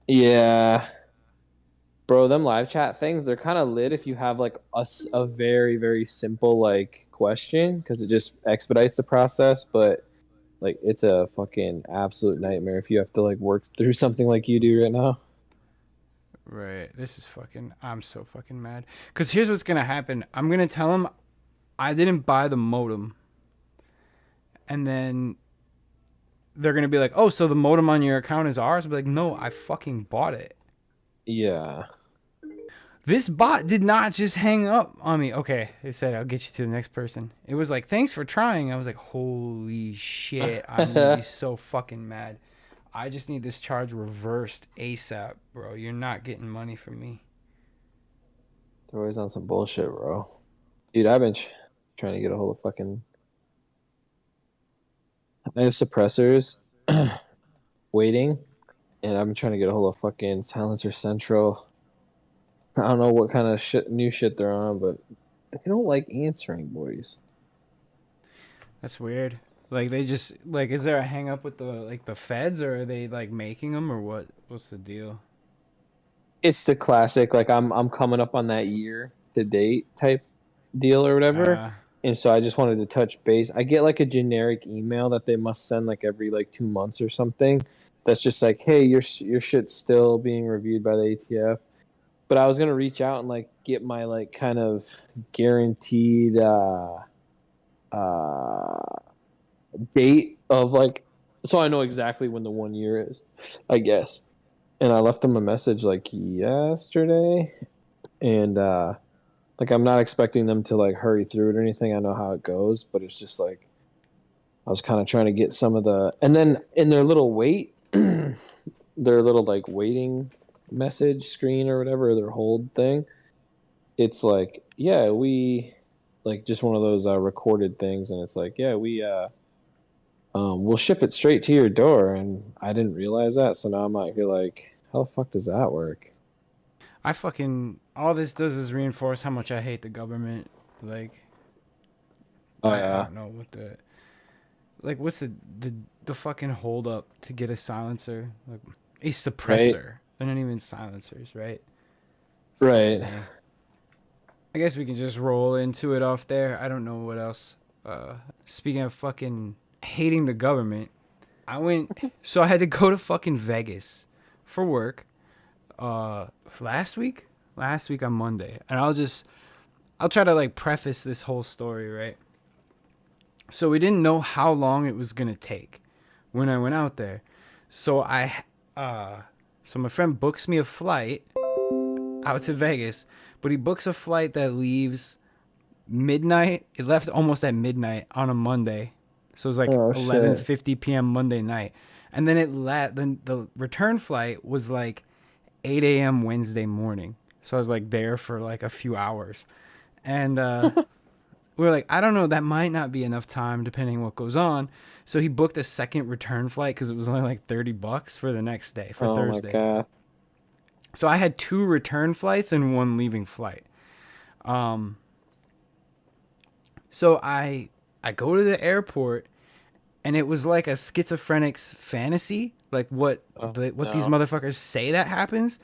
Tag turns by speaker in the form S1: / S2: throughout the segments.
S1: Yeah. Bro, them live chat things, they're kind of lit if you have like a very, very simple like question because it just expedites the process. But like, it's a fucking absolute nightmare if you have to like work through something like you do right now.
S2: Right. This is fucking. I'm so fucking mad. Because here's what's gonna happen. I'm gonna tell him I didn't buy the modem, and then they're gonna be like, "Oh, so the modem on your account is ours?" I'll be like, "No, I fucking bought it."
S1: Yeah.
S2: This bot did not just hang up on me. Okay, it said, "I'll get you to the next person." It was like, "Thanks for trying." I was like, "Holy shit! I'm gonna be so fucking mad." I just need this charge reversed ASAP, bro. You're not getting money from me.
S1: They're always on some bullshit, bro. Dude, I've been trying to get a hold of fucking. I have suppressors waiting, and I've been trying to get a hold of fucking Silencer Central. I don't know what kind of new shit they're on, but they don't like answering, boys.
S2: That's weird. Like they just like, is there a hang up with the feds, or are they like making them, or what? What's the deal?
S1: It's the classic, like I'm coming up on that year to date type deal or whatever.
S2: Uh,
S1: And so I just wanted to touch base. I get like a generic email that they must send like every like 2 months or something. That's just like, hey, your shit's still being reviewed by the ATF. But I was gonna reach out and like get my like kind of guaranteed uh date of like, so I know exactly when the 1 year is, I guess. And I left them a message like yesterday, and like I'm not expecting them to like hurry through it or anything. I know how it goes, but it's just like I was kind of trying to get some of the, and then in their little wait, their little like waiting message screen or whatever, their hold thing. It's like, yeah, we like just one of those recorded things, and it's like, yeah, we'll ship it straight to your door, and I didn't realize that, so now I'm out here like, how the fuck does that work?
S2: I fucking all this does is reinforce how much I hate the government. Like
S1: Oh
S2: I
S1: yeah,
S2: don't know what the like what's the fucking hold up to get a silencer, like a
S1: right,
S2: suppressor. They're not even silencers, right? Fuck
S1: right.
S2: me. I guess we can just roll into it off there. I don't know what else. Speaking of fucking hating the government, I went. So I had to go to fucking Vegas for work. Uh, last week. Last week on Monday, and I'll try to like preface this whole story, right? So we didn't know how long it was gonna take when I went out there. So uh, so my friend books me a flight out to Vegas, but he books a flight that leaves midnight. It left almost at midnight on a Monday, so it was like
S1: Oh shit.
S2: 11:50 p.m. Monday night, and then it left. Then the return flight was like 8 a.m. Wednesday morning. So I was like there for like a few hours, and we were like, I don't know, that might not be enough time depending what goes on. So he booked a second return flight because it was only like $30 for the next day for
S1: Oh my
S2: Thursday.
S1: god.
S2: So I had two return flights and one leaving flight. Um, so I go to the airport and it was like a schizophrenic's fantasy, like
S1: Oh
S2: what these
S1: no.
S2: motherfuckers say that happens.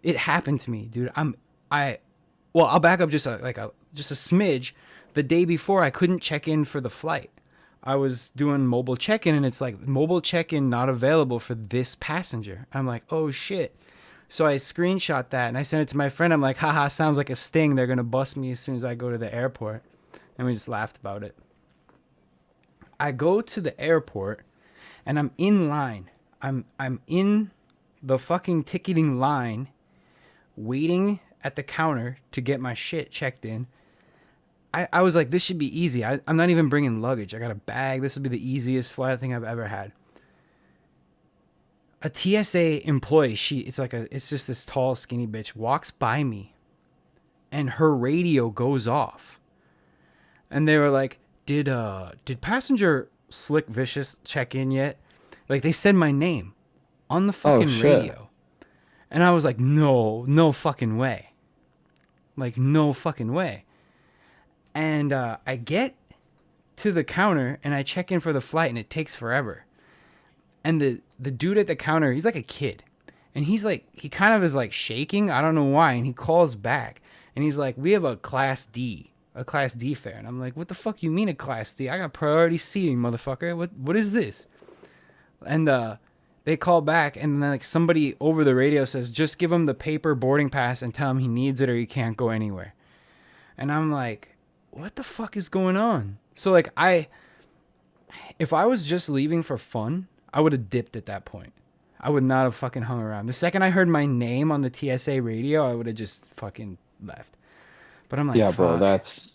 S2: It happened to me, dude. I well, I'll back up just a smidge. The day before, I couldn't check in for the flight. I was doing mobile check-in, and it's like mobile check-in not available for this passenger. I'm like, oh shit. So I screenshot that and I sent it to my friend. I'm like, haha, sounds like a sting. They're gonna bust me as soon as I go to the airport. And we just laughed about it. I go to the airport and I'm in line. I'm in the fucking ticketing line, waiting at the counter to get my shit checked in. I was like, this should be easy. I'm not even bringing luggage. I got a bag. This will be the easiest flight thing I've ever had. A TSA employee, it's just this tall, skinny bitch, walks by me and her radio goes off. And they were like, did passenger Slick Vicious check in yet? Like they said my name on the
S1: Oh
S2: fucking
S1: shit.
S2: radio. And I was like, no fucking way. Like, no fucking way. And I get to the counter and I check in for the flight and it takes forever. And the dude at the counter, he's like a kid. And he's like, he kind of is like shaking. I don't know why. And he calls back and he's like, we have a Class D fare. And I'm like, what the fuck you mean a Class D? I got priority seating, motherfucker. What is this? And they call back and then like somebody over the radio says, just give him the paper boarding pass and tell him he needs it or he can't go anywhere. And I'm like, what the fuck is going on? So like if I was just leaving for fun, I would have dipped at that point. I would not have fucking hung around. The second I heard my name on the TSA radio, I would have just fucking left. But I'm like,
S1: Yeah,
S2: fuck.
S1: bro, that's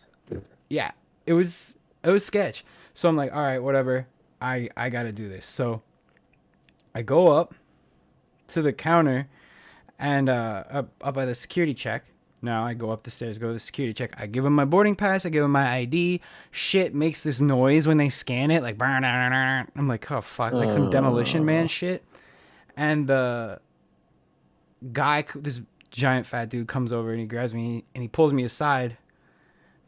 S2: Yeah, it was sketch. So I'm like, all right, whatever. I got to do this. So I go up to the counter and up by the security check. Now I go up the stairs, go to the security check. I give him my boarding pass. I give him my ID. Shit makes this noise when they scan it, like I'm like, oh fuck, like some Demolition Man shit. And the guy, this giant fat dude, comes over and he grabs me and he pulls me aside.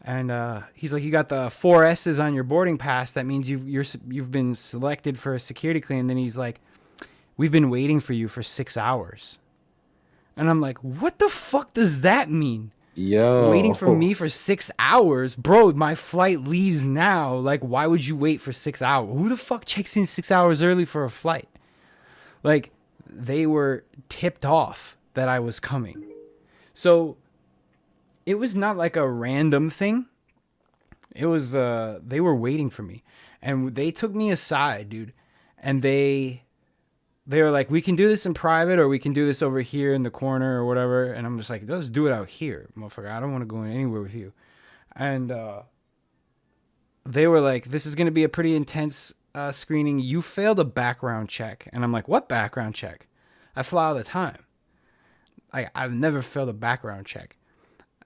S2: And he's like, you got the 4 S's on your boarding pass. That means you've been selected for a security clearance. And then he's like, we've been waiting for you for 6 hours. And I'm like, what the fuck does that mean?
S1: yo
S2: Waiting for me for 6 hours? Bro, my flight leaves now. Like, why would you wait for 6 hours? Who the fuck checks in 6 hours early for a flight? Like, they were tipped off that I was coming. So it was not like a random thing. It was they were waiting for me. And they took me aside, dude. And they were like, we can do this in private or we can do this over here in the corner or whatever. And I'm just like, let's do it out here, motherfucker. I don't want to go anywhere with you. And they were like, this is going to be a pretty intense screening. You failed a background check. And I'm like, what background check? I fly all the time. I've never failed a background check.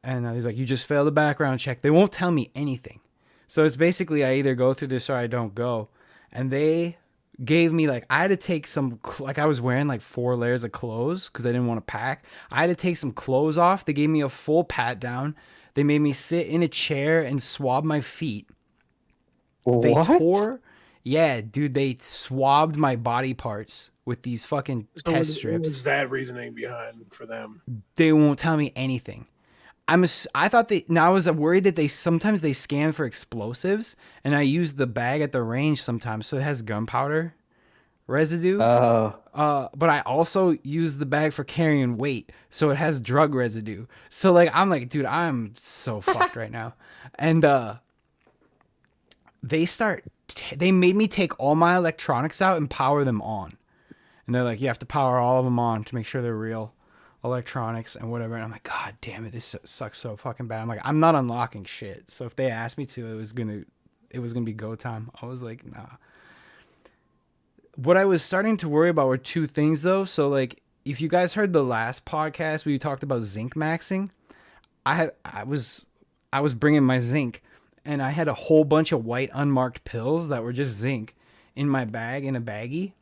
S2: And he's like, you just failed a background check. They won't tell me anything. So it's basically I either go through this or I don't go. And they gave me like, I had to take some, like I was wearing like 4 layers of clothes because I didn't want to pack. I had to take some clothes off. They gave me a full pat down. They made me sit in a chair and swab my feet. They tore, yeah, dude, they swabbed my body parts with these fucking test strips.
S3: What was that reasoning behind for them?
S2: They won't tell me anything. I thought I was worried that sometimes they scan for explosives, and I use the bag at the range sometimes, so it has gunpowder residue. But I also use the bag for carrying weight, so it has drug residue. So like I'm like, dude, I'm so fucked right now. And they made me take all my electronics out and power them on. And they're like, you have to power all of them on to make sure they're real electronics and whatever. And I'm like, God damn it, this sucks so fucking bad. I'm like, I'm not unlocking shit. So if they asked me to, it was gonna be go time. I was like, nah. What I was starting to worry about were 2 things though. So like, if you guys heard the last podcast where you talked about zinc maxing, I was bringing my zinc, and I had a whole bunch of white unmarked pills that were just zinc in my bag in a baggie.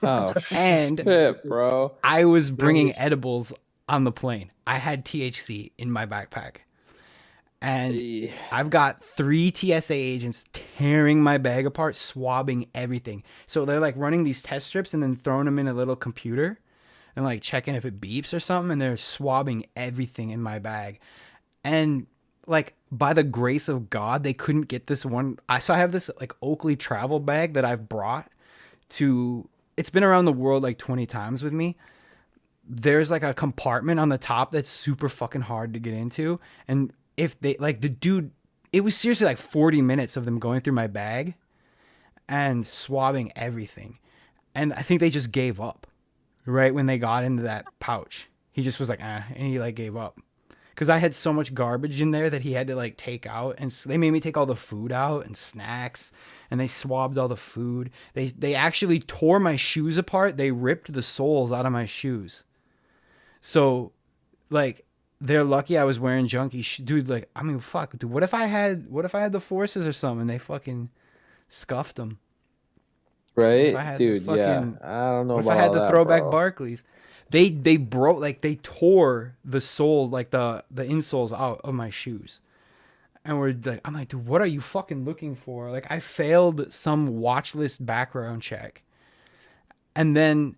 S1: Oh,
S2: and
S1: shit, bro.
S2: I was bringing edibles on the plane. I had THC in my backpack. And I've got 3 TSA agents tearing my bag apart, swabbing everything. So they're like running these test strips and then throwing them in a little computer and like checking if it beeps or something. And they're swabbing everything in my bag. And like by the grace of God, they couldn't get this one. So I have this like Oakley travel bag that I've brought to... It's been around the world like 20 times with me. There's like a compartment on the top that's super fucking hard to get into. And if they like the dude, it was seriously like 40 minutes of them going through my bag and swabbing everything. And I think they just gave up right when they got into that pouch. He just was like, and he like gave up. Because I had so much garbage in there that he had to like take out. And they made me take all the food out and snacks. And they swabbed all the food. They actually tore my shoes apart. They ripped the soles out of my shoes. So, like, they're lucky I was wearing junky dude. Like, I mean, fuck, dude. What if I had the forces or something? And they fucking scuffed them.
S1: Right, dude. Yeah, I don't know.
S2: What
S1: if I
S2: had the throwback
S1: bro.
S2: Barkleys? They broke, like, they tore the soles, like the insoles out of my shoes. And we're like, I'm like, dude, what are you fucking looking for? Like, I failed some watch list background check And then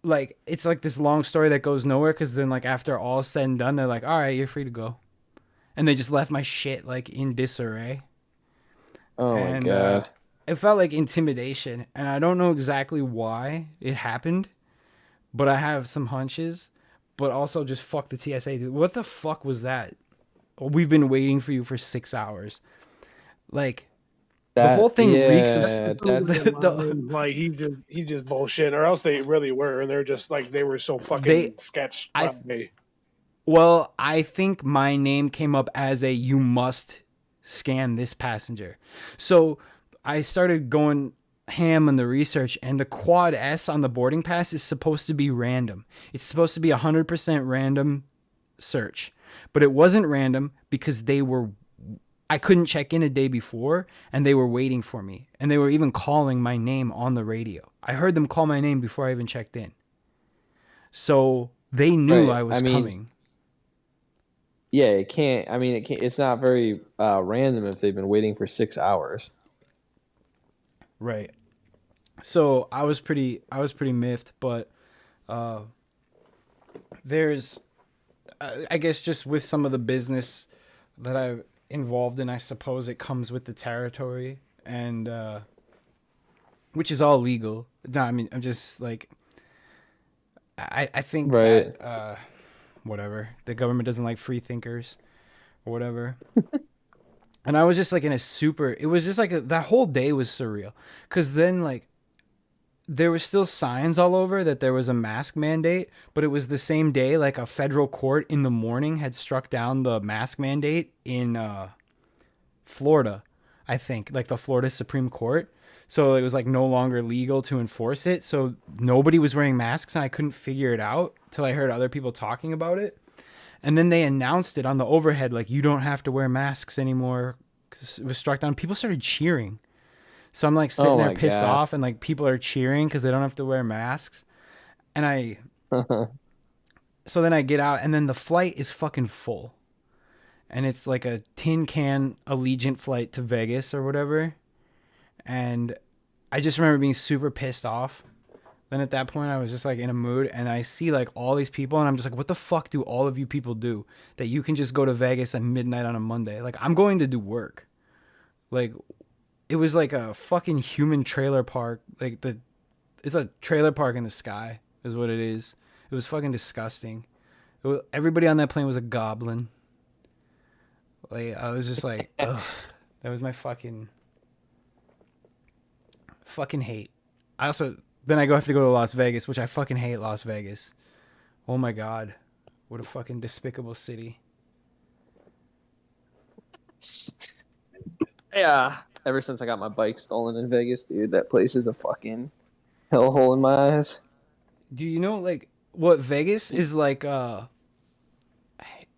S2: like it's like this long story that goes nowhere because then like after all said and done, they're like, all right, you're free to go, and they just left my shit like in disarray.
S1: Oh my
S2: And
S1: god.
S2: it felt like intimidation, and I don't know exactly why it happened, but I have some hunches. But also just fuck the TSA, dude. What the fuck was that? We've been waiting for you for 6 hours. Like the whole
S1: That
S2: thing reeks of
S1: yeah, that's
S3: Like he's just bullshit, or else they really were, and they're just like they were so
S2: they
S3: fucking sketched
S2: I
S3: by me.
S2: well, I think my name came up as a you must scan this passenger. So I started going ham on the research, and the quad S on the boarding pass is supposed to be random. It's supposed to be 100% random search, but it wasn't random because I couldn't check in a day before and they were waiting for me, and they were even calling my name on the radio. I heard them call my name before I even checked in. So they knew
S1: right.
S2: I
S1: I
S2: was
S1: mean,
S2: coming.
S1: yeah, it can't. I mean, it can't. It's not very random if they've been waiting for 6 hours.
S2: Right. So I was pretty miffed, but there's I guess just with some of the business that I'm involved in, I suppose it comes with the territory, and which is all legal. No, I mean I'm just like I think
S1: Right.
S2: that whatever, the government doesn't like free thinkers or whatever. And I was just like in a super. It was just like that whole day was surreal, because then like there were still signs all over that there was a mask mandate, but it was the same day like a federal court in the morning had struck down the mask mandate in Florida, I think, like the Florida Supreme Court. So it was like no longer legal to enforce it. So nobody was wearing masks, and I couldn't figure it out till I heard other people talking about it. And then they announced it on the overhead, like you don't have to wear masks anymore, 'cause it was struck down. People started cheering. So I'm like sitting
S1: Oh
S2: there
S1: my
S2: pissed
S1: god.
S2: off, and like people are cheering because they don't have to wear masks. And so then I get out, and then the flight is fucking full. And it's like a tin can Allegiant flight to Vegas or whatever. And I just remember being super pissed off. Then at that point, I was just like in a mood, and I see like all these people, and I'm just like, what the fuck do all of you people do that you can just go to Vegas at midnight on a Monday? Like, I'm going to do work. Like, it was like a fucking human trailer park. Like, it's a trailer park in the sky, is what it is. It was fucking disgusting. Everybody on that plane was a goblin. Like, I was just like, ugh. That was my fucking hate. I also then I have to go to Las Vegas, which I fucking hate Las Vegas. Oh my god, what a fucking despicable city.
S1: Yeah. Ever since I got my bike stolen in Vegas, dude, that place is a fucking hellhole in my eyes.
S2: Do you know like what Vegas is like? You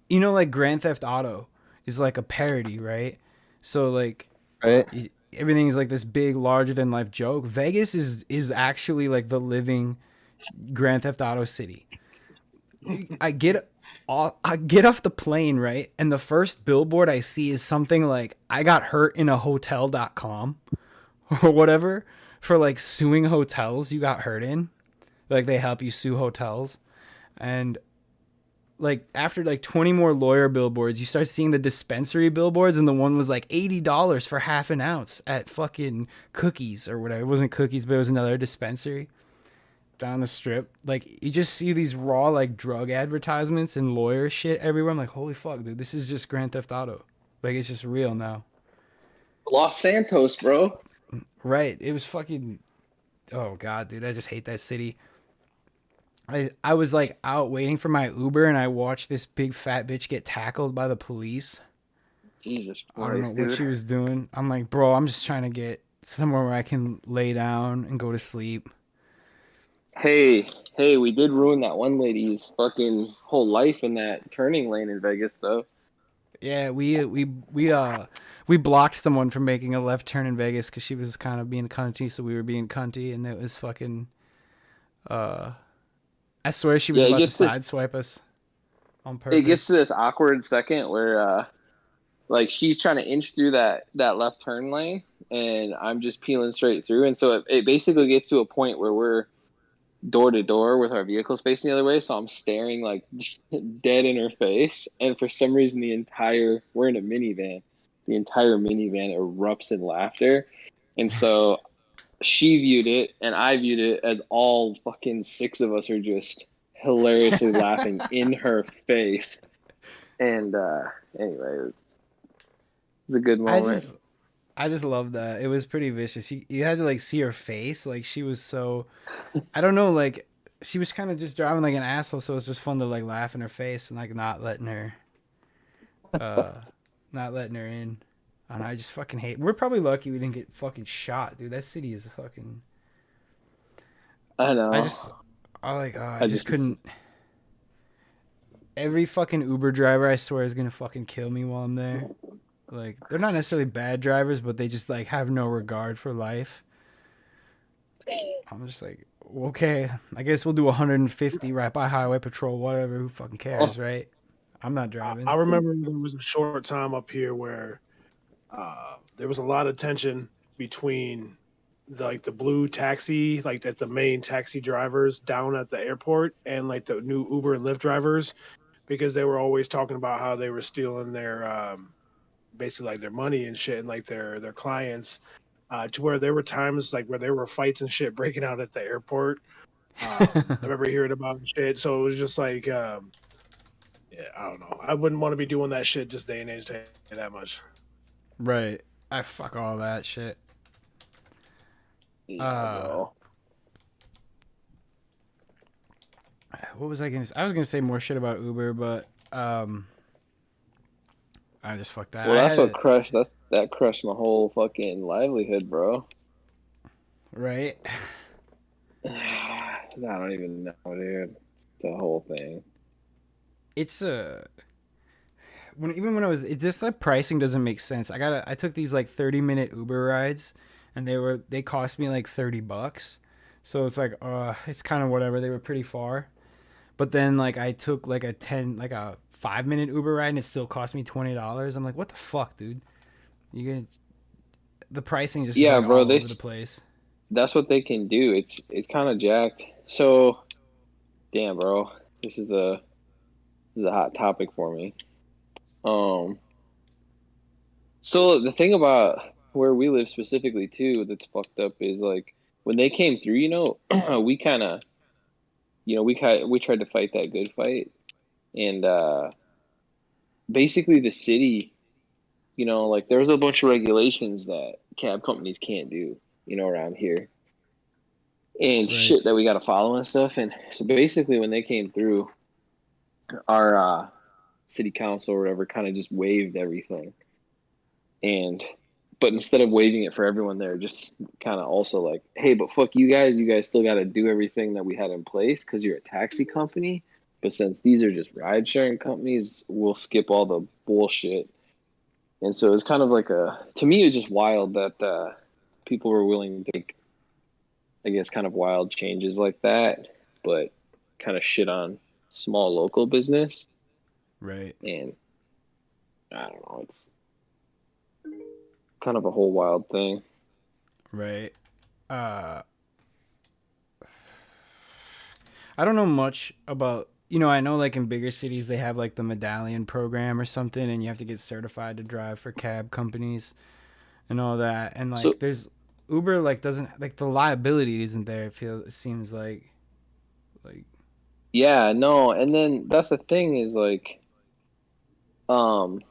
S2: know, like Grand Theft Auto is like a parody, right? So like
S1: Right?
S2: everything's like this big, larger than life joke. Vegas is actually like the living Grand Theft Auto city. I get off the plane, right? And the first billboard I see is something like I got hurt in a hotel.com or whatever, for like suing hotels you got hurt in. Like they help you sue hotels. And like after like 20 more lawyer billboards, you start seeing the dispensary billboards, and the one was like $80 for half an ounce at fucking Cookies or whatever. It wasn't Cookies, but it was another dispensary down the strip. Like you just see these raw like drug advertisements and lawyer shit everywhere. I'm like, holy fuck, dude, this is just Grand Theft Auto. Like it's just real now.
S1: Los Santos, bro.
S2: Right. It was fucking, oh god, dude, I just hate that city. I was like out waiting for my Uber, and I watched this big fat bitch get tackled by the police.
S1: Jesus
S2: I don't know
S1: Christ,
S2: what
S1: dude.
S2: she was doing. I'm like, bro, I'm just trying to get somewhere where I can lay down and go to sleep.
S1: Hey, hey, we did ruin that one lady's fucking whole life in that turning lane in Vegas, though.
S2: Yeah, we blocked someone from making a left turn in Vegas because she was kind of being cunty, so we were being cunty, and it was fucking. I swear she was
S1: Yeah,
S2: about to sideswipe us on
S1: it gets
S2: purpose.
S1: to this awkward second where like she's trying to inch through that left turn lane, and I'm just peeling straight through, and so it basically gets to a point where we're door to door with our vehicles facing the other way, so I'm staring like dead in her face. And for some reason, we're in a minivan. The entire minivan erupts in laughter, and so she viewed it, and I viewed it as all fucking six of us are just hilariously laughing in her face. And anyway, it was a good
S2: I
S1: moment.
S2: just I just love that. It was pretty vicious. You had to like see her face. Like she was so, I don't know, like she was kind of just driving like an asshole. So it was just fun to like laugh in her face and like uh, not letting her in. And I just fucking hate. We're probably lucky we didn't get fucking shot, dude. That city is fucking.
S1: I
S2: I
S1: know.
S2: just, I like, I
S1: I
S2: just
S1: just
S2: couldn't. Every fucking Uber driver, I swear, is gonna fucking kill me while I'm there. Like they're not necessarily bad drivers, but they just like have no regard for life. I'm just like, okay, I guess we'll do 150 right by highway patrol, whatever. Who fucking cares,
S1: oh,
S2: right? I'm not
S3: I
S2: driving.
S3: remember there was a short time up here where there was a lot of tension between the blue taxi, like that the main taxi drivers down at the airport, and like the new Uber and Lyft drivers, because they were always talking about how they were stealing their basically like their money and shit, and like their clients. To where there were times like where there were fights and shit breaking out at the airport. I remember hearing about shit, so it was just like, yeah, I don't know. I wouldn't want to be doing that shit just day and age that much.
S2: Right. I fuck all that shit.
S1: yeah,
S2: Uh,
S1: bro.
S2: what was I gonna say? I was gonna say more shit about Uber, but I just fucked that.
S1: Well,
S2: I
S1: that's
S2: had
S1: what
S2: it
S1: crushed. That crushed my whole fucking livelihood, bro.
S2: right.
S1: I don't even know, dude. The whole thing.
S2: It's even when I was, it's just like pricing doesn't make sense. I took these like 30-minute Uber rides, and they cost me like $30. So it's like it's kind of whatever. They were pretty far. But then like I took like a 5-minute Uber ride and it still cost me $20. I'm like, what the fuck, dude? You get the pricing just is
S1: Yeah,
S2: like
S1: bro.
S2: all over the place.
S1: That's what they can do. It's kind of jacked. So, damn, bro. This is a this is a hot topic for me. Um, so the thing about where we live specifically too that's fucked up is like when they came through, we kind of, we tried to fight that good fight, and basically the city, like there's a bunch of regulations that cab companies can't do, around here, and
S2: Right.
S1: shit that we got to follow and stuff. And so basically, when they came through, our city council or whatever kind of just waived everything, and but instead of waiving it for everyone, they're just kind of also like, hey, but fuck you guys. You guys still got to do everything that we had in place because you're a taxi company. But since these are just ride sharing companies, we'll skip all the bullshit. And so it's kind of like to me, it's just wild that people were willing to make, I guess, kind of wild changes like that, but kind of shit on small local business.
S2: Right.
S1: And I don't know, it's kind of a whole wild thing.
S2: Right. Uh, I don't know much about. I know like in bigger cities they have like the medallion program or something, and you have to get certified to drive for cab companies and all that. And
S1: So
S2: like there's Uber like doesn't like the liability isn't there. It seems like
S1: yeah, no, and then that's the thing is like, um,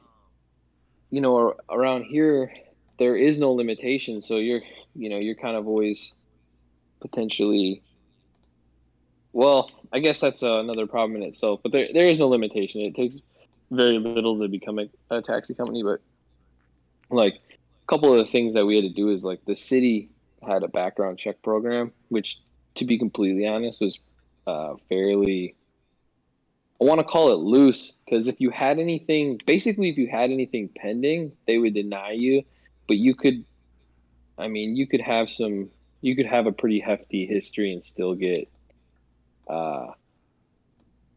S1: around here there is no limitation, so you're kind of always potentially. Well, I guess that's another problem in itself, but there is no limitation. It takes very little to become a taxi company, but like a couple of the things that we had to do is like the city had a background check program, which, to be completely honest, was fairly. I want to call it loose because if you had anything, basically, if you had anything pending, they would deny you, but you could. I mean, you could have a pretty hefty history and still get uh,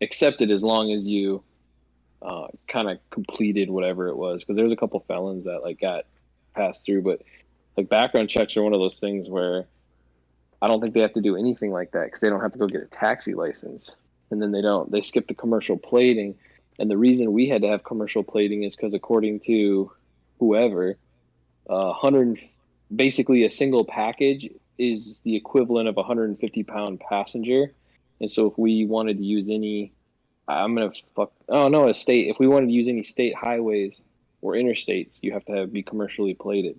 S1: accepted as long as you kind of completed whatever it was. Because there's a couple felons that like got passed through, but like background checks are one of those things where I don't think they have to do anything like that because they don't have to go get a taxi license. And then they skip the commercial plating. And the reason we had to have commercial plating is because according to whoever, 100, basically a single package is the equivalent of a 150-pound passenger. And so if we wanted to use any, a state, if we wanted to use any state highways or interstates, you have to be commercially plated.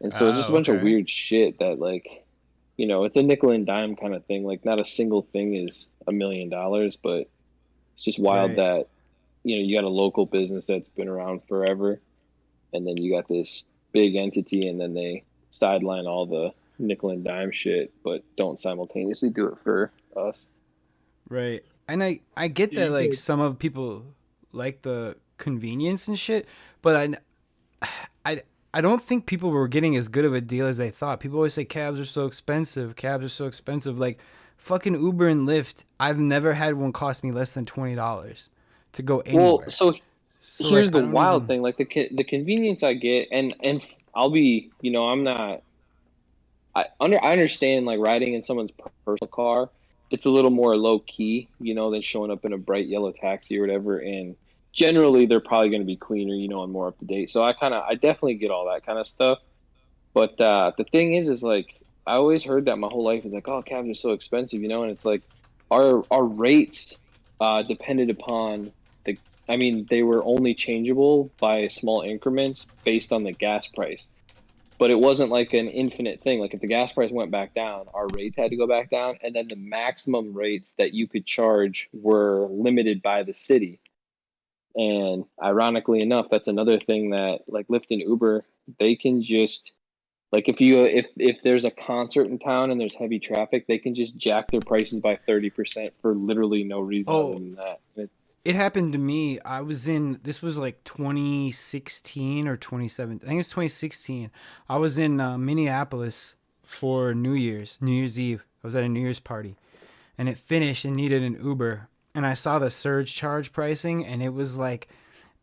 S1: And so it's just a bunch of weird shit that, like, you know, it's a nickel and dime kind of thing. Like, not a single thing is $1 million, but it's just wild that, you know, you got a local business that's been around forever, and then you got this big entity, and then they sideline all the nickel and dime shit, but don't simultaneously do it for us.
S2: Right. And I get
S3: Yeah,
S2: that,
S3: you
S2: like,
S3: could-
S2: some of people like the convenience and shit, but I don't think people were getting as good of a deal as they thought. People always say cabs are so expensive. Cabs are so expensive. Like, fucking Uber and Lyft, I've never had one cost me less than $20 to go anywhere.
S1: Well, so here's the wild thing. Like, the convenience I get, and I'll be, you know, I understand, like, riding in someone's personal car. It's a little more low key, you know, than showing up in a bright yellow taxi or whatever. And generally, they're probably going to be cleaner, you know, and more up to date. So I definitely get all that kind of stuff. But the thing is like, I always heard that my whole life is like, oh, cabs are so expensive, you know, and it's like our rates depended upon I mean, they were only changeable by small increments based on the gas price. But it wasn't like an infinite thing. Like, if the gas price went back down, our rates had to go back down, and then the maximum rates that you could charge were limited by the city. And ironically enough, that's another thing that, like, Lyft and Uber, they can just, like, if there's a concert in town and there's heavy traffic, they can just jack their prices by 30% for literally no reason other than that.
S2: It happened to me. This was like 2016 or 2017. I think it was 2016. I was in Minneapolis for New Year's Eve. I was at a New Year's party, and it finished and needed an Uber. And I saw the surge charge pricing, and it was like,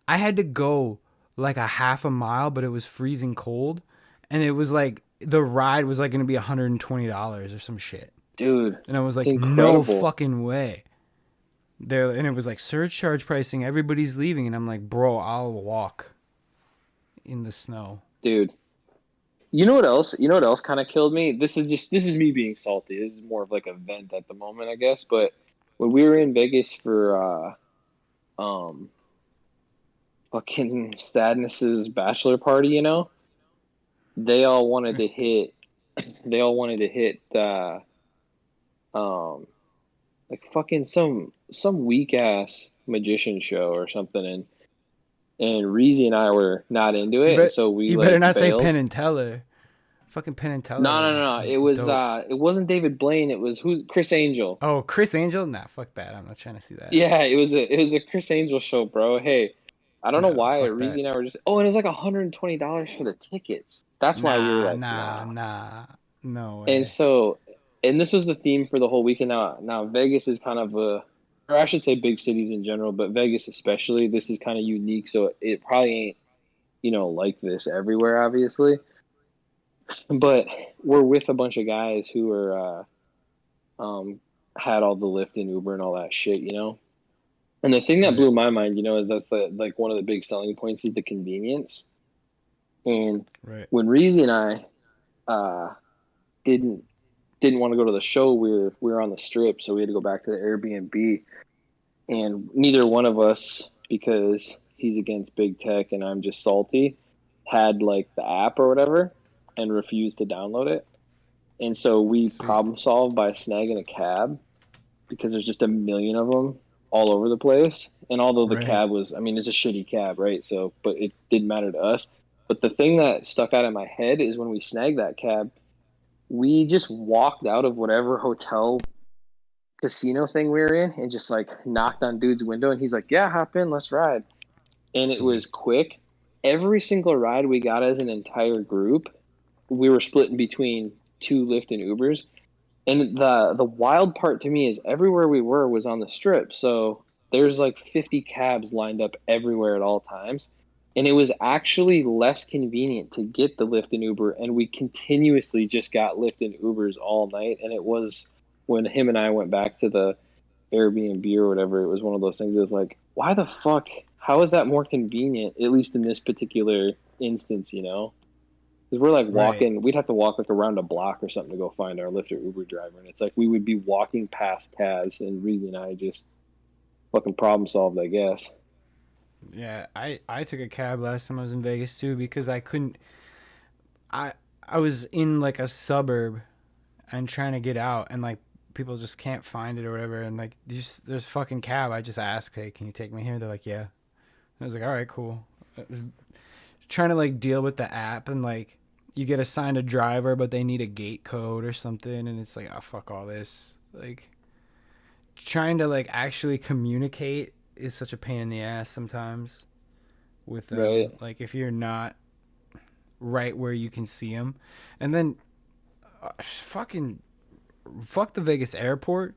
S2: I had to go like a half a mile, but it was freezing cold. And it was like, the ride was like going to be $120 or some shit.
S1: Dude.
S2: And I was like, no fucking way. There, and it was like surge charge pricing. Everybody's leaving, and I'm like, bro, I'll walk in the snow.
S1: Dude, you know what else? You know what else kind of killed me? This is me being salty. This is more of like a vent at the moment, I guess. But when we were in Vegas for fucking Sadness's bachelor party, you know, they all wanted to hit like fucking some weak ass magician show or something, and Reezy and I were not into it, so we
S2: you
S1: like,
S2: better not
S1: bailed.
S2: say Penn and Teller. Fucking Penn and Teller.
S1: No. It was it wasn't David Blaine. It was Chris Angel.
S2: Oh, Chris Angel? Nah, fuck that. I'm not trying to see that.
S1: Yeah, it was a Chris Angel show, bro. Hey, I don't know why Reezy and I were just. Oh, and it was like $120 for the tickets. That's why we were like,
S2: nah, no way.
S1: And so, and this was the theme for the whole weekend. Now Vegas is kind of or I should say big cities in general, but Vegas especially, this is kind of unique. So it probably ain't, you know, like this everywhere, obviously. But we're with a bunch of guys who are, had all the Lyft and Uber and all that shit, you know? And the thing that blew my mind, you know, is that's like one of the big selling points is the convenience. And when Reezy and I didn't want to go to the show, we were on the Strip, so we had to go back to the Airbnb. And neither one of us, because he's against big tech and I'm just salty, had like the app or whatever and refused to download it. And so we problem solved by snagging a cab because there's just a million of them all over the place. And although the cab was, I mean, it's a shitty cab, right? So, but it didn't matter to us. But the thing that stuck out in my head is when we snagged that cab, we just walked out of whatever hotel casino thing we were in and just like knocked on dude's window, and he's like, yeah, hop in, let's ride. And it was quick. Every single ride we got as an entire group, we were splitting between 2 Lyft and Ubers. And the wild part to me is everywhere we were was on the Strip, so there's like 50 cabs lined up everywhere at all times. and it was actually less convenient to get the Lyft and Uber, and we continuously just got Lyft and Ubers all night. And it was when him and I went back to the Airbnb or whatever, it was one of those things. It was like, why the fuck? How is that more convenient? At least in this particular instance, you know, because we're like
S2: Right.
S1: walking. We'd have to walk like around a block or something to go find our Lyft or Uber driver, and it's like we would be walking past cabs, and Reezy and I just fucking problem solved, I guess.
S2: Yeah, I took a cab last time I was in Vegas too because I couldn't. I I was in like a suburb and trying to get out, and like people just can't find it or whatever, and like there's fucking cab. I just asked, hey, can you take me here? They're like, yeah. I was like, all right, cool. I was trying to like deal with the app, and like you get assigned a driver, but they need a gate code or something, and it's like, oh fuck all this. Like trying to like actually communicate is such a pain in the ass sometimes with
S1: Right.
S2: them. Like if you're not right where you can see them, and then fucking fuck the Vegas airport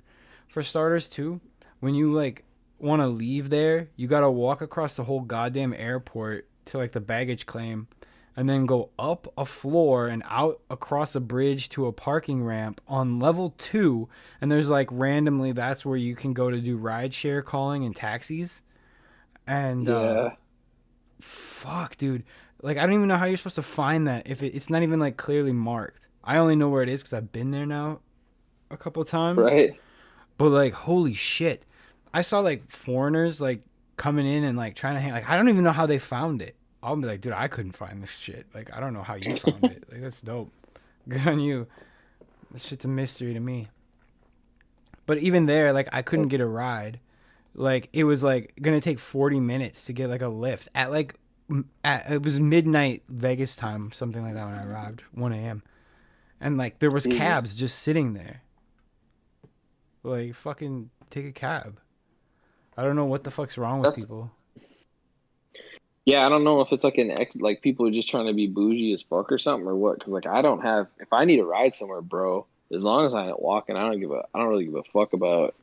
S2: for starters too. When you like want to leave there, you gotta walk across the whole goddamn airport to like the baggage claim, and then go up a floor and out across a bridge to a parking ramp on level 2. And there's like randomly that's where you can go to do ride share calling and taxis. And
S1: Yeah.
S2: fuck, dude, like I don't even know how you're supposed to find that if it's not even like clearly marked. I only know where it is because I've been there now a couple times.
S1: Right.
S2: But like, holy shit, I saw like foreigners like coming in and like trying to hang. Like, I don't even know how they found it. I'll be like, dude, I couldn't find this shit. Like, I don't know how you found it. Like, that's dope. Good on you. This shit's a mystery to me. But even there, like, I couldn't get a ride. Like, it was like gonna take 40 minutes to get like a lift at like it was midnight Vegas time, something like that when I arrived, 1 a.m. And like there was
S1: Jesus.
S2: cabs just sitting there. Like, fucking take a cab. I don't know what the fuck's wrong with
S1: That's
S2: people.
S1: Yeah, I don't know if it's like like people are just trying to be bougie as fuck or something or what. Because like I don't have if I need a ride somewhere, bro. As long as I ain't walking, I don't really give a fuck about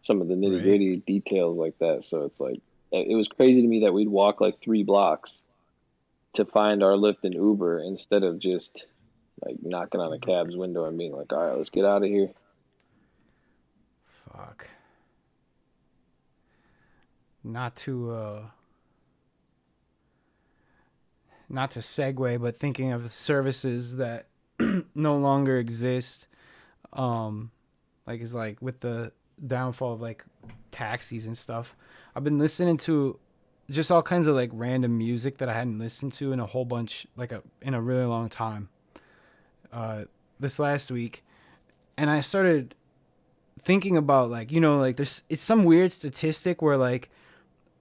S1: some of the nitty
S2: Right.
S1: gritty details like that. So it's like it was crazy to me that we'd walk like 3 blocks to find our Lyft and Uber instead of just like knocking on a cab's window and being like, all right, let's get out of here.
S2: Fuck. Not to not to segue, but thinking of services that no longer exist. Like is like with the downfall of like taxis and stuff. I've been listening to just all kinds of like random music that I hadn't listened to in a whole bunch like in a really long time. Uh, this last week, and I started thinking about like like there's it's some weird statistic where like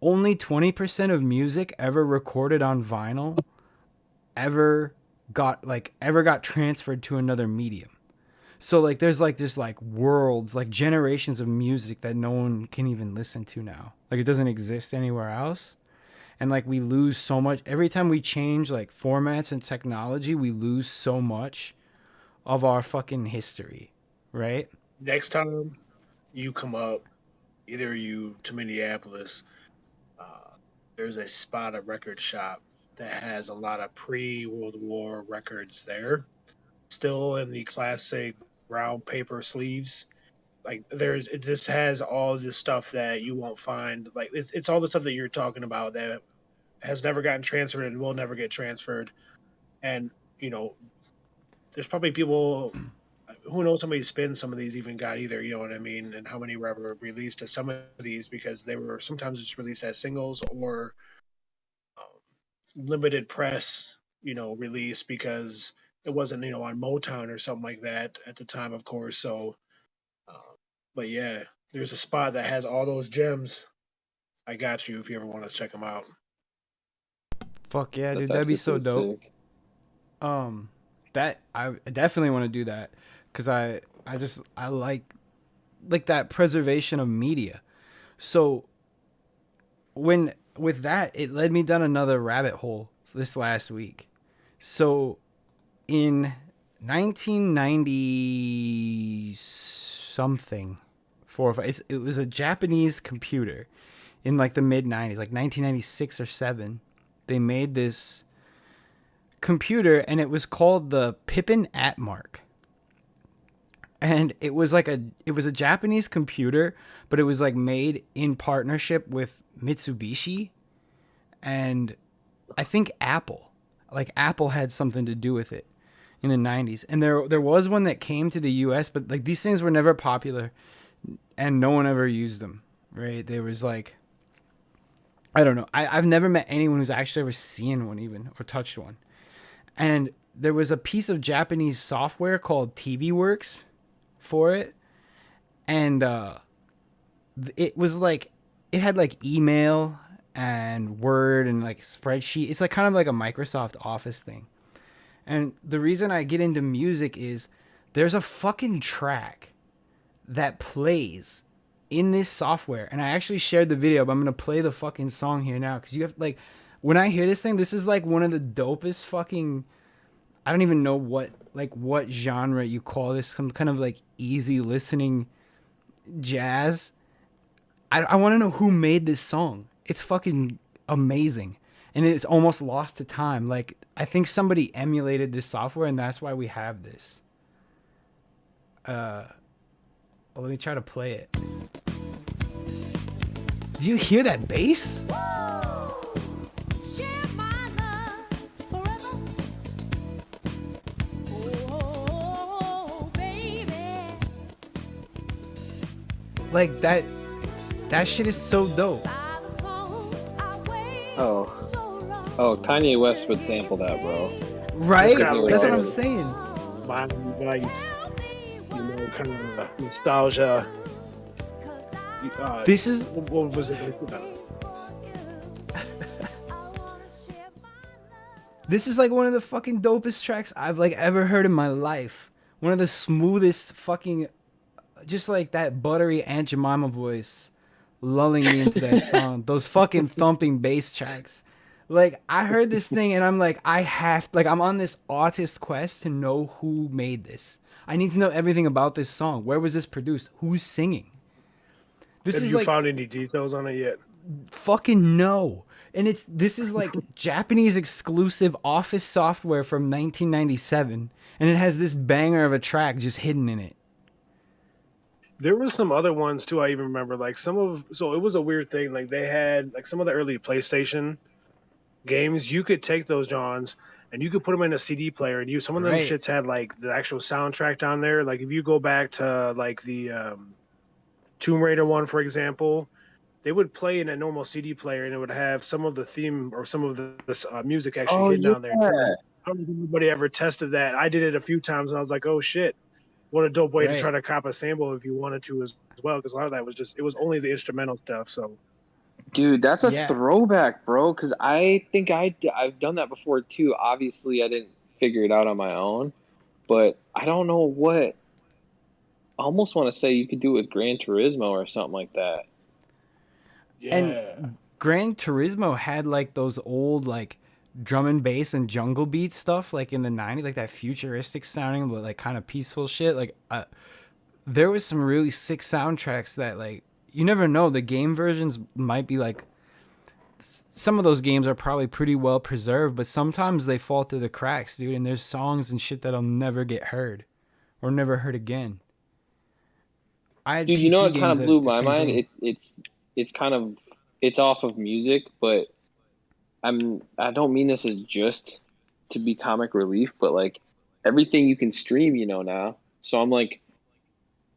S2: only 20% of music ever recorded on vinyl ever got transferred to another medium. So like there's like this like worlds, like generations of music that no one can even listen to now. Like it doesn't exist anywhere else. And like we lose so much every time we change like formats and technology, we lose so much of our fucking history, right?
S3: Next time you come up, either you to Minneapolis, uh, there's a spot, a record shop that has a lot of pre-World War records there, still in the classic brown paper sleeves. Like this has all this stuff that you won't find. Like it's all the stuff that you're talking about that has never gotten transferred and will never get transferred. And you know, there's probably people who knows how many spins some of these even got either, you know what I mean, and how many were ever released as some of these because they were sometimes just released as singles or limited press, release because it wasn't, on Motown or something like that at the time, of course. So, uh, but yeah, there's a spot that has all those gems. I got you if you ever want to check them out.
S2: Fuck yeah,
S1: That's
S2: dude, that'd be
S1: actually
S2: so
S1: pretty
S2: dope.
S1: sick.
S2: Um, that I definitely want to do that because I like that preservation of media. So when with that, it led me down another rabbit hole this last week. So in 1990 something, four or five, it was a Japanese computer in like the mid 90s, like 1996 or 7. they made this computer, and it was called the Pippin Atmark. And it was a Japanese computer, but it was like made in partnership with Mitsubishi and I think Apple. Like Apple had something to do with it in the 90s. And there was one that came to the US, but like these things were never popular and no one ever used them, right? There was like, I don't know. I've never met anyone who's actually ever seen one even or touched one. And there was a piece of Japanese software called TV Works for it. And it was like, it had like email and Word and like spreadsheet. It's like kind of like a Microsoft Office thing. And the reason I get into music is there's a fucking track that plays in this software. And I actually shared the video, but I'm going to play the fucking song here now. Cause you have like, when I hear this thing, this is like one of the dopest fucking, I don't even know what genre you call this, some kind of like easy listening jazz. I want to know who made this song. It's fucking amazing. And it's almost lost to time. Like, I think somebody emulated this software, and that's why we have this. Let me try to play it. Do you hear that bass? Like that shit is so dope.
S1: Oh, Kanye West would sample that, bro.
S2: Right?
S3: That's
S2: That's what I'm saying.
S3: Like, kind of nostalgia.
S2: This is
S3: what was it?
S2: This is like one of the fucking dopest tracks I've like ever heard in my life. One of the smoothest fucking, just like that buttery Aunt Jemima voice lulling me into that song. Those fucking thumping bass tracks. Like, I heard this thing and I'm like, I'm on this artist quest to know who made this. I need to know everything about this song. Where was this produced? Who's singing?
S3: Have you found any details on it yet?
S2: Fucking no. And this is like Japanese exclusive Office software from 1997, and it has this banger of a track just hidden in it.
S3: There were some other ones too. I even remember like so it was a weird thing. Like they had like some of the early PlayStation games. You could take those Johns and you could put them in a CD player, and some of them shits had like the actual soundtrack down there. Like if you go back to like the Tomb Raider one, for example, they would play in a normal CD player, and it would have some of the theme or some of the music actually hidden down there. I don't think anybody ever tested that. I did it a few times, and I was like, oh shit, what a dope way to try to cop a sample if you wanted to as well, because a lot of that was it was only the instrumental stuff. So,
S1: dude, that's a throwback, bro, because I think I've done that before too. Obviously, I didn't figure it out on my own, but I don't know what. I almost want to say you could do it with Gran Turismo or something like that.
S3: Yeah.
S2: And Gran Turismo had like those old like drum and bass and jungle beat stuff like in the 90s, like that futuristic sounding but like kind of peaceful shit. Like there was some really sick soundtracks that like you never know, the game versions might be like, some of those games are probably pretty well preserved, but sometimes they fall through the cracks, dude, and there's songs and shit that'll never get heard or never heard again.
S1: Dude, you know what kind of blew my mind? It's kind of, it's off of music, but I don't mean this as just to be comic relief, but like everything you can stream, now. So I'm like,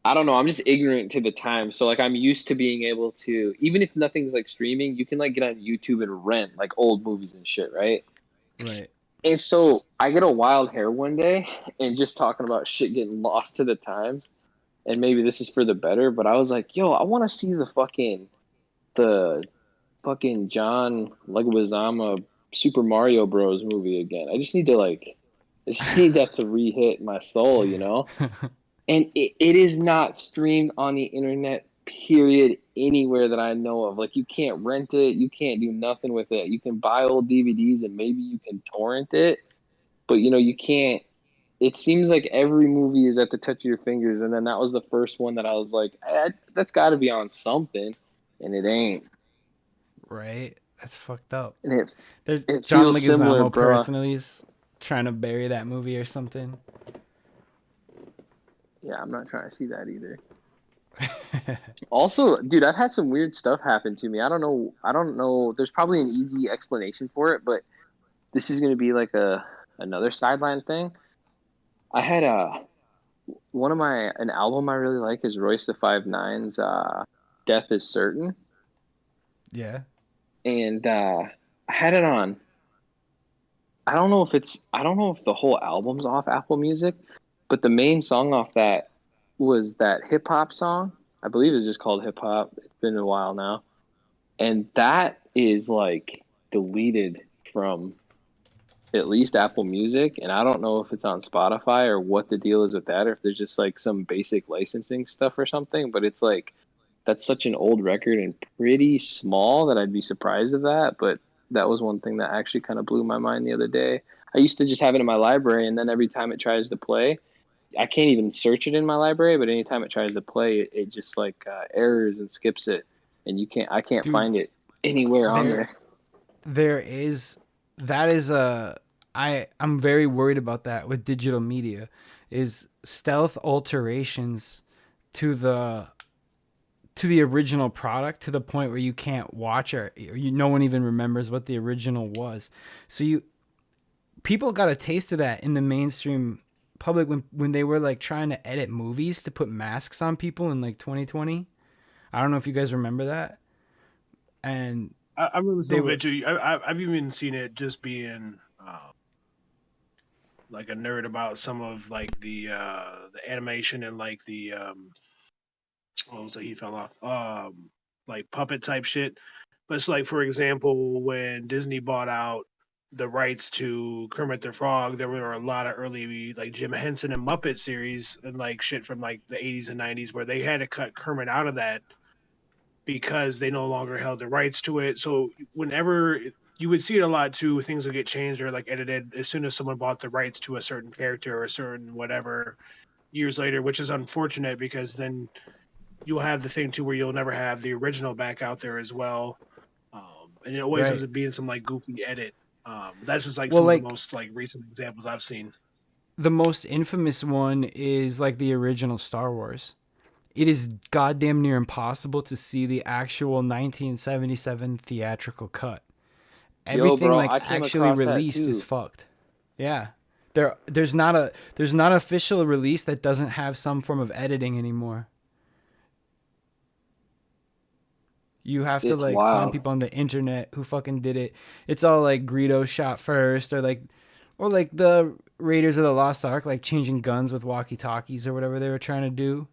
S1: I don't know, I'm just ignorant to the time. So like I'm used to being able to, even if nothing's like streaming, you can like get on YouTube and rent like old movies and shit, right?
S2: Right.
S1: And so I get a wild hair one day and just talking about shit getting lost to the times. And maybe this is for the better, but I was like, yo, I want to see the fucking John Leguizamo Super Mario Bros. Movie again. I just need that to re-hit my soul, And it is not streamed on the internet, period, anywhere that I know of. Like, you can't rent it. You can't do nothing with it. You can buy old DVDs and maybe you can torrent it, but, you can't. It seems like every movie is at the touch of your fingers, and then that was the first one that I was like, that's got to be on something, and it ain't.
S2: Right. That's fucked up.
S4: and
S2: There's
S4: it
S2: John
S4: feels similar,
S2: Leguizamo
S4: bro.
S2: personally is trying to bury that movie or something.
S4: Yeah, I'm not trying to see that either. Also, dude, I've had some weird stuff happen to me. I don't know. I don't know. There's probably an easy explanation for it, but this is gonna be like another sideline thing. I had an album I really like is Royce the Five Nine's "Death Is Certain,"
S2: Yeah.
S4: and I had it on. I don't know if the whole album's off Apple Music, but the main song off that was that hip hop song. I believe it's just called hip hop. It's been a while now. And that is like deleted from at least Apple Music. And I don't know if it's on Spotify or what the deal is with that, or if there's just like some basic licensing stuff or something. But it's like, that's such an old record and pretty small that I'd be surprised of that. But that was one thing that actually kind of blew my mind the other day. I used to just have it in my library, and then every time it tries to play, I can't even search it in my library, but anytime it tries to play, it just like errors and skips it, and I can't
S2: Dude,
S4: find it anywhere on
S2: there
S4: there.
S2: there is that is a I'm very worried about that with digital media is stealth alterations to the original product to the point where you can't watch it or no one even remembers what the original was. So people got a taste of that in the mainstream public when they were like trying to edit movies to put masks on people in like 2020. I don't know if you guys remember that. And
S3: I remember
S2: they
S3: some of
S2: were
S3: it too. I've even seen it just being like a nerd about some of like the animation and like the what was it? He fell off. Like puppet type shit. But it's like, for example, when Disney bought out the rights to Kermit the Frog, there were a lot of early like Jim Henson and Muppet series and like shit from like the 80s and 90s where they had to cut Kermit out of that because they no longer held the rights to it. So whenever you would see it a lot too, things would get changed or like edited as soon as someone bought the rights to a certain character or a certain whatever years later, which is unfortunate because then you'll have the thing too where you'll never have the original back out there as well. And it always ends
S2: right.
S3: up being some like goofy edit. That's just like
S2: Well,
S3: some of the
S2: like
S3: most like recent examples I've seen.
S2: the most infamous one is like the original Star Wars. It is goddamn near impossible to see the actual 1977 theatrical cut.
S4: Yo,
S2: Everything
S4: bro,
S2: like
S4: I came
S2: actually
S4: across that
S2: released is
S4: too.
S2: fucked. Yeah. There's not an official release that doesn't have some form of editing anymore. You have to
S4: It's
S2: like find
S4: wild.
S2: people on the internet who fucking did it. It's all like Greedo shot first or like the Raiders of the Lost Ark like changing guns with walkie-talkies or whatever they were trying to do.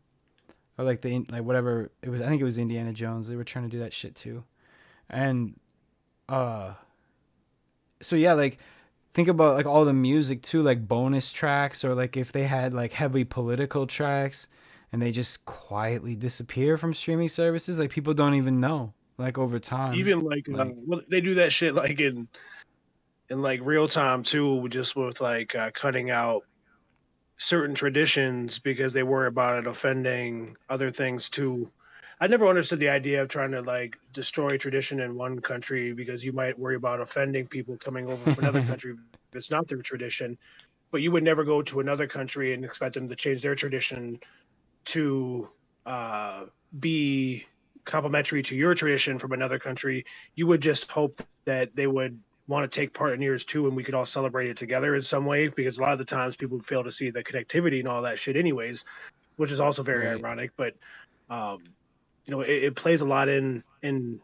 S2: Or like whatever it was, I think it was Indiana Jones. They were trying to do that shit too. And uh so yeah, like think about like all the music too, like bonus tracks or like if they had like heavily political tracks and they just quietly disappear from streaming services, like people don't even know like over time.
S3: Even like
S2: Like
S3: well, they do that shit like in like real time too, just with like cutting out certain traditions because they worry about it offending other things too. I never understood the idea of trying to like destroy tradition in one country because you might worry about offending people coming over from another country if it's not their tradition. But you would never go to another country and expect them to change their tradition to uh, be complementary to your tradition from another country. You would just hope that they would want to take part in yours too, and we could all celebrate it together in some way. Because a lot of the times people fail to see the connectivity and all that shit, anyways, which is also very
S2: right.
S3: ironic. But um, it plays a lot into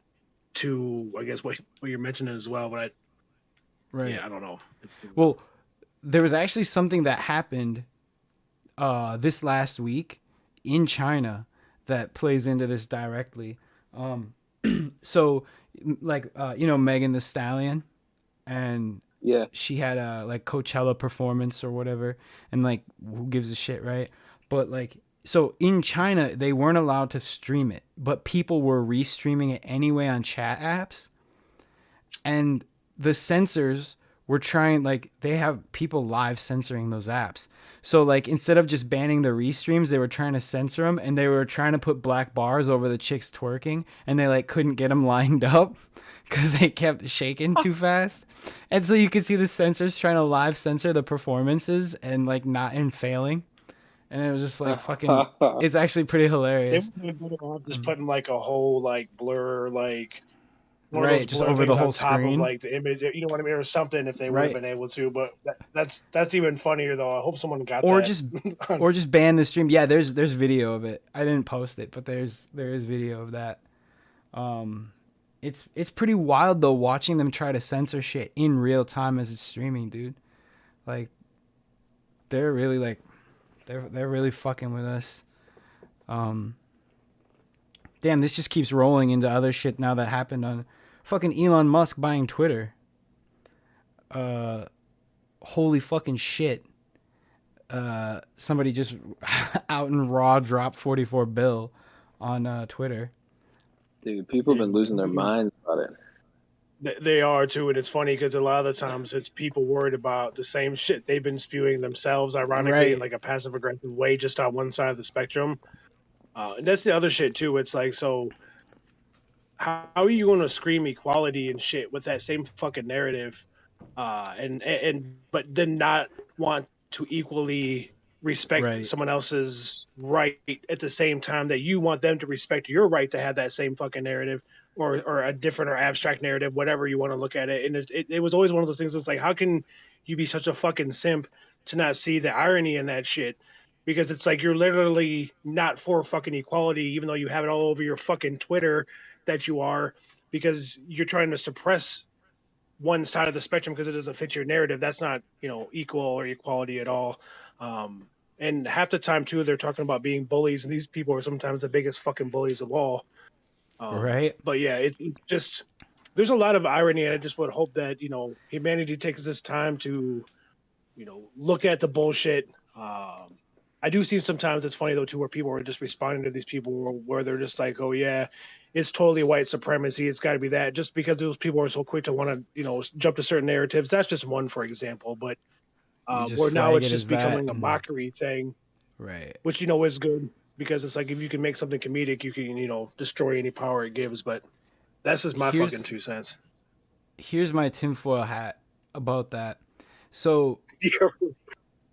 S3: I guess what you're mentioning as well. But
S2: Right.
S3: I don't know.
S2: Well, there was actually something that happened this last week in China that plays into this directly. Um, so, like, Megan the Stallion, and
S4: Yeah.
S2: she had a like Coachella performance or whatever, and like, who gives a shit, right? But like, so in China, they weren't allowed to stream it, but people were restreaming it anyway on chat apps, and the censors were trying, like, they have people live censoring those apps. So like instead of just banning the restreams, they were trying to censor them, and they were trying to put black bars over the chicks twerking, and they like couldn't get them lined up because they kept shaking too fast. And so you could see the censors trying to live censor the performances and like not in failing. And it was just like fucking, it's actually pretty
S3: They
S2: hilarious.
S3: would have been better off just putting like a whole like blur, like one of
S2: Right,
S3: those
S2: just
S3: blur
S2: over the
S3: things
S2: whole
S3: on top of
S2: screen.
S3: like the image, you know what I mean, or something if they would have
S2: Right.
S3: been able to. But that's even funnier though. I hope someone got
S2: Or
S3: that.
S2: just or just ban the stream. Yeah, there's video of it. I didn't post it, but there is video of that. It's pretty wild though, watching them try to censor shit in real time as it's streaming, dude. Like they're really like they're really fucking with us. Damn, this just keeps rolling into other shit now that happened on fucking Elon Musk buying Twitter. Holy fucking shit. Somebody just out in raw dropped 44 bill on Twitter.
S4: Dude, people have been losing their minds about it.
S3: They are too, and it's funny because a lot of the times it's people worried about the same shit they've been spewing themselves, ironically,
S2: Right.
S3: in like a passive aggressive way, just on one side of the spectrum. And that's the other shit too. It's like, so how are you going to scream equality and shit with that same fucking narrative, and but then not want to equally respect
S2: Right.
S3: someone else's right at the same time that you want them to respect your right to have that same fucking narrative, or a different or abstract narrative, whatever you want to look at it. And it was always one of those things that's like, how can you be such a fucking simp to not see the irony in that shit? Because it's like you're literally not for fucking equality, even though you have it all over your fucking Twitter that you are, because you're trying to suppress one side of the spectrum because it doesn't fit your narrative. That's not, equal or equality at all. And half the time too, they're talking about being bullies, and these people are sometimes the biggest fucking bullies of all.
S2: Right.
S3: But yeah, it just, there's a lot of irony, and I just would hope that humanity takes this time to look at the bullshit. I do see sometimes it's funny though too, where people are just responding to these people where they're just like, oh yeah, it's totally white supremacy, it's got to be that, just because those people are so quick to want to jump to certain narratives. That's just one, for example. But
S2: You just
S3: where now
S2: flag
S3: it's
S2: it
S3: just
S2: as that
S3: becoming a
S2: and-
S3: mockery thing,
S2: Right.
S3: which is good, because it's like if you can make something comedic, you can destroy any power it gives. But that's just my
S2: Here's-
S3: fucking 2 cents.
S2: Here's my tinfoil hat about that. So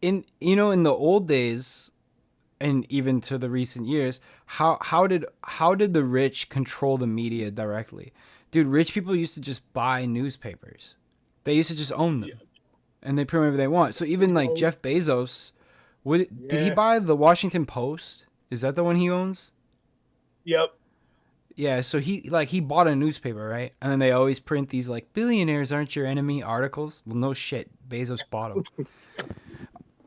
S2: in the old days, and even to the recent years, how did the rich control the media directly? Dude, rich people used to just buy newspapers. They used to just own them, and they print whatever they want. So even like Jeff Bezos, did he
S3: Yeah.
S2: buy the Washington Post? Is that the one he owns?
S3: Yep.
S2: Yeah, so he bought a newspaper, right? And then they always print these like billionaires aren't your enemy articles. Well, no shit, Bezos bought them.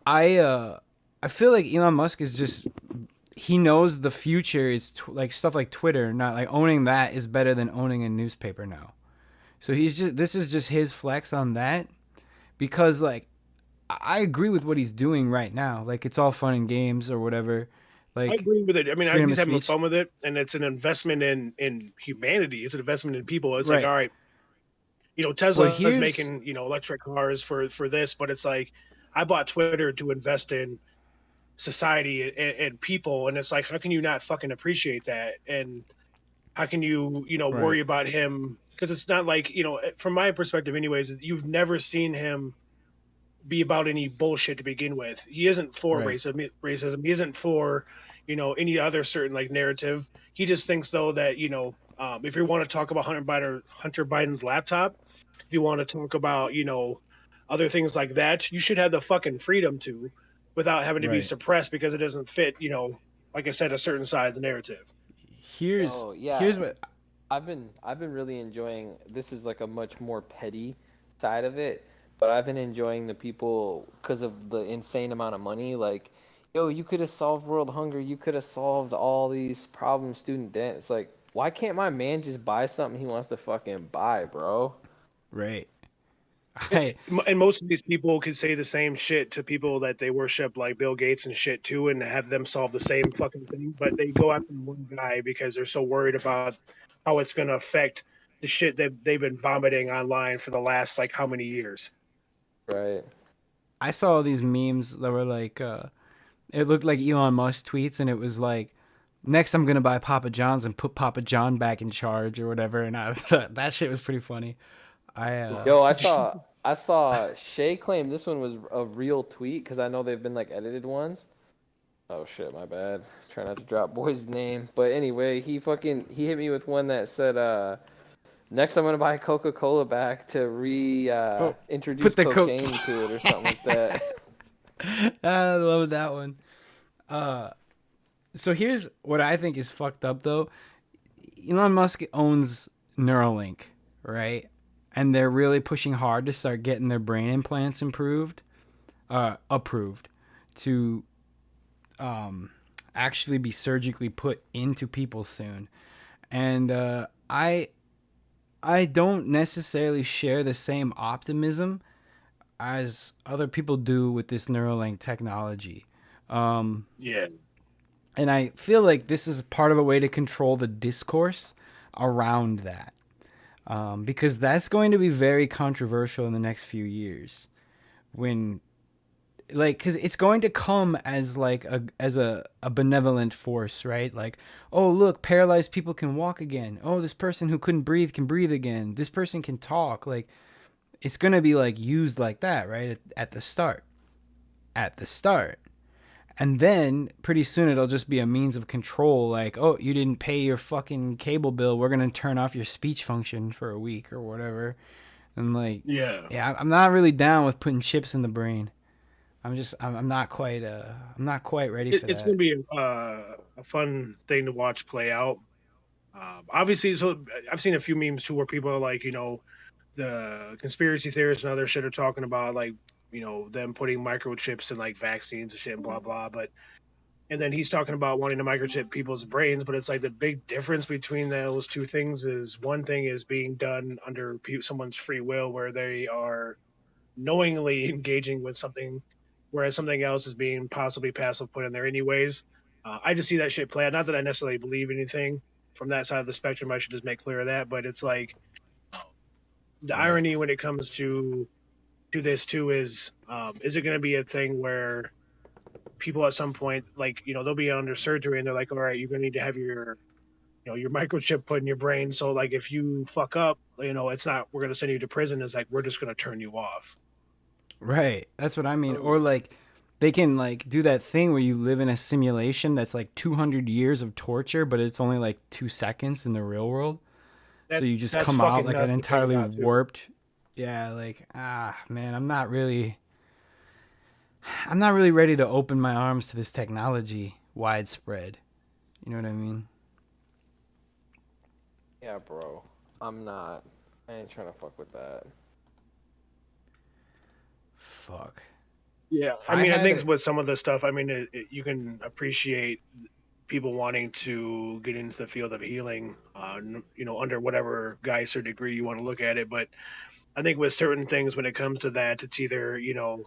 S2: I feel like Elon Musk is just, he knows the future is like stuff like Twitter, not like owning that is better than owning a newspaper now. So this is just his flex on that, because like I agree with what he's doing right now. Like it's all fun and games or whatever. Like
S3: I agree with it. I mean,
S2: freedom
S3: he's
S2: of
S3: having
S2: speech.
S3: fun with it, and it's an investment in humanity. It's an investment in people. It's
S2: Right.
S3: like, all right, Tesla is
S2: here's-
S3: making electric cars for this, but it's like, I bought Twitter to invest in society and people, and it's like, how can you not fucking appreciate that? And how can you worry
S2: Right.
S3: about him? Because it's not like, from my perspective anyways, you've never seen him be about any bullshit to begin with. He isn't for
S2: Right.
S3: racism. He isn't for any other certain like narrative. He just thinks though that if you want to talk about Hunter Biden's laptop, if you want to talk about other things like that, you should have the fucking freedom to, without having to be
S2: Right.
S3: suppressed because it doesn't fit like I said, a certain side's narrative.
S2: Here's what
S5: I've been really enjoying. This is like a much more petty side of it, but I've been enjoying the people because of the insane amount of money. Like, yo, you could have solved world hunger. You could have solved all these problems, student debt. It's like, why can't my man just buy something he wants to fucking buy, bro?
S2: right. Hey,
S3: And most of these people could say the same shit to people that they worship, like Bill Gates and shit too, and have them solve the same fucking thing. But they go after one guy because they're so worried about how it's going to affect the shit that they've been vomiting online for the last like how many years.
S5: Right.
S2: I saw these memes that were like, it looked like Elon Musk tweets, and it was like, next I'm gonna buy Papa John's and put Papa John back in charge or whatever. And I thought that shit was pretty funny.
S5: Yo, I saw Shay claim this one was a real tweet because I know they've been like edited ones. Oh shit, my bad. Try not to drop boy's name. But anyway, he hit me with one that said next I'm gonna buy Coca-Cola back to
S2: Oh,
S5: introduce
S2: put the coke.
S5: cocaine to it or something like that.
S2: I love that one. So here's what I think is fucked up though. Elon Musk owns Neuralink, right? And they're really pushing hard to start getting their brain implants approved to actually be surgically put into people soon. And I don't necessarily share the same optimism as other people do with this Neuralink technology.
S3: Yeah.
S2: And I feel like this is part of a way to control the discourse around that. Because that's going to be very controversial in the next few years. When, like, because it's going to come as like a benevolent force, right? Like, oh look, paralyzed people can walk again. Oh, this person who couldn't breathe can breathe again. This person can talk. Like, it's gonna be like used like that, right? At the start. At the start. And then pretty soon it'll just be a means of control. Like, oh, you didn't pay your fucking cable bill. We're going to turn off your speech function for a week or whatever. And like,
S3: Yeah.
S2: I'm not really down with putting chips in the brain. I'm not quite ready for
S3: It's
S2: that.
S3: gonna be a fun thing to watch play out. Obviously, so I've seen a few memes too where people are like, the conspiracy theorists and other shit are talking about like, them putting microchips in like vaccines and shit and blah blah. But and then he's talking about wanting to microchip people's brains, but it's like the big difference between those two things is one thing is being done under someone's free will, where they are knowingly engaging with something, whereas something else is being possibly passive put in there anyways. I just see that shit play out. Not that I necessarily believe anything from that side of the spectrum. I should just make clear of that. But it's like the irony when it comes to this too is it going to be a thing where people at some point, like, they'll be under surgery and they're like, all right, you're going to need to have your microchip put in your brain. So like, if you fuck up, it's not, we're going to send you to prison. It's like, we're just going to turn you off.
S2: Right. That's what I mean.
S3: Oh.
S2: Or like they can like do that thing where you live in a simulation that's like 200 years of torture, but it's only like 2 seconds in the real world. So you just
S3: That's
S2: come out
S3: fucking
S2: like
S3: nuts
S2: an
S3: to think
S2: entirely
S3: about, too.
S2: warped. Yeah, like man, I'm not really ready to open my arms to this technology widespread. You know what I mean?
S5: Yeah, bro. I'm not. I ain't trying to fuck with that.
S2: Fuck.
S3: Yeah,
S2: I
S3: I
S2: had
S3: think
S2: it.
S3: with some of the stuff, you can appreciate people wanting to get into the field of healing, under whatever guise or degree you want to look at it. But I think with certain things, when it comes to that, it's either um,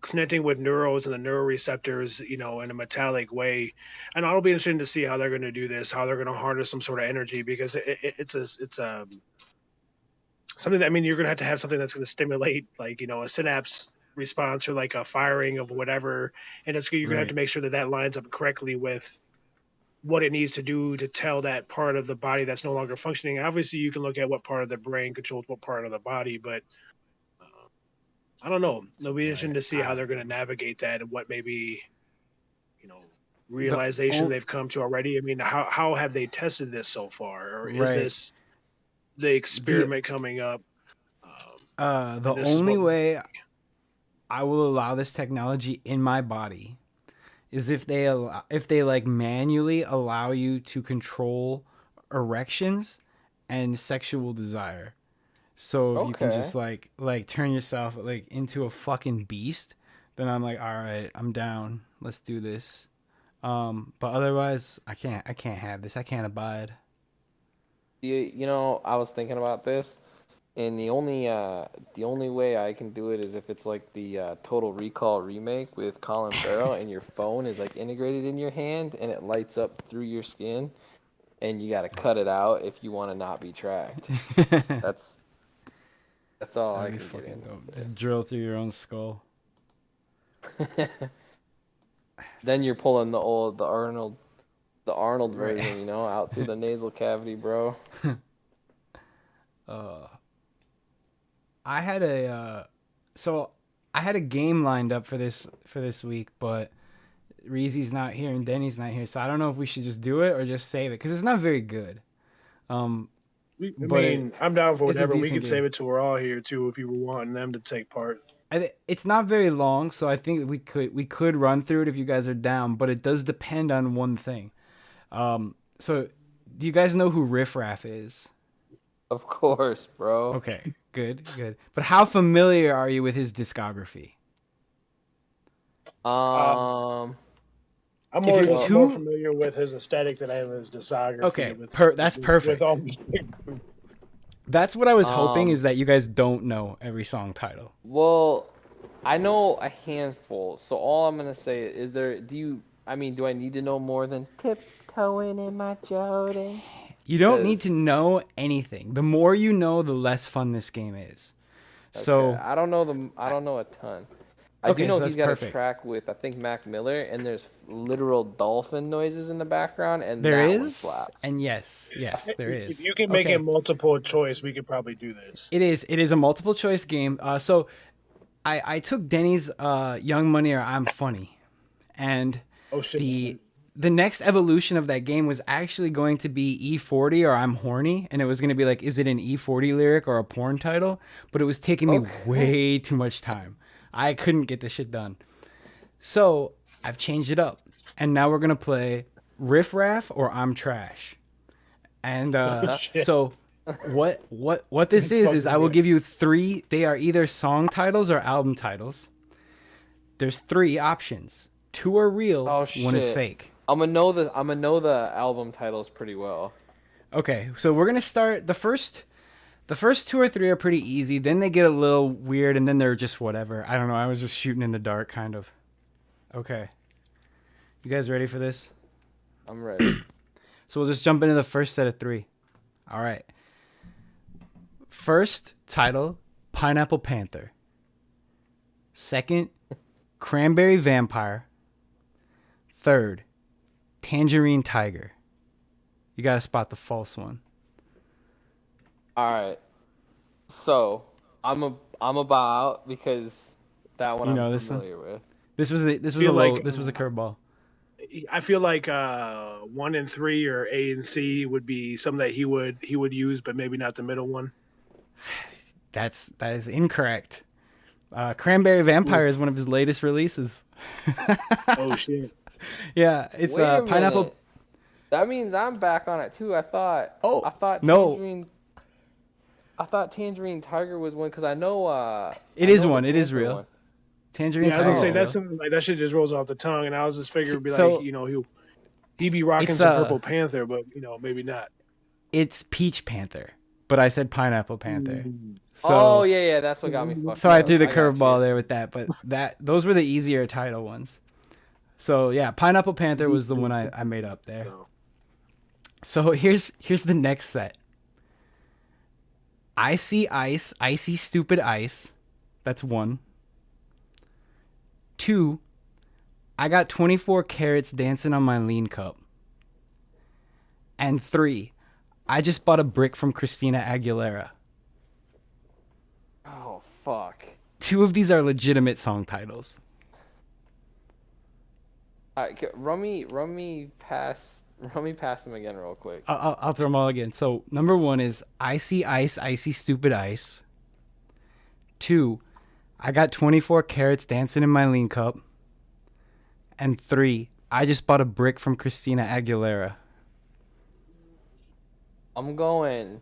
S3: connecting with neurons and the neuroreceptors, in a metallic way. And I'll be interested to see how they're going to do this, how they're going to harness some sort of energy, because it's something that, you're going to have something that's going to stimulate, like, a synapse response or like a firing of whatever. And you're going to have to
S2: Right.
S3: make sure that that lines up correctly with what it needs to do to tell that part of the body that's no longer functioning. Obviously, you can look at what part of the brain controls what part of the body, but I don't know. It'll be interesting
S2: Right.
S3: to see how they're going to navigate that and what maybe, you know,
S2: The
S3: realization
S2: o-
S3: they've come to already. How have they tested this so far, or is
S2: right.
S3: this the
S2: The
S3: experiment coming up?
S2: the
S3: And this is
S2: only
S3: what.
S2: way I will allow this technology in my body is if they like manually allow you to control erections and sexual desire. So if you can
S5: Okay.
S2: just like turn yourself like into a fucking beast, then I'm like, all right, I'm down. Let's do this. But otherwise, I can't have this. I can't abide.
S5: I was thinking about this, and the only way I can do it is if it's like the Total Recall remake with Colin Farrell, and your phone is like integrated in your hand, and it lights up through your skin, and you got to cut it out if you want to not be tracked. That's That's all I
S2: That'd be
S5: can get
S2: fucking dope.
S5: in.
S2: Just drill through your own skull.
S5: Then you're pulling the Arnold
S2: Right.
S5: version, you know, out through the nasal cavity, bro.
S2: I had a game lined up for this week, but Reezy's not here and Denny's not here, so I don't know if we should just do it or just save it because it's not very good.
S3: I
S2: But
S3: mean, I'm down for
S2: it's a
S3: whatever. We
S2: decent
S3: could save
S2: game.
S3: it till we're all here too, if you were wanting them to take part.
S2: It's not very long, so I think we could run through it if you guys are down. But it does depend on one thing. So do you guys know who Riff Raff is?
S5: Of course, bro.
S2: Okay, good. But how familiar are you with his discography?
S5: Um,
S3: I'm
S2: If
S3: more,
S2: you're
S3: more
S2: too-
S3: familiar with his aesthetic than I am his discography.
S2: Okay,
S3: with,
S2: that's
S3: with,
S2: perfect.
S3: With all,
S2: That's what I was hoping,
S5: Um,
S2: is that you guys don't know every song title.
S5: well, I know a handful, so all I'm gonna say is do I need to know more than tiptoeing in my Jordans?
S2: You don't need to
S5: 'Cause-
S2: know anything. The more you know, the less fun this game is. So
S5: Okay, I don't know a ton. I
S2: Okay,
S5: do know
S2: so
S5: he's
S2: that's
S5: got
S2: perfect.
S5: a track with I think Mac Miller, and there's literal dolphin noises in the background, and
S2: there
S5: that one
S2: is,
S5: slaps.
S2: and yes, there is.
S3: if you can make
S2: Okay.
S3: it multiple choice, we could probably do this.
S2: It is a multiple choice game. So I took Denny's Young Money or I'm Funny, and
S3: Oh shit!
S2: the next evolution of that game was actually going to be E40 or I'm Horny, and it was going to be like, is it an E40 lyric or a porn title? But it was taking me way too much time. I couldn't get this shit done. So I've changed it up, and now we're gonna play Riff Raff or I'm Trash. And
S3: shit.
S2: so what this is I will give you 3. They are either song titles or album titles. There's 3 options. 2 are real.
S5: Oh,
S2: 1 is
S5: shit.
S2: fake.
S5: I'm gonna know the album titles pretty well.
S2: Okay, so we're gonna start the first 2 or 3 are pretty easy. Then they get a little weird, and then they're just whatever. I don't know. I was just shooting in the dark, kind of. Okay, you guys ready for this?
S5: I'm ready.
S2: So we'll just jump into the first set of 3. All right. First title, Pineapple Panther. Second, Cranberry Vampire. Third, Tangerine Tiger. You gotta spot the false one.
S5: All right. So I'm a bow out because that one
S2: You know
S5: I'm
S2: this one?
S5: familiar with.
S2: This was a
S3: Feel like,
S2: this was a curveball.
S3: I feel like 1 and 3 or A and C would be something that he would use, but maybe not the middle one.
S2: That is incorrect. Cranberry Vampire is one of his latest releases.
S3: Oh shit!
S2: Yeah, it's
S5: Wait a
S2: Pineapple.
S5: minute. That means I'm back on it too. I thought
S2: no.
S5: Tangerine Tiger was one because I know.
S2: It
S5: I
S2: is
S5: know the
S2: one. It is
S5: Panther
S2: real.
S5: one.
S2: Tangerine
S3: Yeah, I was
S2: Tiger.
S3: gonna say
S2: is
S3: that's
S2: real.
S3: something like that shit just rolls off the tongue, and I was just figuring it'd be
S2: So-
S3: like he'd be rocking
S2: It's,
S3: some Purple Panther, but maybe not.
S2: It's Peach Panther, but I said Pineapple Panther. So,
S5: Oh yeah, that's what got me fucked
S2: so I
S5: up.
S2: threw the
S5: got
S2: curveball
S5: you.
S2: there with that, but those were the easier title ones. So yeah, Pineapple Panther was the one I made up there. So here's the next set. Icy Ice, Icy Stupid Ice. That's 1. 2, I got 24 carats dancing on my lean cup. And 3, I just bought a brick from Christina Aguilera.
S5: Oh fuck.
S2: 2 of these are legitimate song titles.
S5: All right, run me past them again real quick.
S2: I'll throw them all again. So number 1 is Icy Ice, Icy Stupid Ice. 2, I got 24 carats dancing in my lean cup. And 3, I just bought a brick from Christina Aguilera.
S5: I'm going.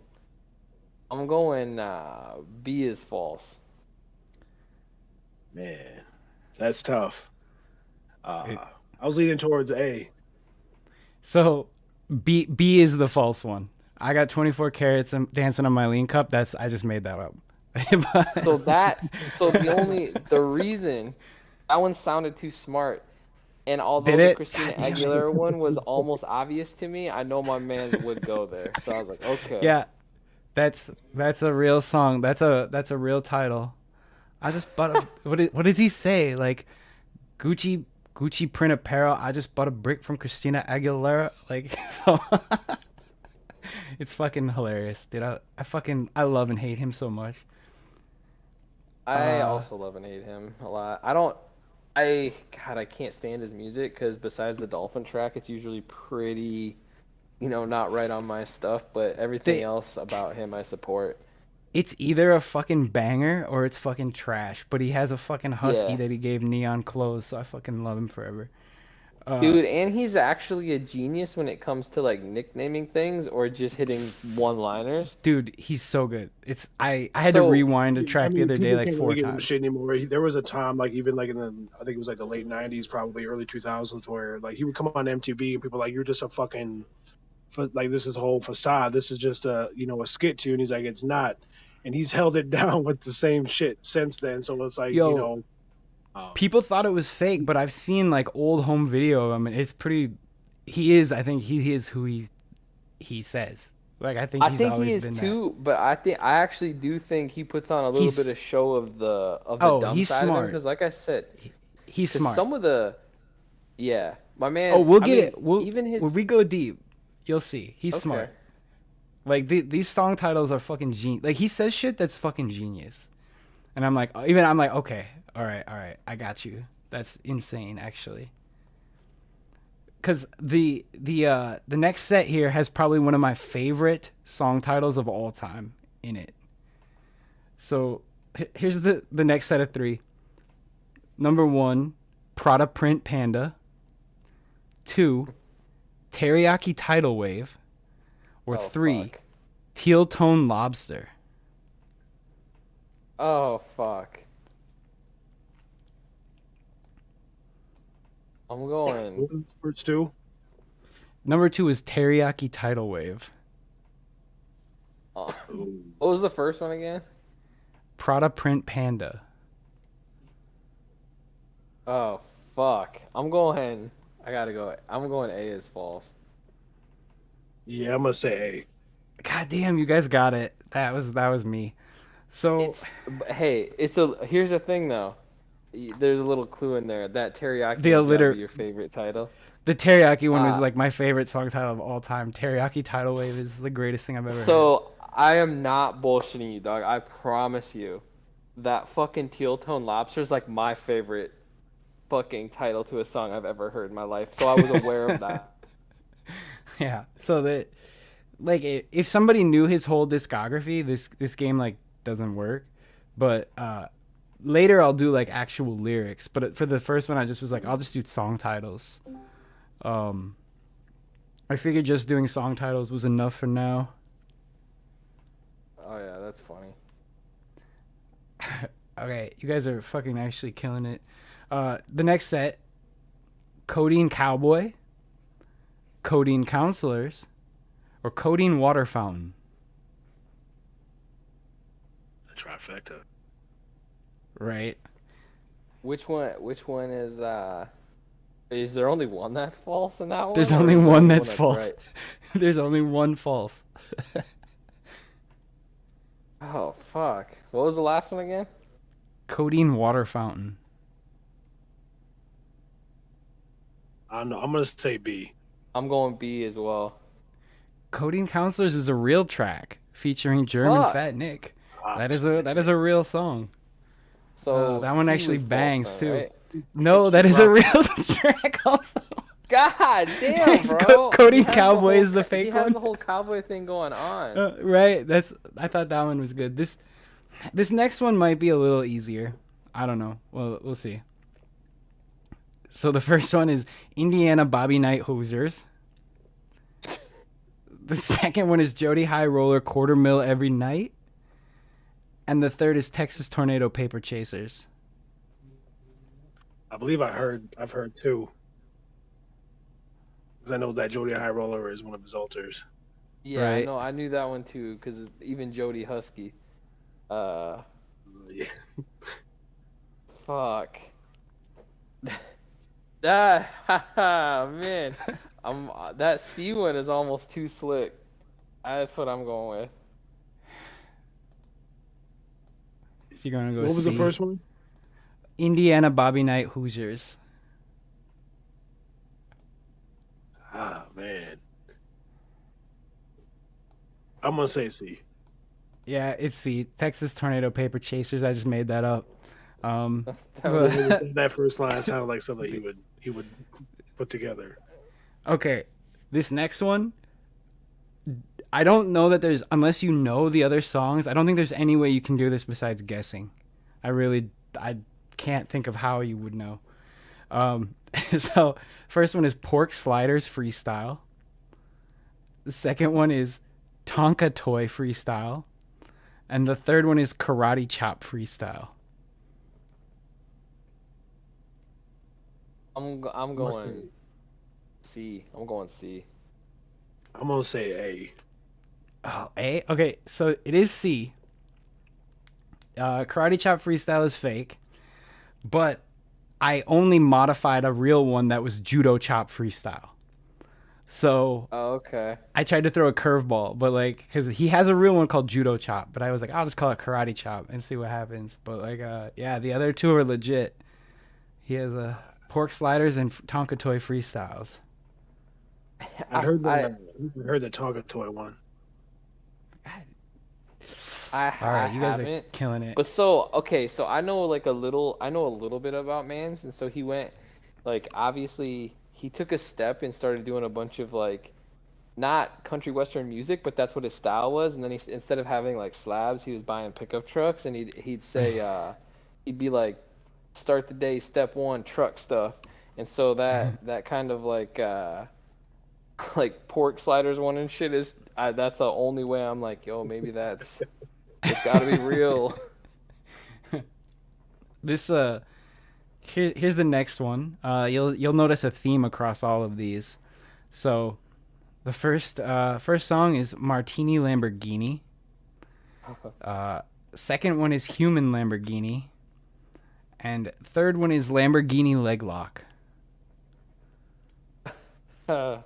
S5: B is false.
S3: Man, that's tough. I was leaning towards A.
S2: So B is the false one. I got 24 carats and dancing on my lean cup. I just made that up.
S5: So the reason that one sounded too smart, and although
S2: Did
S5: the
S2: it?
S5: Christina
S2: God damn it.
S5: Aguilera one was almost obvious to me, I know my man would go there. So I was like, okay.
S2: Yeah. That's a real song. That's a real title. I just bought a what does he say? Like Gucci print apparel. I just bought a brick from Christina Aguilera. Like so it's fucking hilarious, dude. I love and hate him so much.
S5: I also love and hate him a lot. God, I can't stand his music because besides the Dolphin track, it's usually pretty, not right on my stuff. But everything
S2: They-
S5: else about him, I support.
S2: It's either a fucking banger or it's fucking trash. But he has a fucking husky
S5: Yeah.
S2: that he gave neon clothes, so I fucking love him forever.
S5: Dude, and he's actually a genius when it comes to like nicknaming things or just hitting one-liners.
S2: Dude, he's so good. I had to
S5: So,
S2: rewind a track the other day
S3: people
S2: like
S3: can't
S2: 4
S3: really give him
S2: times.
S3: shit anymore. There was a time, like even like in the, I think it was like the late '90s, probably early 2000s, where like he would come on MTV and people were like, "You're just a fucking, like this is a whole facade. This is just a a skit to you." And he's like, "It's not." And he's held it down with the same shit since then. So it's like
S2: Yo, people thought it was fake, but I've seen like old home video of him, and it's pretty. I think he is who he says. Like I think
S5: I
S2: he's
S5: think
S2: always
S5: he is
S2: been
S5: too, but I actually do think he puts on a little
S2: He's-
S5: bit of show of the
S2: Oh,
S5: dumb
S2: he's
S5: side of him
S2: smart.
S5: because, like I said,
S2: that. He's
S5: 'cause
S2: smart.
S5: some of the, yeah, my man.
S2: Oh, we'll
S5: I
S2: get
S5: mean,
S2: it. We'll
S5: even his
S2: when we go deep, you'll see. He's
S5: okay.
S2: smart. Like these song titles are fucking genius. Like he says shit that's fucking genius, and I'm like, okay, all right, I got you. That's insane, actually. Because the next set here has probably one of my favorite song titles of all time in it. So here's the next set of 3. Number 1, Prada Print Panda. 2, Teriyaki Tidal Wave. Or
S5: Oh,
S2: 3,
S5: fuck.
S2: Teal Tone Lobster.
S5: Oh fuck. I'm going.
S3: first two.
S2: Number 2 is Teriyaki Tidal Wave.
S5: Oh. What was the first one again?
S2: Prada Print Panda.
S5: Oh fuck. I'm going. I gotta go. I'm going A is false.
S3: Yeah, I'm gonna say
S2: God damn, you guys got it. That was me. So
S5: Hey, here's the thing though. There's a little clue in there. That teriyaki
S2: The
S5: one's gotta
S2: alliter-
S5: be your favorite title.
S2: the Teriyaki one was
S5: Ah.
S2: like my favorite song title of all time. Teriyaki Tidal Wave is the greatest thing I've ever heard.
S5: So I am not bullshitting you, dog. I promise you, that fucking Teal Tone Lobster is like my favorite fucking title to a song I've ever heard in my life. So I was aware of that.
S2: Yeah. So that like if somebody knew his whole discography, this game like doesn't work. But later I'll do like actual lyrics. But for the first one I just was like I'll just do song titles. I figured just doing song titles was enough for now.
S5: Oh yeah, that's funny.
S2: Okay, you guys are fucking actually killing it. The next set, Codeine Cowboy, Codeine Counselors, or Codeine Water Fountain.
S3: A trifecta.
S2: Right.
S5: Which one is there only one that's false in that one?
S2: There's
S5: or
S2: only
S5: is there
S2: one that's false.
S5: right?
S2: There's only one false.
S5: Oh fuck. What was the last one again?
S2: Codeine Water Fountain.
S3: I don't know. I'm gonna say B.
S5: I'm going B as well.
S2: Codeine Counselors is a real track featuring German
S5: Fuck.
S2: Fat Nick.
S3: Ah,
S2: That is a real song.
S5: So
S2: That one
S5: C
S2: actually
S5: was false
S2: bangs
S5: then,
S2: too.
S5: right?
S2: No, that is a real track also.
S5: God damn,
S2: It's
S5: bro.
S2: Cody
S5: He has
S2: Cowboy
S5: whole
S2: is the fake
S5: He has
S2: one.
S5: the whole cowboy thing going on.
S2: Right. I thought that one was good. This next one might be a little easier. I don't know. Well, we'll see. So the first one is Indiana Bobby Knight Hosers. The second one is Jody High Roller Quarter Mill Every Night. And the third is Texas Tornado Paper Chasers.
S3: I believe I've heard two. Because I know that Jody High Roller is one of his alters.
S5: Yeah,
S2: Right.
S5: no, I knew that one too because even Jody Husky.
S3: Yeah.
S5: Fuck. That man, that C one is almost too slick. That's what I'm going with.
S2: So you're gonna go
S3: What was
S2: C.
S3: the first one?
S2: Indiana Bobby Knight Hoosiers.
S3: Ah, man. I'm gonna say C.
S2: Yeah, it's C. Texas Tornado Paper Chasers. I just made that up.
S5: That
S2: But-
S5: was-
S3: That first line sounded like something he would put together.
S2: Okay, this next one, I don't know that there's, unless you know the other songs, I don't think there's any way you can do this besides guessing. I can't think of how you would know. So, first one is Pork Sliders Freestyle. The second one is Tonka Toy Freestyle. And the third one is Karate Chop Freestyle.
S5: I'm going C. I'm going C.
S3: I'm gonna say A.
S2: Oh, A? Okay, so it is C. Karate Chop Freestyle is fake, but I only modified a real one that was Judo Chop Freestyle. So
S5: Oh, okay.
S2: I tried to throw a curveball, but like, because he has a real one called Judo Chop, but I was like, I'll just call it Karate Chop and see what happens. But like, yeah, the other two are legit. He has Pork Sliders and Tonka Toy Freestyles.
S3: I heard the Tonga toy one.
S5: I
S2: All right, you guys are
S5: haven't.
S2: killing it.
S5: But okay, so I know a little bit about Mans, and so he went, like, obviously he took a step and started doing a bunch of like, not country western music, but that's what his style was. And then instead of having like slabs, he was buying pickup trucks, and he'd say, he'd be like, start the day, step one, truck stuff. And so that kind of like Pork Sliders one and shit that's the only way I'm like, yo, maybe it's got to be real.
S2: This here's the next one. You'll notice a theme across all of these. So the first song is Martini Lamborghini. Second one is Human Lamborghini. And third one is Lamborghini Leg Lock.
S5: I'm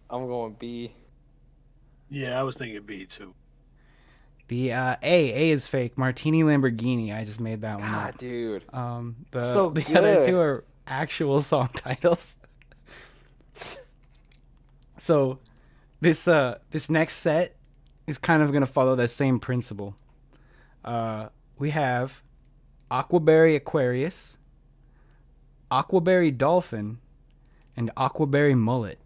S5: going B.
S3: Yeah, I was thinking B too.
S2: The A is fake. Martini Lamborghini. I just made that one
S5: God,
S2: up.
S5: dude.
S2: The
S5: So
S2: the other
S5: good.
S2: two are actual song titles. So this next set is kind of gonna follow that same principle. We have Aquaberry Aquarius, Aquaberry Dolphin, and Aquaberry Mullet.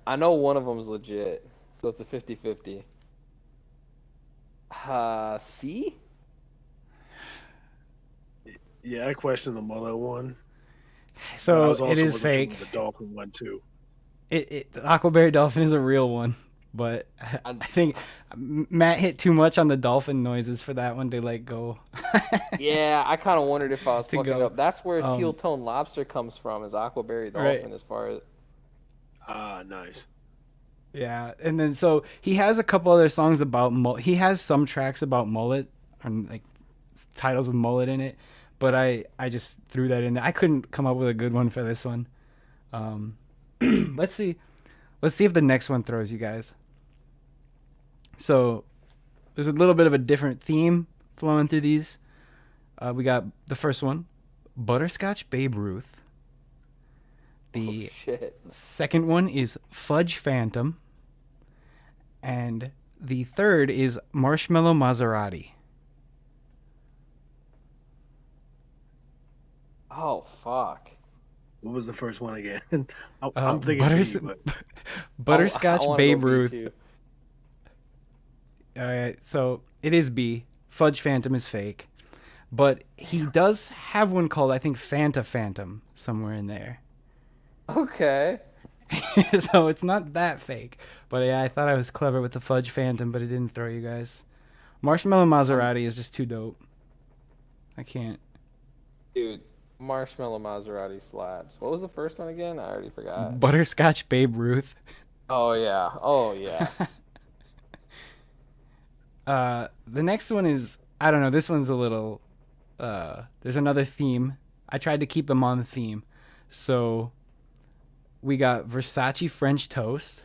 S5: I know one of them's legit, so it's a 50-50. C?
S3: Yeah, I questioned the mullet one. but I
S2: So
S3: was
S2: it
S3: also
S2: is
S3: wasn't sure
S2: fake.
S3: with the dolphin one too.
S2: The Aquaberry Dolphin is a real one, but I think Matt hit too much on the dolphin noises for that one to like go.
S5: Yeah, I kind of wondered if I was
S2: To
S5: fucking
S2: go,
S5: up. That's where teal tone lobster comes from, is Aquaberry
S2: Right.
S5: Dolphin, as far as.
S3: Ah, nice.
S2: Yeah, and then so he has a couple other songs about he has some tracks about mullet and like titles with mullet in it, but I just threw that in there. I couldn't come up with a good one for this one. Let's see if the next one throws you guys. So there's a little bit of a different theme flowing through these. We got the first one, Butterscotch Babe Ruth. The
S5: Shit.
S2: second one is Fudge Phantom. And the third is Marshmallow Maserati.
S5: Oh, fuck.
S3: What was the first one again? I'm thinking B, but
S2: Butterscotch
S5: I wanna
S2: Babe
S5: go B
S2: Ruth.
S5: too.
S2: So it is B. Fudge Phantom is fake. But he does have one called, I think, Fanta Phantom somewhere in there.
S5: Okay.
S2: So it's not that fake. But yeah, I thought I was clever with the Fudge Phantom, but it didn't throw you guys. Marshmallow Maserati is just too dope. I can't.
S5: Dude, Marshmallow Maserati slabs. What was the first one again? I already forgot.
S2: Butterscotch Babe Ruth.
S5: Oh, yeah. Oh, yeah.
S2: The next one is, I don't know, this one's a little, there's another theme. I tried to keep them on the theme. So we got Versace French Toast,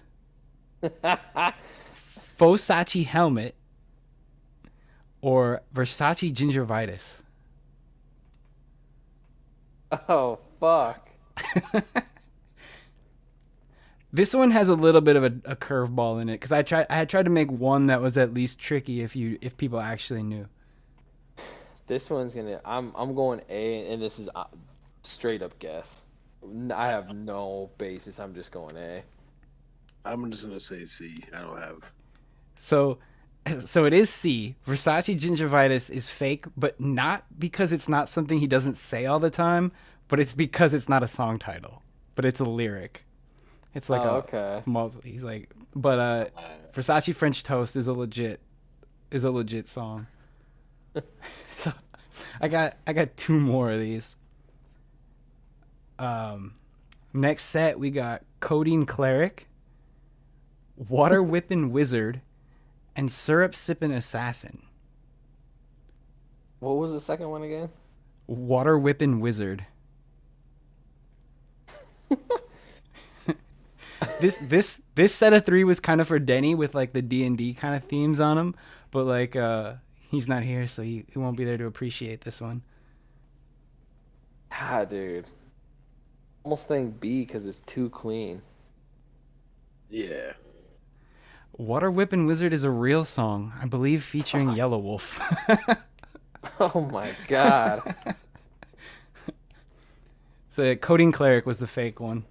S2: Fosachi Helmet, or Versace Gingivitis?
S5: Oh fuck.
S2: This one has a little bit of a curveball in it because I had tried to make one that was at least tricky if people actually knew.
S5: This one's gonna. I'm going A, and this is straight up guess. I have no basis. I'm just going A.
S3: I'm just gonna say C. I don't have.
S2: So it is C. Versace Gingivitis is fake, but not because it's not something he doesn't say all the time, but it's because it's not a song title, but it's a lyric. It's like
S5: okay.
S2: He's like, but Versace French Toast is a legit song. So I got two more of these. Next set we got Codeine Cleric, Water Whippin' Wizard, and Syrup Sippin' Assassin.
S5: What was the second one again?
S2: Water Whippin' Wizard. This set of three was kind of for Denny with like the D&D kind of themes on him, but like he's not here, so he won't be there to appreciate this one.
S5: Ah, dude. Almost think B because it's too clean.
S3: Yeah.
S2: Water Whippin' Wizard is a real song, I believe, featuring Yellow Wolf.
S5: Oh my god.
S2: So Codeine Cleric was the fake one.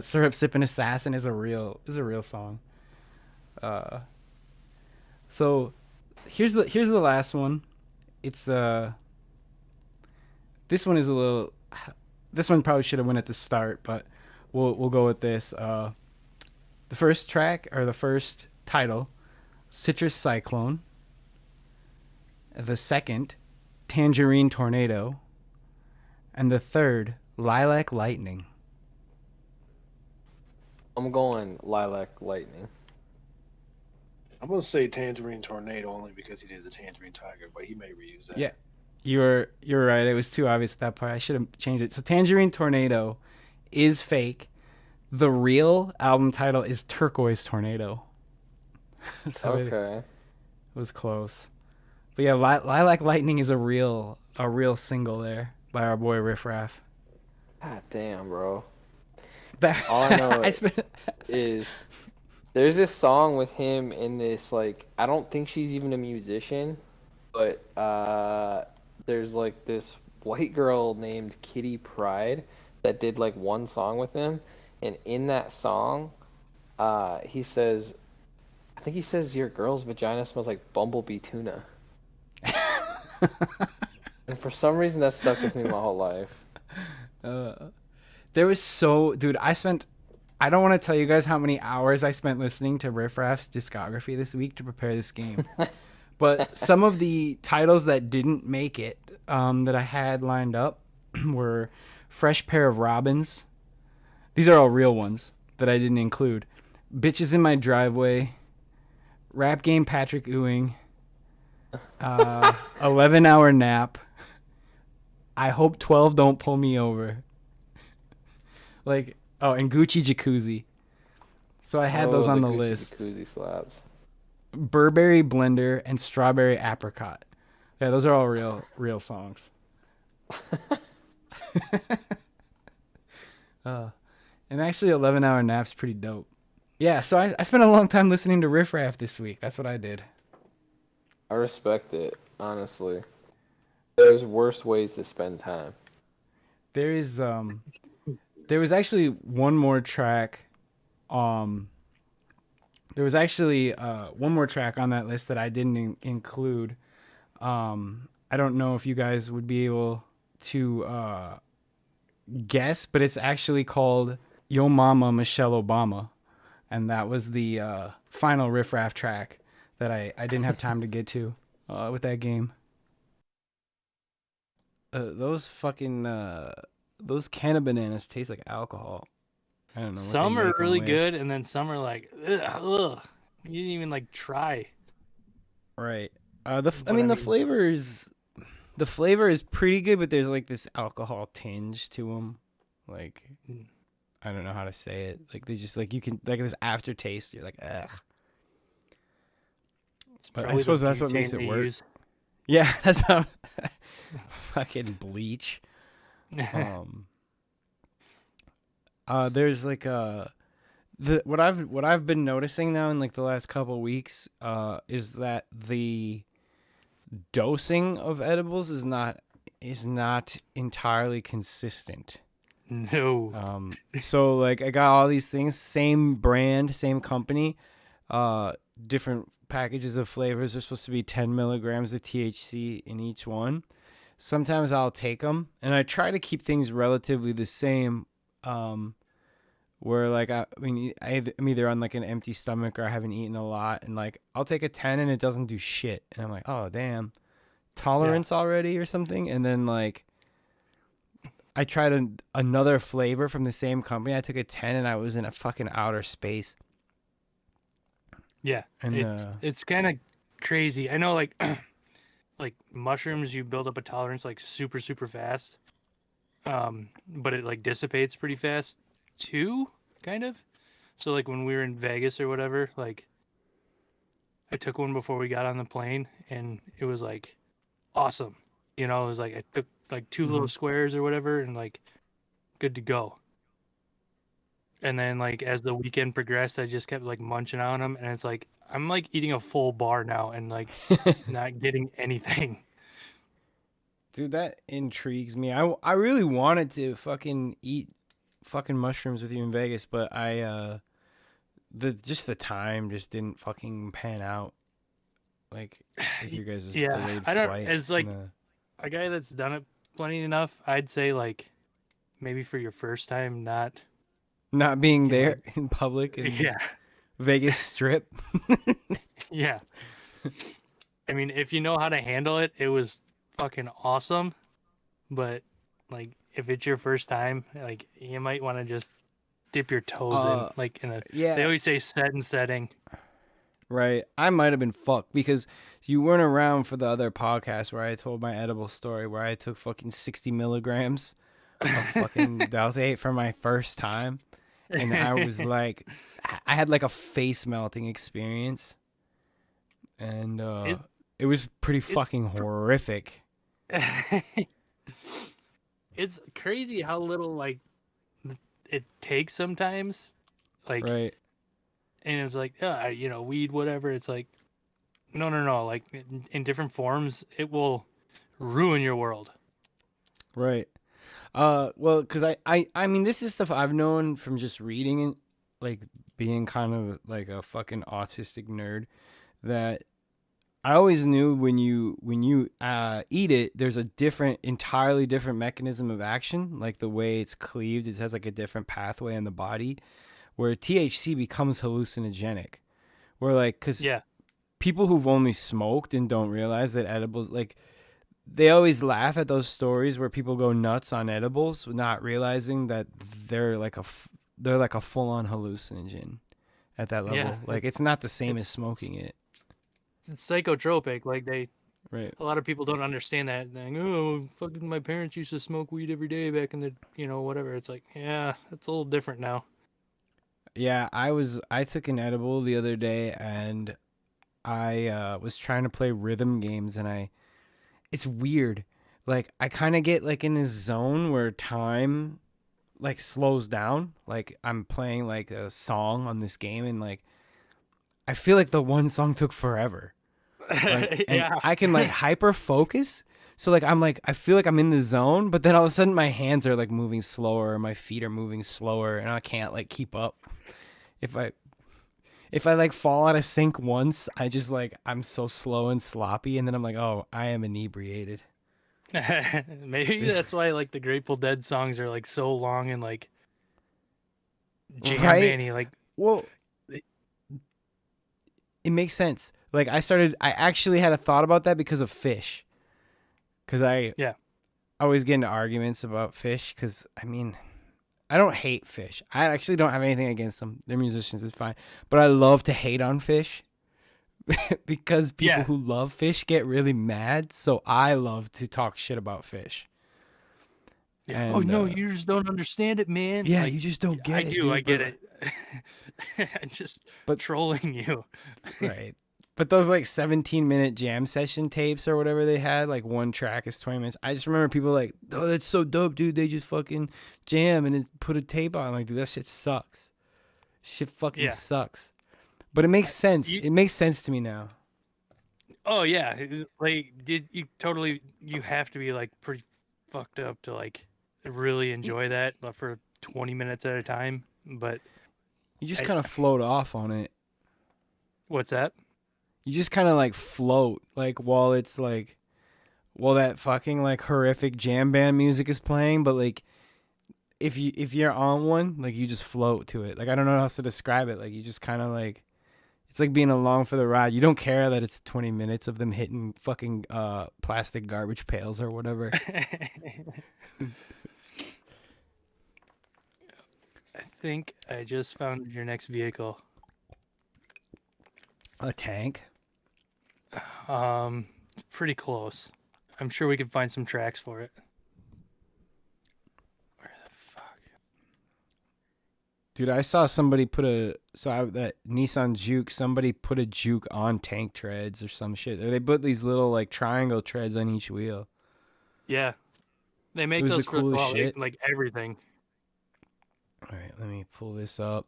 S2: Syrup Sippin' Assassin is a real song. So here's the last one. It's this one is a little. This one probably should have went at the start, but we'll go with this. The first track or the first title, Citrus Cyclone. The second, Tangerine Tornado. And the third, Lilac Lightning.
S5: I'm going Lilac Lightning.
S3: I'm gonna say Tangerine Tornado only because he did the Tangerine Tiger, but he may reuse that.
S2: Yeah, you're right. It was too obvious with that part. I should have changed it. So Tangerine Tornado is fake. The real album title is Turquoise Tornado. So
S5: Okay.
S2: it was close. But yeah, Lilac Lightning is a real single there by our boy Riff Raff.
S5: God damn, bro.
S2: That,
S5: All I know is there's this song with him in this, like, I don't think she's even a musician, but there's like this white girl named Kitty Pryde that did like one song with him, and in that song he says, I think he says your girl's vagina smells like bumblebee tuna. And for some reason that stuck with me my whole life.
S2: There was dude, I don't want to tell you guys how many hours I spent listening to Riff Raff's discography this week to prepare this game. But some of the titles that didn't make it that I had lined up were Fresh Pair of Robins. These are all real ones that I didn't include. Bitches in My Driveway, Rap Game Patrick Ewing, 11-Hour Nap, I Hope 12 Don't Pull Me Over. Like, oh, and Gucci Jacuzzi. So I had those on the
S5: Gucci
S2: list.
S5: Jacuzzi slabs.
S2: Burberry Blender and Strawberry Apricot. Yeah, those are all real songs. And actually 11-Hour Nap's pretty dope. Yeah, so I spent a long time listening to Riff Raff this week. That's what I did.
S5: I respect it, honestly. There's worse ways to spend time.
S2: There was actually one more track. There was actually one more track on that list that I didn't include. I don't know if you guys would be able to guess, but it's actually called Yo Mama Michelle Obama. And that was the final Riff Raff track that I didn't have time to get to with that game. Those fucking those can of bananas taste like alcohol. I don't know.
S6: Some are really good, and then some are like, ugh. You didn't even like try.
S2: Right. The flavor is pretty good, but there's like this alcohol tinge to them. Like, I don't know how to say it. Like they just like you can like this aftertaste. You're like, ugh.
S6: It's
S2: But I
S6: probably the
S2: suppose that's what makes
S6: butane
S2: it
S6: they
S2: work.
S6: use.
S2: Yeah, that's how fucking bleach. There's like what I've been noticing now in like the last couple weeks is that the dosing of edibles is not entirely consistent.
S6: No.
S2: So like I got all these things, same brand, same company, different packages of flavors. There's supposed to be 10 milligrams of THC in each one. Sometimes I'll take them, and I try to keep things relatively the same. Where like I'm either on like an empty stomach or I haven't eaten a lot, and like I'll take a 10 and it doesn't do shit, and I'm like, oh damn, tolerance already or something. And then like I tried another flavor from the same company. I took a 10 and I was in a fucking outer space.
S6: Yeah,
S2: And
S6: it's kind of crazy. I know, like like mushrooms, you build up a tolerance like super super fast, but it like dissipates pretty fast too, kind of. So like when we were in Vegas or whatever, like I took one before we got on the plane, and it was like awesome. You know, it was like I took like 2 little squares or whatever, and like good to go. And then like as the weekend progressed, I just kept like munching on them, and it's like I'm like eating a full bar now and like not getting anything.
S2: dude, that intrigues me. I really wanted to fucking eat fucking mushrooms with you in Vegas, but the time just didn't fucking pan out. Like with your guys' delayed
S6: I don't.
S2: flight.
S6: As like a guy that's done it plenty enough, I'd say like maybe for your first time,
S2: not being there in public and Vegas Strip.
S6: Yeah. I mean, if you know how to handle it, it was fucking awesome. But like, if it's your first time, like you might want to just dip your toes in, like in a.
S2: Yeah.
S6: They always say set and setting.
S2: Right. I might have been fucked because you weren't around for the other podcast where I told my edible story where I took fucking 60 milligrams of fucking Delta-8 for my first time. And I was like, I had like a face melting experience. And it was pretty fucking horrific.
S6: It's crazy how little like it takes sometimes. Like,
S2: right.
S6: And it's like, weed, whatever. It's like, no. Like in different forms, it will ruin your world.
S2: Right. Well, because I mean, this is stuff I've known from just reading and like being kind of like a fucking autistic nerd, that I always knew when you eat it, there's a entirely different mechanism of action. Like the way it's cleaved, it has like a different pathway in the body, where THC becomes hallucinogenic. Where like, because people who've only smoked and don't realize that edibles, like, they always laugh at those stories where people go nuts on edibles, not realizing that they're like a full-on hallucinogen at that level.
S6: Yeah,
S2: like it's not the same as smoking it.
S6: It's psychotropic. Like
S2: right.
S6: A lot of people don't understand that. They're like, oh, fucking my parents used to smoke weed every day back in the, whatever. It's like, yeah, it's a little different now.
S2: Yeah, I took an edible the other day, and I was trying to play rhythm games, and it's weird. Like I kind of get like in this zone where time like slows down. Like I'm playing like a song on this game, and like I feel like the one song took forever. Like, and I can like hyper focus. So like I feel like I'm in the zone, but then all of a sudden my hands are like moving slower, my feet are moving slower, and I can't like keep up. If I like fall out of sync once, I just like I'm so slow and sloppy, and then I'm like, oh, I am inebriated.
S6: Maybe that's why like the Grateful Dead songs are like so long and like jam-manny. Like,
S2: well, it makes sense. Like I actually had a thought about that because of Fish. Because I always get into arguments about Fish, because I mean, I don't hate Fish. I actually don't have anything against them. They're musicians, it's fine. But I love to hate on Fish because people who love Fish get really mad. So I love to talk shit about Fish.
S6: Yeah. And, oh no, you just don't understand it, man.
S2: Yeah, like, you just don't get it.
S6: I get it. I'm just trolling you.
S2: Right. But those like 17-minute jam session tapes or whatever they had, like one track is 20 minutes. I just remember people like, oh, that's so dope, dude. They just fucking jam and then put a tape on. I'm like, dude, that shit sucks. Shit fucking sucks. But it makes sense. It makes sense to me now.
S6: Oh yeah, like you have to be like pretty fucked up to like really enjoy that for 20 minutes at a time. But
S2: you just kind of float off on it.
S6: What's that?
S2: You just kind of like float, like while that fucking like horrific jam band music is playing, but like if you're on one, like you just float to it. Like I don't know how else to describe it. Like you just kind of like, it's like being along for the ride. You don't care that it's 20 minutes of them hitting fucking plastic garbage pails or whatever.
S6: I think I just found your next vehicle.
S2: A tank?
S6: Pretty close. I'm sure we can find some tracks for it. Where the fuck?
S2: Dude, I saw somebody that Nissan Juke, somebody put a Juke on tank treads or some shit. They put these little like triangle treads on each wheel.
S6: Yeah. They make
S2: It was
S6: those
S2: the coolest
S6: for
S2: shit.
S6: like everything.
S2: All right, let me pull this up.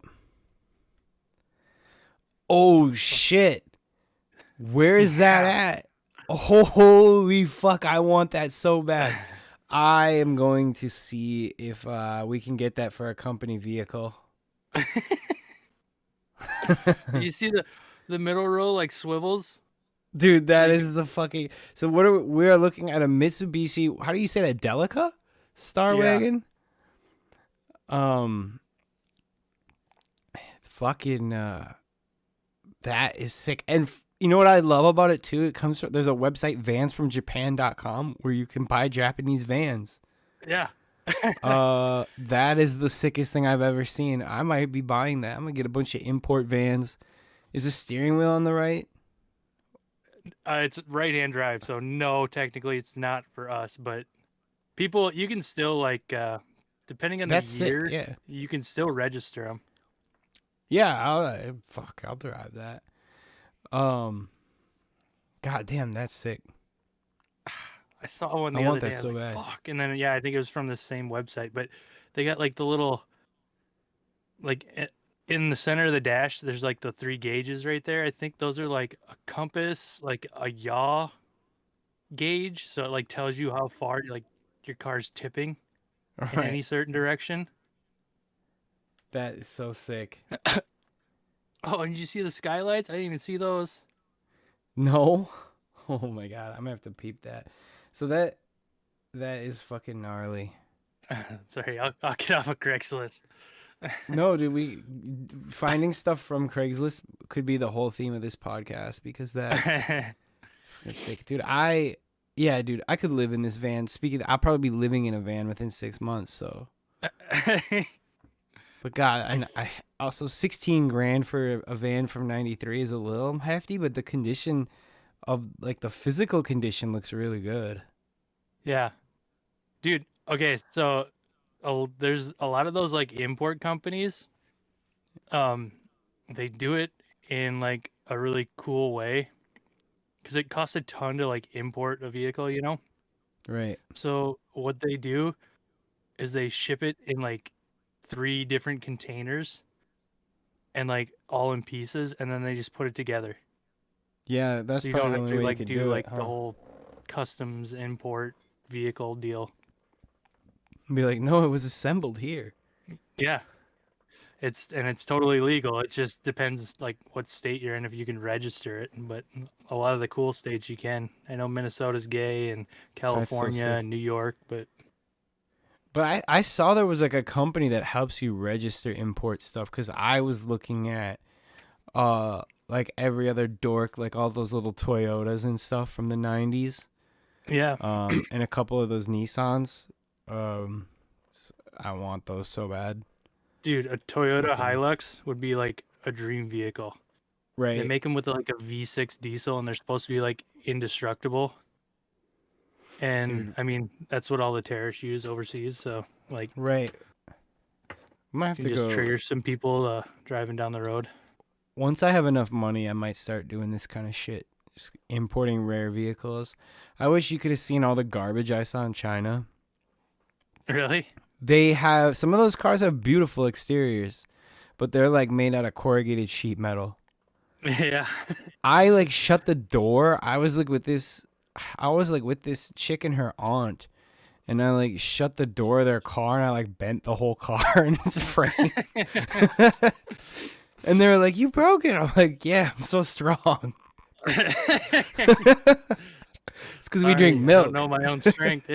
S2: Oh shit. Where is that at? Holy fuck, I want that so bad. I am going to see if we can get that for a company vehicle.
S6: You see the middle row like swivels?
S2: Dude, that is the fucking... So what are we are looking at a Mitsubishi, how do you say that? Delica? Star Wagon? Fucking that is sick. And you know what I love about it too? It comes from, there's a website, vansfromjapan.com, where you can buy Japanese vans.
S6: Yeah.
S2: That is the sickest thing I've ever seen. I might be buying that. I'm gonna get a bunch of import vans. Is the steering wheel on the right?
S6: It's right-hand drive, so no, technically it's not for us, but people, you can still like depending on the year,
S2: yeah.
S6: you can still register them.
S2: Yeah, I'll drive that. God damn, that's sick.
S6: I saw one the
S2: I
S6: other
S2: want
S6: day.
S2: that
S6: I was
S2: so
S6: like,
S2: bad.
S6: fuck. And then I think it was from the same website, but they got like the little, like in the center of the dash, there's like the 3 gauges right there. I think those are like a compass, like a yaw gauge, so it like tells you how far like your car's tipping in any certain direction.
S2: That is so sick.
S6: Oh, and did you see the skylights? I didn't even see those.
S2: No? Oh my god, I'm gonna have to peep that. So that is fucking gnarly.
S6: Sorry, I'll get off of Craigslist.
S2: No, dude, finding stuff from Craigslist could be the whole theme of this podcast because that's sick. Dude, I could live in this van. I'll probably be living in a van within 6 months, so. But God, and I also 16 grand for a van from 93 is a little hefty, but the condition of like the physical condition looks really good.
S6: Yeah. Dude, okay, so there's a lot of those like import companies. They do it in like a really cool way because it costs a ton to like import a vehicle, you know?
S2: Right.
S6: So what they do is they ship it in like 3 different containers and like all in pieces, and then they just put it together.
S2: Yeah, that's
S6: so you
S2: probably
S6: don't
S2: the
S6: have
S2: only
S6: to
S2: way
S6: like
S2: you could
S6: do
S2: do
S6: like
S2: it,
S6: the
S2: huh?
S6: whole customs import vehicle deal.
S2: Be like, no, it was assembled here.
S6: Yeah. It's totally legal. It just depends like what state you're in if you can register it. But a lot of the cool states you can. I know Minnesota's gay and California
S2: sick.
S6: and New York, but
S2: I saw there was like a company that helps you register import stuff because I was looking at like every other dork, like all those little Toyotas and stuff from the 90s.
S6: yeah.
S2: And a couple of those Nissans. I want those so bad.
S6: Dude, a Toyota
S2: Fucking-
S6: Hilux would be like a dream vehicle.
S2: Right.
S6: They make them with like a V6 diesel, and they're supposed to be like indestructible. And
S2: Dude.
S6: I mean, that's what all the terrorists use overseas. So like,
S2: Right. I might have
S6: you
S2: to
S6: just
S2: go.
S6: trigger some people driving down the road.
S2: once I have enough money, I might start doing this kind of shit. Just importing rare vehicles. I wish you could have seen all the garbage I saw in China.
S6: Really?
S2: They have some of those cars have beautiful exteriors, but they're like made out of corrugated sheet metal.
S6: Yeah.
S2: I like shut the door. I was like with this chick and her aunt, and I like shut the door of their car and I like bent the whole car in its frame. And they were like, "You broke it." I'm like, "Yeah, I'm so strong." It's because we drink milk.
S6: I don't know my own strength.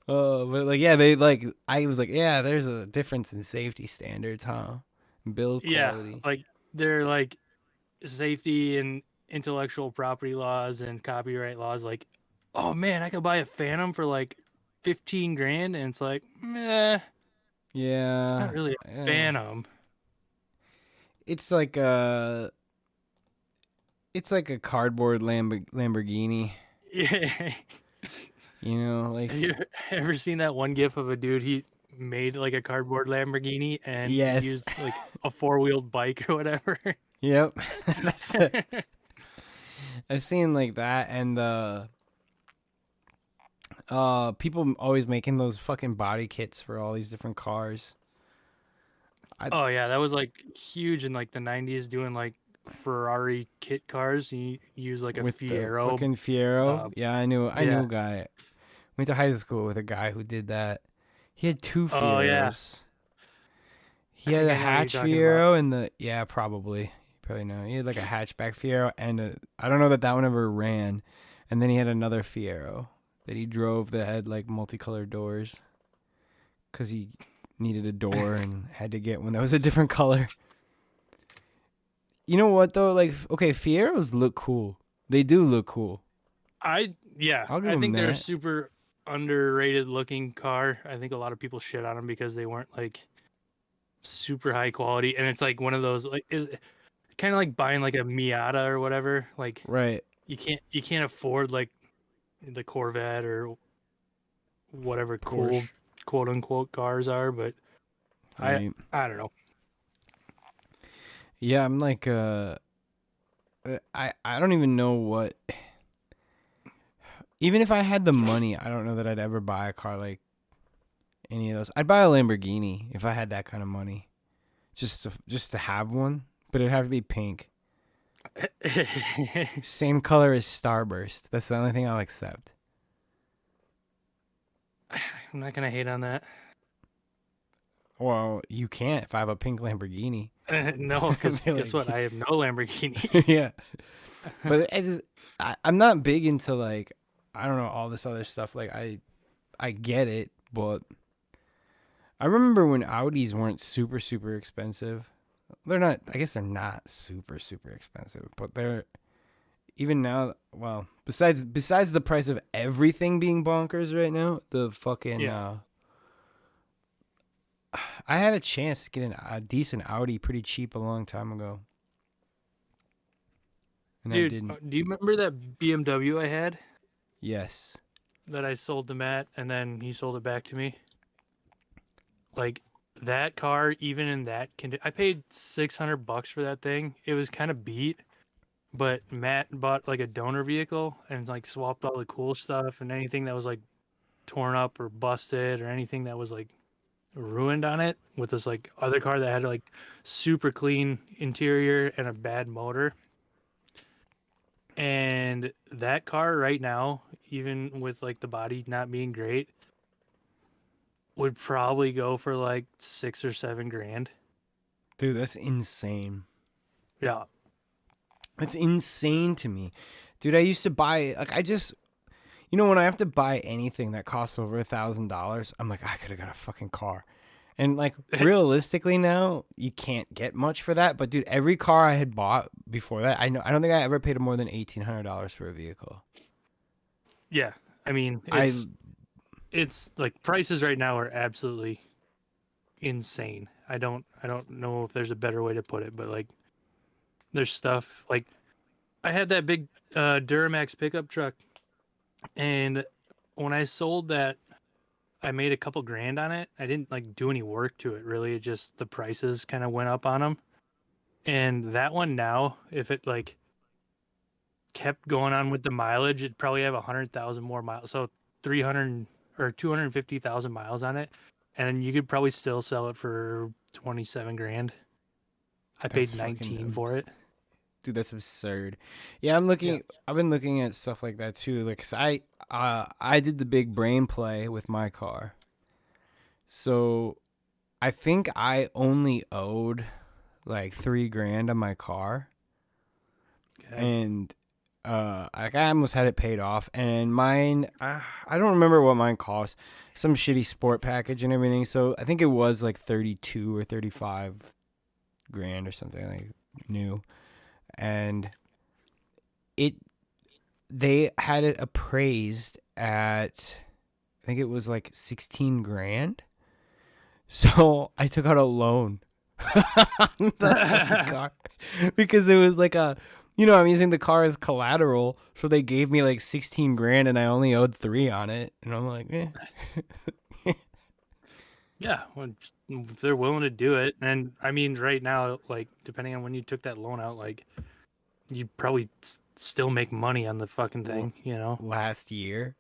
S2: Oh, but like, yeah, they like. I was like, yeah, there's a difference in safety standards, huh? Build quality.
S6: Yeah, like they're like safety and intellectual property laws and copyright laws. Like, oh man, I could buy a Phantom for like 15 grand, and it's like, meh,
S2: Yeah,
S6: it's not really a Phantom.
S2: It's like a cardboard Lamborghini.
S6: Yeah.
S2: You know, like
S6: Have you ever seen that one gif of a dude he made like a cardboard Lamborghini and
S2: Yes.
S6: he used like a four-wheeled bike or whatever?
S2: Yep. That's it. I've seen like that, and people always making those fucking body kits for all these different cars.
S6: Oh yeah, that was like huge in like the 90s, doing like Ferrari kit cars. You use like a
S2: With
S6: Fiero.
S2: the fucking Fiero. Yeah, I knew
S6: yeah.
S2: a guy. Went to high school with a guy who did that. He had two Fieros.
S6: Oh, yeah.
S2: He
S6: I
S2: had
S6: think
S2: a
S6: I know what you're
S2: hatch
S6: talking
S2: Fiero and probably. You probably know. He had like a hatchback Fiero and I don't know that one ever ran. And then he had another Fiero that he drove that had like multicolored doors because he needed a door and had to get one that was a different color. You know what though? Like, okay, Fieros look cool. They do look cool.
S6: I
S2: I'll give
S6: think
S2: them
S6: they're a
S2: that.
S6: super underrated looking car. I think a lot of people shit on them because they weren't like super high quality, and it's like one of those like is kind of like buying like a Miata or whatever. Like
S2: Right.
S6: you can't afford like the Corvette or whatever cool
S2: Porsche.
S6: quote unquote cars are, but
S2: Right.
S6: I don't know.
S2: Yeah, I'm like I don't even know what. Even if I had the money, I don't know that I'd ever buy a car like any of those. I'd buy a Lamborghini if I had that kind of money, just to have one, but it'd have to be pink, same color as Starburst. That's the only thing I'll accept.
S6: I'm not gonna hate on that.
S2: Well, you can't if I have a pink Lamborghini.
S6: No, because
S2: Be
S6: guess
S2: like-
S6: what? I have no Lamborghini.
S2: Yeah, but I'm not big into like, I don't know, all this other stuff. Like I get it, but I remember when Audis weren't super expensive. They're not. I guess they're not super expensive, but they're even now. Well, besides the price of everything being bonkers right now, the fucking
S6: Yeah.
S2: I had a chance to get a decent Audi pretty cheap a long time ago. And I
S6: Dude,
S2: didn't.
S6: do you remember that BMW I had
S2: Yes.
S6: that I sold to Matt and then he sold it back to me? Like that car, even in that condition, I paid $600 for that thing. It was kind of beat, but Matt bought like a donor vehicle and like swapped all the cool stuff and anything that was like torn up or busted or anything that was like ruined on it with this like other car that had like super clean interior and a bad motor. And that car right now, even with like the body not being great, would probably go for like 6 or 7 grand.
S2: Dude, that's insane.
S6: Yeah.
S2: That's insane to me. Dude, I used to buy, like, when I have to buy anything that costs over $1,000, I'm like, I could have got a fucking car. And, like, realistically now, you can't get much for that. But, dude, every car I had bought before that, I don't think I ever paid more than $1,800 for a vehicle.
S6: Yeah. I mean, it's like prices right now are absolutely insane. I don't know if there's a better way to put it, but like there's stuff like I had that big Duramax pickup truck, and when I sold that, I made a couple grand on it. I didn't like do any work to it really. It just the prices kind of went up on them. And that one now, if it like kept going on with the mileage, it'd probably have 100,000 more miles. So 300 or 250,000 miles on it, and you could probably still sell it for 27 grand. I
S2: That's
S6: paid
S2: fucking
S6: 19 for it.
S2: Dude, that's absurd. Yeah, I'm looking. I've been looking at stuff like that too. Like, 'cause I did the big brain play with my car. So, I think I only owed like $3,000 on my car,
S6: Okay.
S2: and like I almost had it paid off. And mine, I don't remember what mine cost. Some shitty sport package and everything. So I think it was like 32 or 35 grand or something like new. And they had it appraised at, I think it was like 16 grand. So I took out a loan on the car because it was like I'm using the car as collateral. So they gave me like 16 grand and I only owed 3 on it. And I'm like,
S6: Yeah, well, if they're willing to do it, and I mean, right now, like depending on when you took that loan out, like you probably still make money on the fucking thing, you know?
S2: last year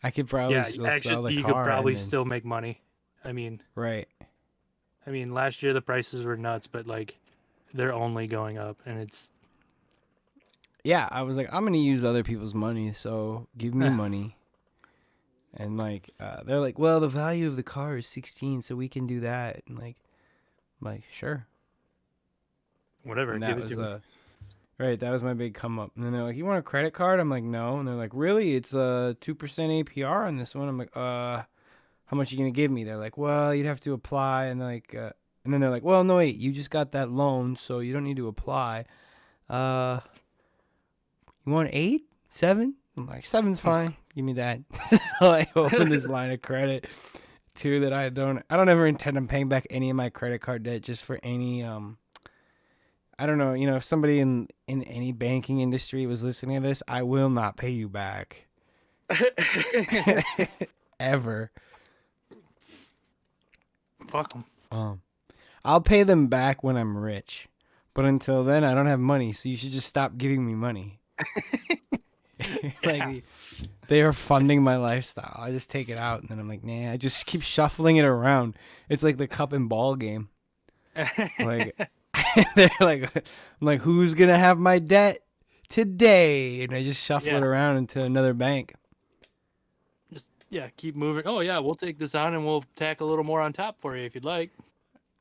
S2: I could probably
S6: Yeah,
S2: still sell the
S6: actually, you
S2: car.
S6: could probably
S2: and then-
S6: still make money.
S2: Right.
S6: I mean, last year the prices were nuts, but like they're only going up, and it's
S2: Yeah, I was like, I'm gonna use other people's money, so give me money. And like, they're like, well, the value of the car is 16, so we can do that. And like, I'm like, sure.
S6: whatever.
S2: And
S6: Give
S2: that
S6: it
S2: was
S6: to me.
S2: right. That was my big come up. And then they're like, you want a credit card? I'm like, no. And they're like, really? It's a 2% APR on this one. I'm like, how much are you gonna give me? They're like, well, you'd have to apply. And and then they're like, well, no, wait, you just got that loan, so you don't need to apply. You want 8, 7? I'm like, 7's fine. Give me that. So I opened this line of credit too that I don't ever intend on paying back any of my credit card debt just for any I don't know, if somebody in any banking industry was listening to this, I will not pay you back. Ever.
S6: Fuck them.
S2: I'll pay them back when I'm rich. But until then, I don't have money, so you should just stop giving me money. Like, they are funding my lifestyle. I just take it out, and then I'm like, nah, I just keep shuffling it around. It's like the cup and ball game. Like, they're like, I'm like, who's going to have my debt today? And I just shuffle it around into another bank.
S6: Just keep moving. Oh yeah, we'll take this on and we'll tack a little more on top for you if you'd like.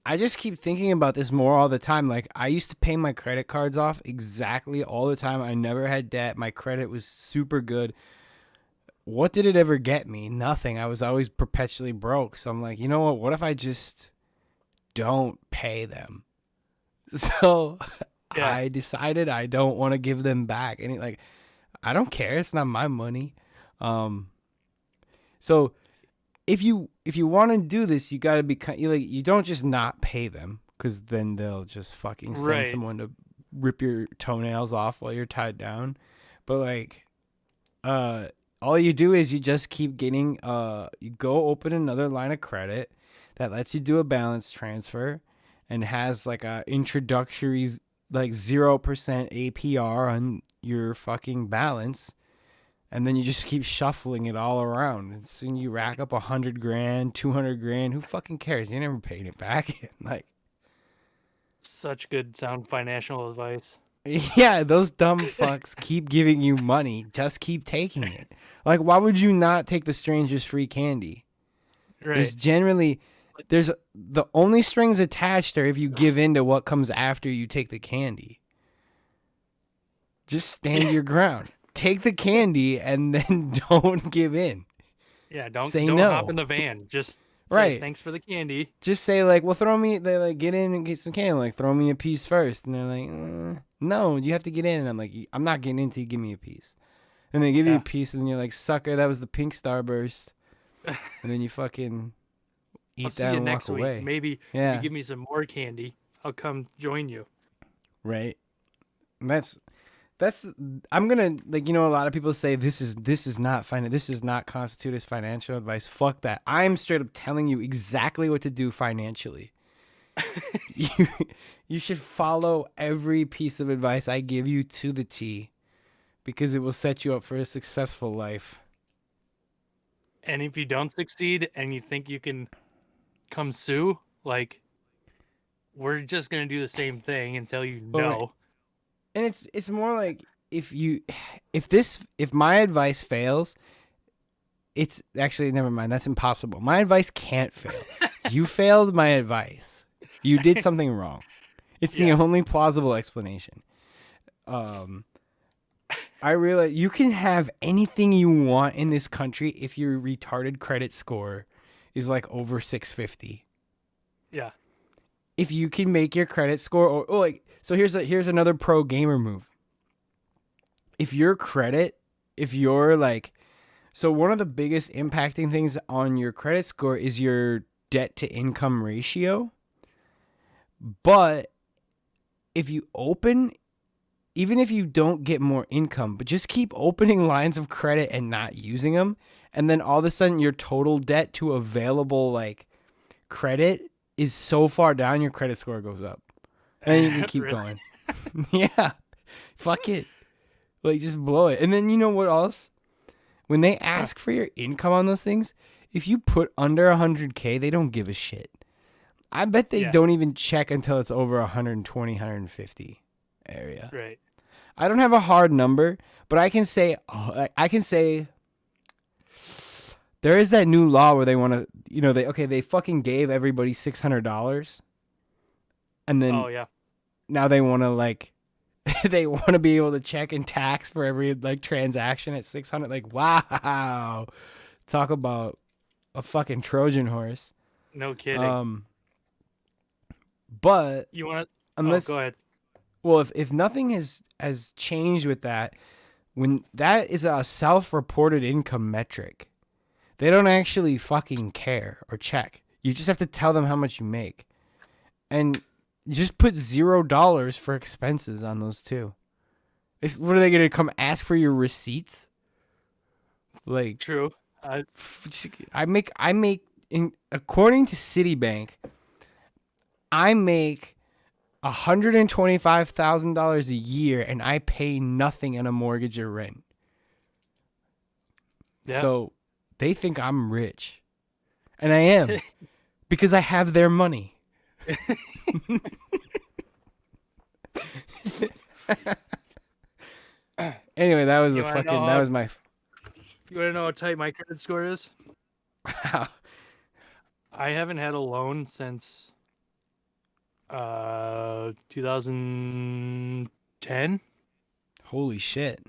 S2: I just keep thinking about this more all the time. Like, I used to pay my credit cards off exactly all the time. I never had debt. My credit was super good. What did it ever get me? Nothing. I was always perpetually broke. So I'm like, you know what? What if I just don't pay them? So I decided I don't want to give them back. And like, I don't care. It's not my money. So if you want to do this, you got to be like, you don't just not pay them, because then they'll just fucking send someone to rip your toenails off while you're tied down. But like, all you do is you just keep getting, you go open another line of credit that lets you do a balance transfer and has like a introductory like 0% APR on your fucking balance. And then you just keep shuffling it all around. And soon you rack up 100 grand, 200 grand. Who fucking cares? You never paid it back. Like,
S6: Such good sound financial advice.
S2: yeah, those dumb fucks keep giving you money. Just keep taking it. Like, why would you not take the stranger's free candy?
S6: Right.
S2: There's the only strings attached are if you give in to what comes after you take the candy. Just stand your ground. Take the candy and then don't give in.
S6: Yeah, don't
S2: no.
S6: hop in the van. Just
S2: Right.
S6: say, thanks for the candy.
S2: Just say like, well, they like get in and get some candy. Like, throw me a piece first. And they're like, no, you have to get in. And I'm like, I'm not getting in until you give me a piece. And they give you a piece and then you're like, sucker, that was the pink starburst. And then you fucking eat
S6: I'll see
S2: that
S6: you
S2: and
S6: next
S2: walk
S6: week.
S2: away.
S6: Maybe if you give me some more candy, I'll come join you.
S2: Right. And that's I'm gonna, like, a lot of people say this is not this does not constitute as financial advice. Fuck that. I'm straight up telling you exactly what to do financially. you, you should follow every piece of advice I give you to the T, because it will set you up for a successful life.
S6: And if you don't succeed and you think you can come sue, like, we're just gonna do the same thing until you
S2: Well,
S6: know.
S2: And it's more like if my advice fails, it's actually never mind. That's impossible. My advice can't fail. You failed my advice. You did something wrong. It's the
S6: Yeah.
S2: only plausible explanation. I realize you can have anything you want in this country if your retarded credit score is like over 650.
S6: Yeah.
S2: If you can make your credit score or like, so here's another pro gamer move. If you're like, so one of the biggest impacting things on your credit score is your debt to income ratio. But if you even if you don't get more income, but just keep opening lines of credit and not using them, and then all of a sudden your total debt to available like credit is so far down, your credit score goes up. And you can keep
S6: Really?
S2: going. Yeah. Fuck it. Like, just blow it. And then you know what else? When they ask for your income on those things, if you put under 100K, they don't give a shit. I bet they don't even check until it's over 120, 150 area.
S6: Right.
S2: I don't have a hard number, but I can say there is that new law where they want to, they fucking gave everybody $600, and then now they want to like, they want to be able to check and tax for every like transaction at 600. Like, wow, talk about a fucking Trojan horse.
S6: No kidding.
S2: But
S6: You want to?
S2: unless
S6: Go ahead.
S2: Well, if nothing has changed with that, when that is a self-reported income metric, they don't actually fucking care or check. You just have to tell them how much you make, and you just put $0 for expenses on those too. What are they gonna come ask for your receipts? Like,
S6: True.
S2: I make according to Citibank, I make $125,000 a year, and I pay nothing in a mortgage or rent.
S6: Yeah.
S2: So they think I'm rich, and I am because I have their money. Anyway, that was
S6: You wanna
S2: my.
S6: You want to know how tight my credit score is? I haven't had a loan since 2010.
S2: Holy shit.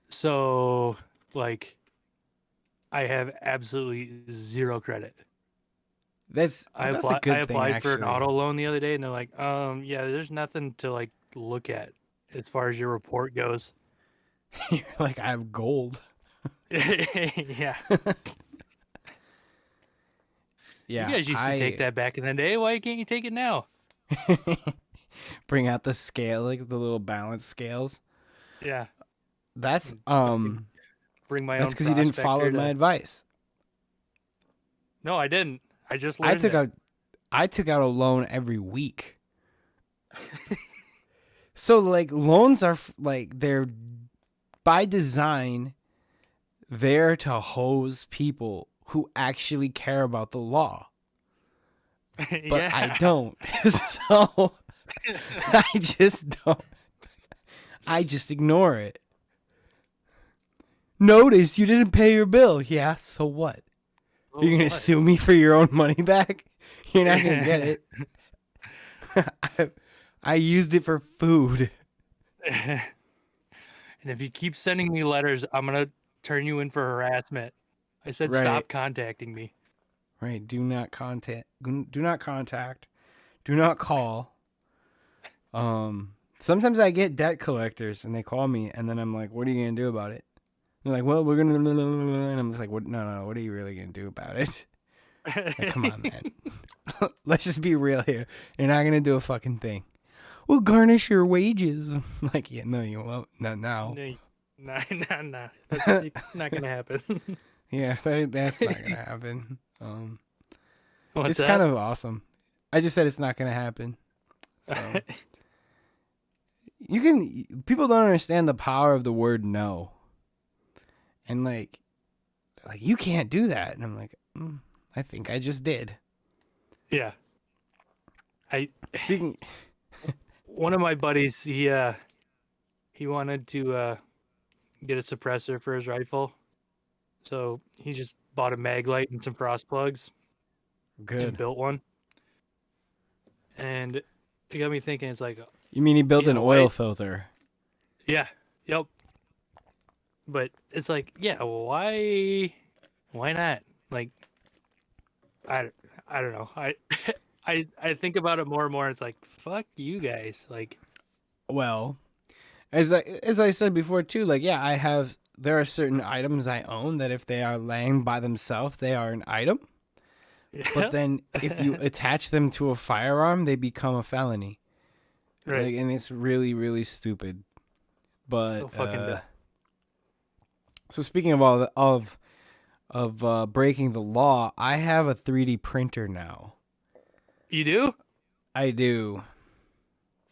S6: So, like, I have absolutely zero credit.
S2: That's a good thing,
S6: I applied for an
S2: actually.
S6: auto loan the other day, and they're like, yeah, there's nothing to like look at as far as your report goes.
S2: You're like, I have gold.
S6: Yeah.
S2: Yeah.
S6: You guys used to take that back in the day. Why can't you take it now?
S2: Bring out the scale, like the little balance scales.
S6: Yeah.
S2: That's
S6: Bring my own.
S2: that's because you didn't follow my advice.
S6: No, I didn't. I just learned
S2: I took out a loan every week. So like loans are like, they're by design there to hose people who actually care about the law. But
S6: yeah.
S2: I don't. So I just don't. I just ignore it. Notice you didn't pay your bill. Yeah, so what?
S6: Oh,
S2: You're going to sue me for your own money back? You're not going to get it. I used it for food.
S6: And if you keep sending me letters, I'm going to turn you in for harassment. I said stop contacting me.
S2: Right. Do not contact. Do not call. Sometimes I get debt collectors and they call me, and then I'm like, what are you going to do about it? They're like, well, we're going to, and I'm just like, what? No. What are you really going to do about it? Like, come on, man. Let's just be real here. You're not going to do a fucking thing. We'll garnish your wages. I'm like, yeah, no, you won't. Not now.
S6: Nah. That's not going to happen.
S2: Yeah, that's not going to happen.
S6: What's
S2: It's
S6: that?
S2: kind of awesome. I just said it's not gonna happen. So people don't understand the power of the word no. And like you can't do that. And I'm like, I think I just did.
S6: Yeah.
S2: Speaking
S6: One of my buddies, he wanted to get a suppressor for his rifle. So he just bought a mag light and some frost plugs and
S2: good.
S6: built one. And it got me thinking, it's like,
S2: You mean he built
S6: Yeah,
S2: an oil
S6: why-
S2: filter?
S6: yeah, yep. But it's like, yeah, why not? Like, I don't know. I think about it more and more. It's like, fuck you guys. Like,
S2: Well, as I said before too, like there are certain items I own that if they are laying by themselves, they are an item. But then if you attach them to a firearm, they become a felony.
S6: right.
S2: Like, and it's really, really stupid. But
S6: So fucking dumb.
S2: so speaking of breaking the law, I have a 3D printer now.
S6: You do?
S2: I do.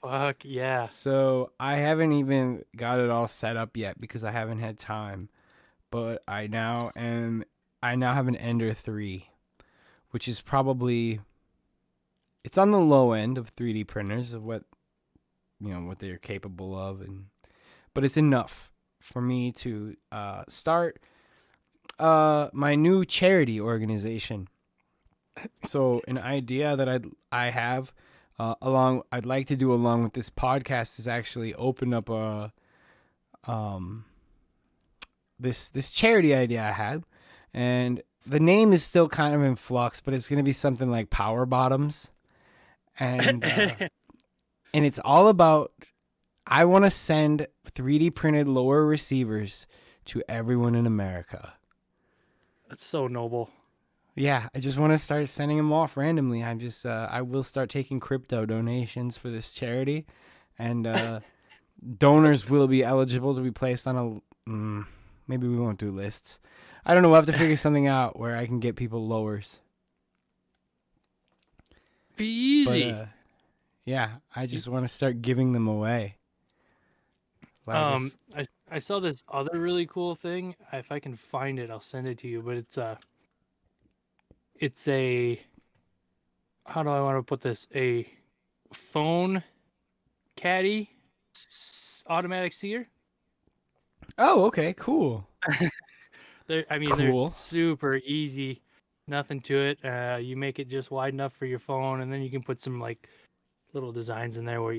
S6: Fuck yeah.
S2: So I haven't even got it all set up yet because I haven't had time. But I now have an Ender 3, which is probably it's on the low end of 3D printers of what they're capable of, but it's enough for me to start my new charity organization. So an idea that I have I'd like to do along with this podcast is actually open up a this charity idea I had, and the name is still kind of in flux, but it's going to be something like Power Bottoms, and and it's all about I want to send 3D printed lower receivers to everyone in America.
S6: That's so noble.
S2: Yeah, I just want to start sending them off randomly. I will start taking crypto donations for this charity, and donors will be eligible to be placed on a. Maybe we won't do lists. I don't know. We'll have to figure something out where I can get people lowers.
S6: Be easy.
S2: But, yeah, I just want to start giving them away. Like
S6: I saw this other really cool thing. If I can find it, I'll send it to you. But it's a how do I want to put this? A phone caddy automatic seer.
S2: Oh, okay, cool.
S6: They're
S2: Cool.
S6: super easy. Nothing to it. You make it just wide enough for your phone, and then you can put some like little designs in there where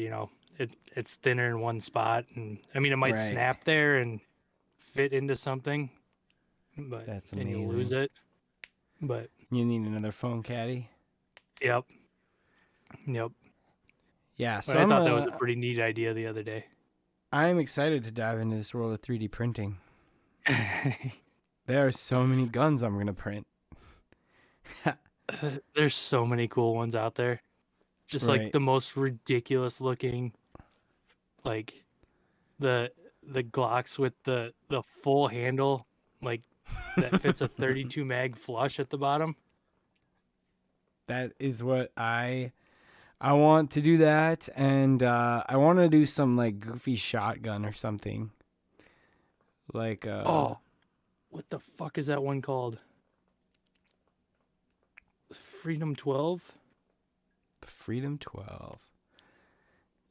S6: it's thinner in one spot, and it might
S2: Right.
S6: snap there and fit into something, but
S2: That's
S6: and you
S2: amazing.
S6: lose it. But
S2: You need another phone caddy.
S6: yep.
S2: Yeah, so
S6: But I thought that was a pretty neat idea the other day.
S2: I'm excited to dive into this world of 3D printing. There are so many guns I'm gonna print.
S6: There's so many cool ones out there. Just like
S2: Right.
S6: the most ridiculous looking, like the Glocks with the full handle, like that fits a 32 mag flush at the bottom.
S2: That is what I want to do that, and I want to do some like goofy shotgun or something. Like
S6: Oh, what the fuck is that one called? Freedom 12?
S2: the Freedom 12.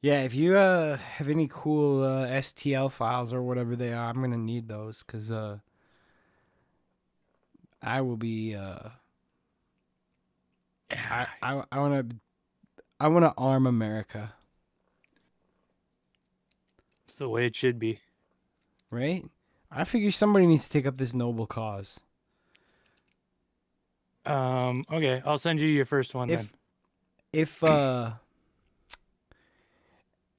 S2: Yeah, if you have any cool STL files or whatever they are, I'm gonna need those because I will be I want to arm America,
S6: It's the way it should be.
S2: right? I figure somebody needs to take up this noble cause.
S6: Okay, I'll send you your first one then.
S2: If and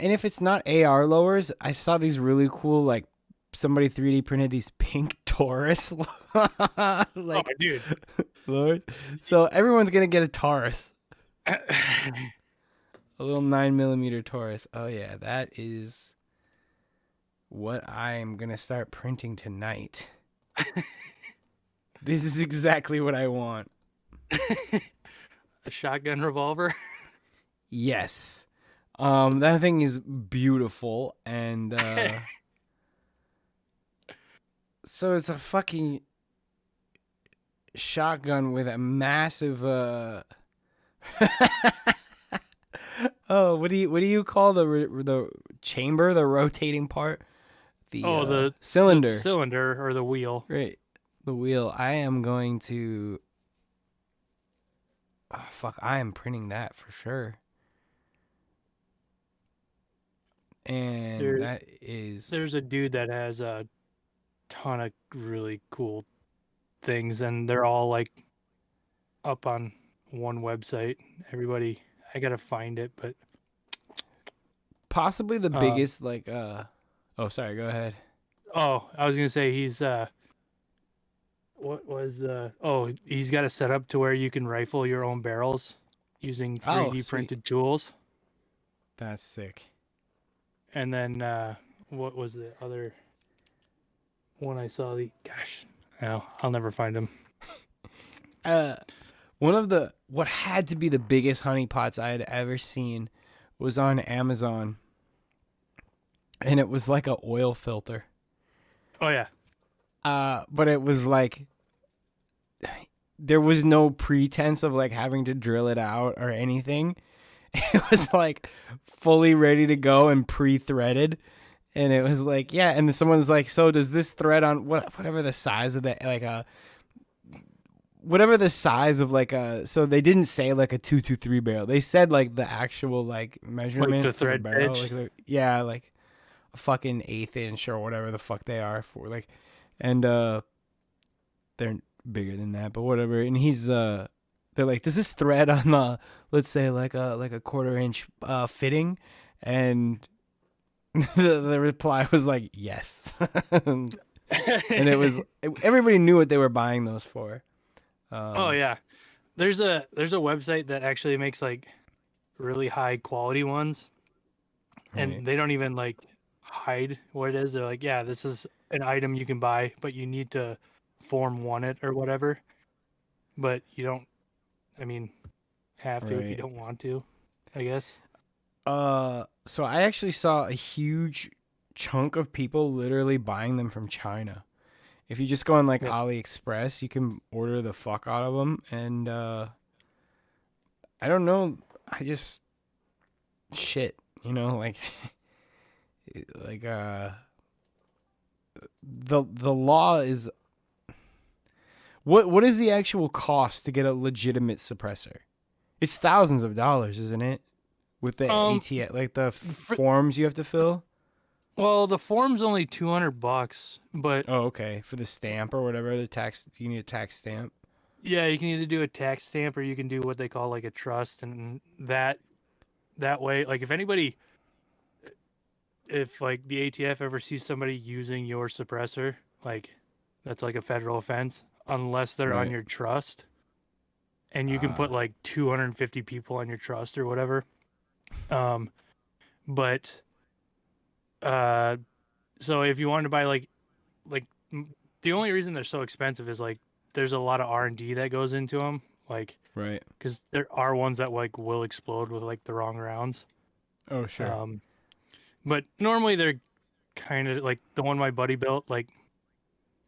S2: if it's not AR lowers, I saw these really cool, like somebody 3D printed these pink Taurus like
S6: Oh, dude.
S2: lowers. So everyone's gonna get a Taurus, a little 9mm Taurus. Oh yeah, that is what I am gonna start printing tonight. This is exactly what I want.
S6: A shotgun revolver.
S2: Yes. That thing is beautiful, and so it's a fucking shotgun with a massive oh, what do you call the chamber, the rotating part? The
S6: Oh, the
S2: cylinder.
S6: cylinder or the wheel.
S2: Right. The wheel. I am going to oh, fuck, I am printing that for sure. And that is
S6: There's a dude that has a ton of really cool things, and they're all like up on one website. Everybody, I gotta find it, but
S2: possibly the biggest like oh, sorry, go ahead.
S6: oh, I was gonna say he's what was he's got a setup to where you can rifle your own barrels using 3D
S2: Sweet.
S6: printed tools.
S2: That's sick.
S6: And then what was the other one I saw? Gosh, no, I'll never find him.
S2: One of the what had to be the biggest honeypots I had ever seen was on Amazon, and it was like a oil filter.
S6: Oh yeah.
S2: But it was like there was no pretense of like having to drill it out or anything. It was like fully ready to go and pre-threaded. And it was like, yeah, and someone's like, so does this thread on whatever the size of the like a whatever the size of like a so they didn't say like a 223 barrel. They said like the actual like measurement
S6: Like the
S2: for
S6: thread
S2: barrel.
S6: pitch?
S2: Like yeah, like a fucking 1/8 inch or whatever the fuck they are for like and they're bigger than that, but whatever. And he's they're like, does this thread on the let's say like a 1/4 inch fitting? And the reply was like yes. And it was everybody knew what they were buying those for.
S6: Oh yeah. There's a website that actually makes like really high quality ones. And
S2: Right.
S6: they don't even like hide what it is. They're like, yeah, this is an item you can buy, but you need to Form 1 it or whatever. But you don't have to if you
S2: Right.
S6: don't want to, I guess.
S2: So I actually saw a huge chunk of people literally buying them from China. If you just go on like
S6: Yeah.
S2: AliExpress, you can order the fuck out of them, and I don't know, I just shit, like like the law is what is the actual cost to get a legitimate suppressor? It's thousands of dollars, isn't it? With the ATF, like the forms you have to fill.
S6: Well, the form's only $200, but
S2: Oh, okay. For the stamp or whatever, the tax, you need a tax stamp.
S6: yeah, you can either do a tax stamp or you can do what they call like a trust, and that way, like if like the ATF ever sees somebody using your suppressor, like that's like a federal offense unless they're on
S2: Right.
S6: your trust, and you can put like 250 people on your trust or whatever. But so if you wanted to buy like the only reason they're so expensive is like there's a lot of R&D that goes into them, like
S2: Right.
S6: because there are ones that like will explode with like the wrong rounds.
S2: Oh, sure.
S6: But normally they're kind of like the one my buddy built, like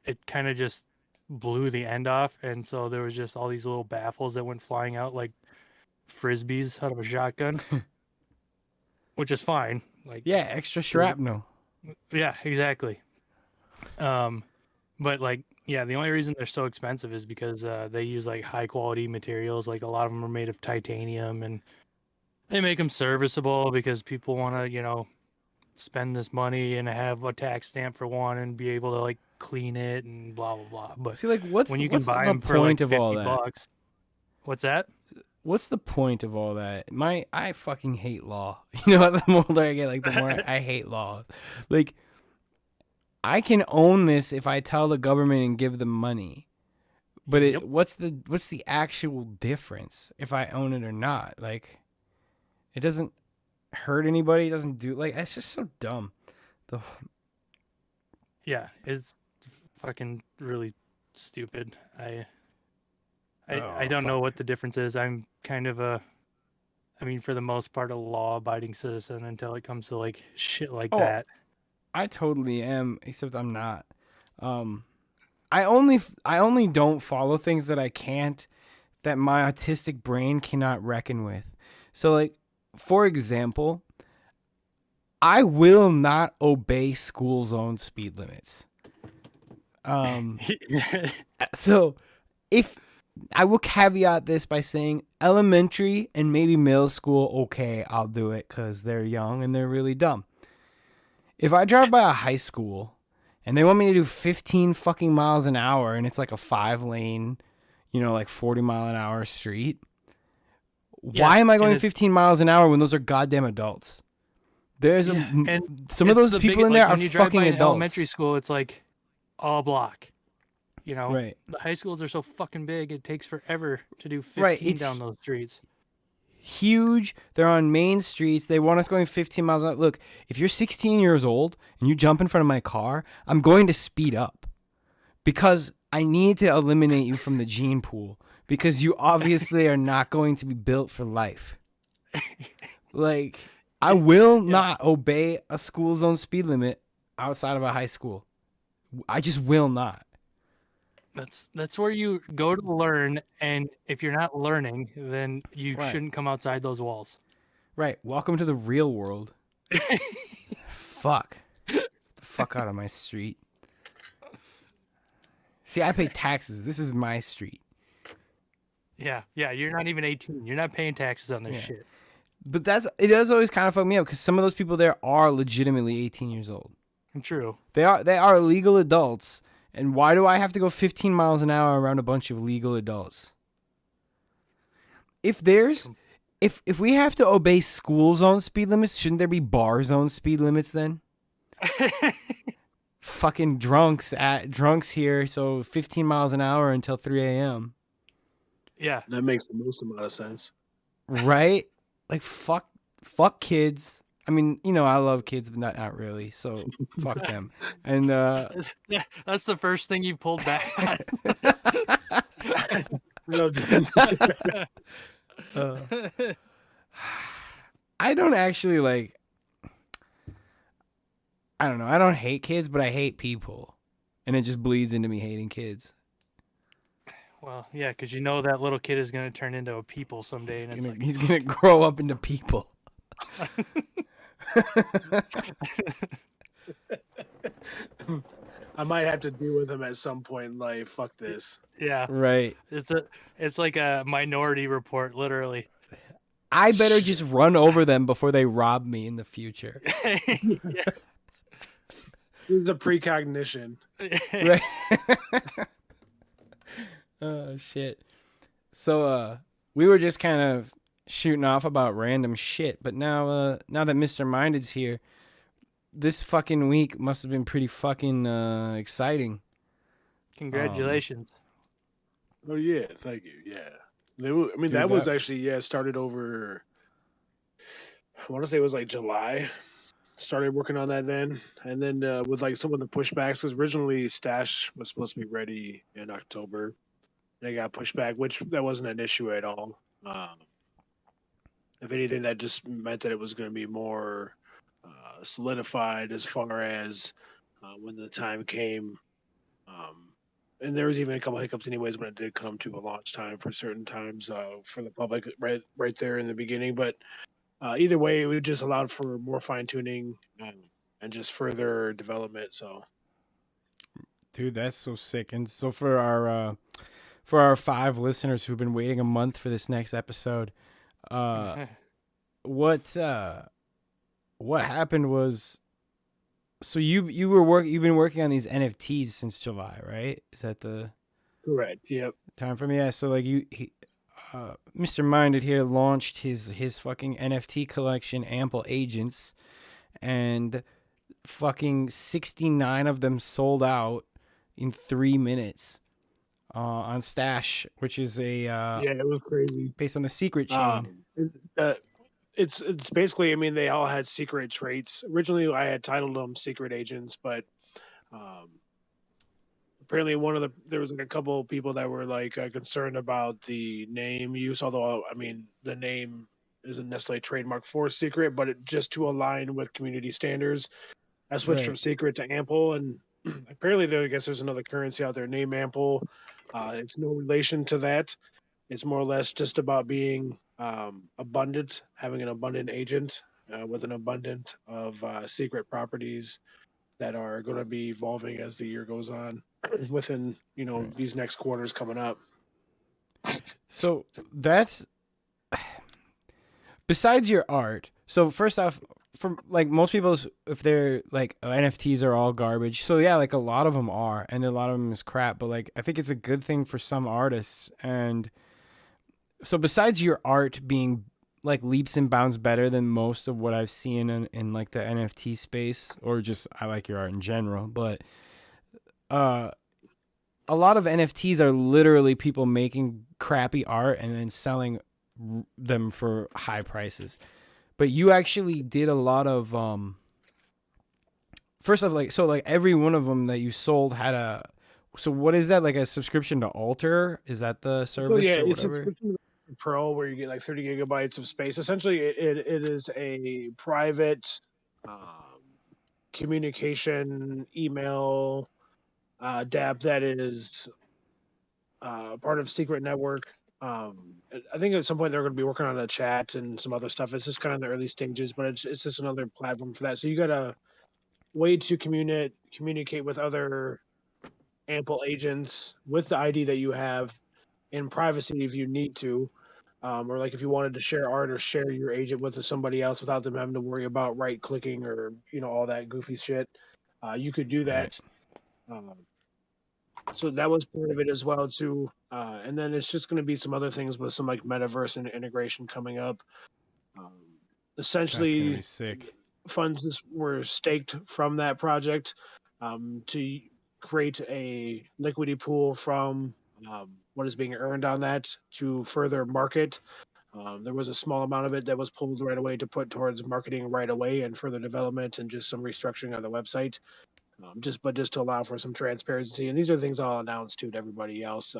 S6: it kind of just blew the end off, and so there was just all these little baffles that went flying out like frisbees out of a shotgun, which is fine. Like
S2: Yeah, extra shrapnel.
S6: yeah, exactly. But like yeah, the only reason they're so expensive is because they use like high quality materials. Like a lot of them are made of titanium, and they make them serviceable because people want to spend this money and have a tax stamp for one and be able to like clean it and blah blah blah. But
S2: See, like, what's
S6: when you can
S2: what's
S6: buy
S2: the
S6: them for like
S2: point of all that?
S6: $50, what's that?
S2: What's the point of all that? I fucking hate law. You know, the more older I get, like the more I hate laws. Like, I can own this if I tell the government and give them money. But
S6: Yep.
S2: what's the actual difference if I own it or not? Like, it doesn't hurt anybody. It doesn't do like it's just so dumb.
S6: Yeah, it's fucking really stupid. I don't know what the difference is. I'm kind of a I mean, for the most part, a law-abiding citizen until it comes to like shit like
S2: Oh,
S6: that.
S2: I totally am, except I'm not. I only don't follow things that I can't, that my autistic brain cannot reckon with. So, like, for example, I will not obey school zone speed limits. So if I will caveat this by saying elementary and maybe middle school, okay, I'll do it because they're young and they're really dumb. If I drive by a high school and they want me to do 15 fucking miles an hour and it's like a 5-lane, like 40-mile-an-hour street, why am I going 15 miles an hour when those are goddamn adults? There's some of those people in there are fucking adults.
S6: Elementary school, it's like a block.
S2: Right.
S6: The high schools are so fucking big, it takes forever to do 15 down those streets.
S2: Huge. They're on main streets. They want us going 15 miles an hour. Look, if you're 16 years old and you jump in front of my car, I'm going to speed up because I need to eliminate you from the gene pool because you obviously are not going to be built for life. Like, I will not obey a school zone speed limit outside of a high school. I just will not.
S6: That's where you go to learn, and if you're not learning, then you shouldn't come outside those walls.
S2: Right. Welcome to the real world. Fuck. Get the fuck out of my street. See, I pay taxes. This is my street.
S6: Yeah, you're not even 18. You're not paying taxes on this shit.
S2: But it does always kind of fuck me up because some of those people there are legitimately 18 years old.
S6: True.
S2: They are legal adults. And why do I have to go 15 miles an hour around a bunch of legal adults? If we have to obey school zone speed limits, shouldn't there be bar zone speed limits then? Fucking drunks here, so 15 miles an hour until 3 a.m.
S6: Yeah.
S3: That makes the most amount of sense.
S2: Right? Like, fuck kids. I mean, I love kids, but not really. So fuck them. And
S6: that's the first thing you pulled back on.
S2: I don't actually like. I don't know. I don't hate kids, but I hate people, and it just bleeds into me hating kids.
S6: Well, yeah, because that little kid is gonna turn into a people someday,
S2: He's gonna grow up into people.
S3: I might have to deal with him at some point in life. Fuck this.
S6: Yeah.
S2: Right.
S6: It's like a Minority Report, literally.
S2: I better just run over them before they rob me in the future.
S6: Yeah.
S3: This is a precognition.
S2: Right. Oh shit. So we were just kind of shooting off about random shit, but now that Mr. Minded's here, this fucking week must have been pretty fucking exciting.
S6: Congratulations.
S3: Oh yeah, thank you. Yeah. That was actually started over. I want to say it was like July. Started working on that then, and then with like some of the pushbacks, because originally Stash was supposed to be ready in October. They got pushed back, which that wasn't an issue at all. If anything, that just meant that it was going to be more solidified as far as when the time came. And there was even a couple hiccups anyways when it did come to a launch time for certain times for the public right there in the beginning. But either way, it just allowed for more fine tuning and just further development. So,
S2: dude, that's so sick. And so for our 5 listeners who've been waiting a month for this next episode, what happened was, so you've been working on these NFTs since July, right? Is that the
S3: correct? Yep.
S2: Time for me. Yeah. So like Mr. Minded here launched his fucking NFT collection, Ample Agents, and fucking 69 of them sold out in 3 minutes on Stash, which is a
S3: it was crazy,
S2: based on the secret chain.
S3: It's basically, they all had secret traits. Originally, I had titled them Secret Agents, but apparently there was like a couple of people that were like concerned about the name use. Although the name isn't necessarily trademarked for Secret, but it just to align with community standards. I switched from
S2: Right.
S3: Secret to Ample, and apparently I guess there's another currency out there named Ample. It's no relation to that. It's more or less just about being abundant, having an abundant agent with an abundant of secret properties that are going to be evolving as the year goes on within
S2: Right.
S3: these next quarters coming up.
S2: So that's besides your art. So first off, for like most people's, if they're like NFTs are all garbage. So yeah, like a lot of them are, and a lot of them is crap. But like I think it's a good thing for some artists. And so besides your art being like leaps and bounds better than most of what I've seen in like the NFT space, or just I like your art in general, but uh a lot of NFTs are literally people making crappy art and then selling them for high prices. But you actually did a lot of first off, like so like every one of them that you sold had a, so what is that, like a subscription to Alter? Is that the
S3: So
S2: service
S3: yeah,
S2: or
S3: it's
S2: whatever?
S3: subscription Pro where you get like 30 gigabytes of space. Essentially, it is a private um, communication email dApp that is part of Secret Network. I think at some point they're going to be working on a chat and some other stuff. It's just kind of in the early stages, but it's just another platform for that. So you got a way to communicate with other Ample agents with the ID that you have in privacy if you need to. Or like if you wanted to share art or share your agent with somebody else without them having to worry about right clicking or all that goofy shit, you could do
S2: Right.
S3: that. Um, so that was part of it as well too. And then it's just going to be some other things with some like metaverse and integration coming up. Um,
S2: That's gonna
S3: Essentially,
S2: be sick.
S3: funds were staked from that project to create a liquidity pool from what is being earned on that to further market. There was a small amount of it that was pulled right away to put towards marketing right away and further development and just some restructuring of the website. Just to allow for some transparency. And these are things I'll announce to everybody else.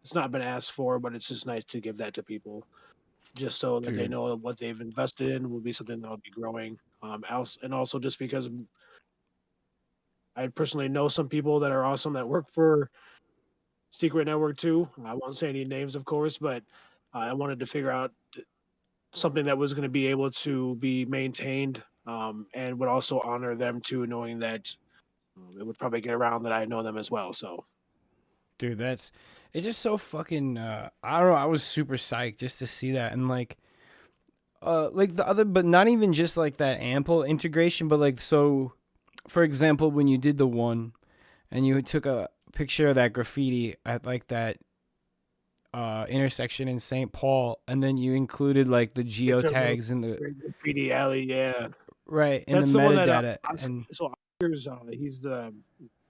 S3: It's not been asked for, but it's just nice to give that to people just so that they
S2: Dude.
S3: know what they've invested in will be something that'll be growing. And also just because I personally know some people that are awesome that work for Secret Network too. I won't say any names, of course, but I wanted to figure out something that was going to be able to be maintained and would also honor them too, knowing that it would probably get around that I know them as well. So
S2: Dude, that's it's just so fucking I don't know, I was super psyched just to see that. And like the other, but not even just like that Ample integration, but like, so for example, when you did the one and you took a picture of that graffiti at like that intersection in St. Paul, and then you included like the
S3: it's a little
S2: geotags in the
S3: graffiti alley, yeah.
S2: right in the
S3: That's the one that
S2: metadata. And
S3: Oscar's he's the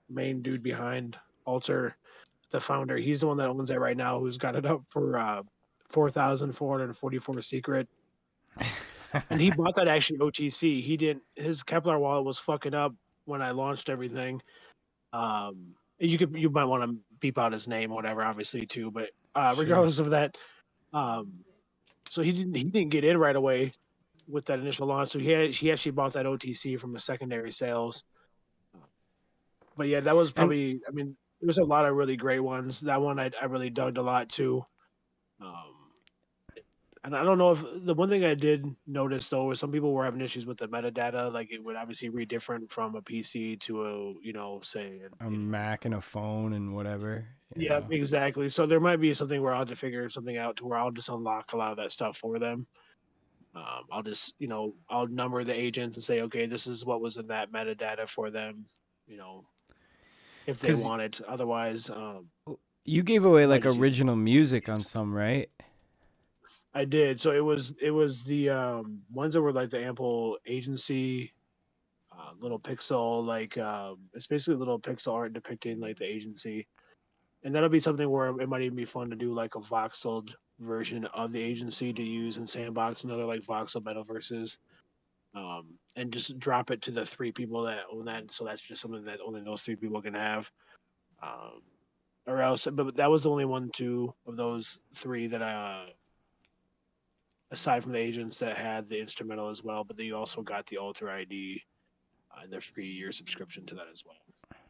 S3: main dude behind Alter, the founder. He's the one that owns it right now. Who's got it up for 4,444 secret. And he bought that actually OTC. He didn't. His Kepler wallet was fucking up when I launched everything. You might want to beep out his name or whatever, obviously too. But
S2: Sure.
S3: regardless of that, so he didn't get in right away with that initial launch. So he actually bought that OTC from the secondary sales. But yeah, that was
S2: And
S3: probably. I mean, there's a lot of really great ones. That one I really dug a lot too. Um, and I don't know if the one thing I did notice though was some people were having issues with the metadata. Like it would obviously read different from a PC to a say
S2: a Mac and a phone and whatever.
S3: Yeah, exactly. So there might be something where I'll have to figure something out to where I'll just unlock a lot of that stuff for them. I'll just, I'll number the agents and say, okay, this is what was in that metadata for them, you know, if they
S2: Because
S3: want it. Otherwise,
S2: you gave away
S3: I might
S2: like
S3: just use.
S2: original music on some, right?
S3: I did. So it was the ones that were like the Ample agency, little pixel, like it's basically a little pixel art depicting like the agency. And that'll be something where it might even be fun to do like a voxeled version of the agency to use in Sandbox and other like voxel metaverses. And just drop it to the 3 people that own that. So that's just something that only those 3 people can have. Um, or else, but that was the only one, 2 of those 3 that I aside from the agents that had the instrumental as well, but then you also got the Alter ID and their 3-year subscription to that as well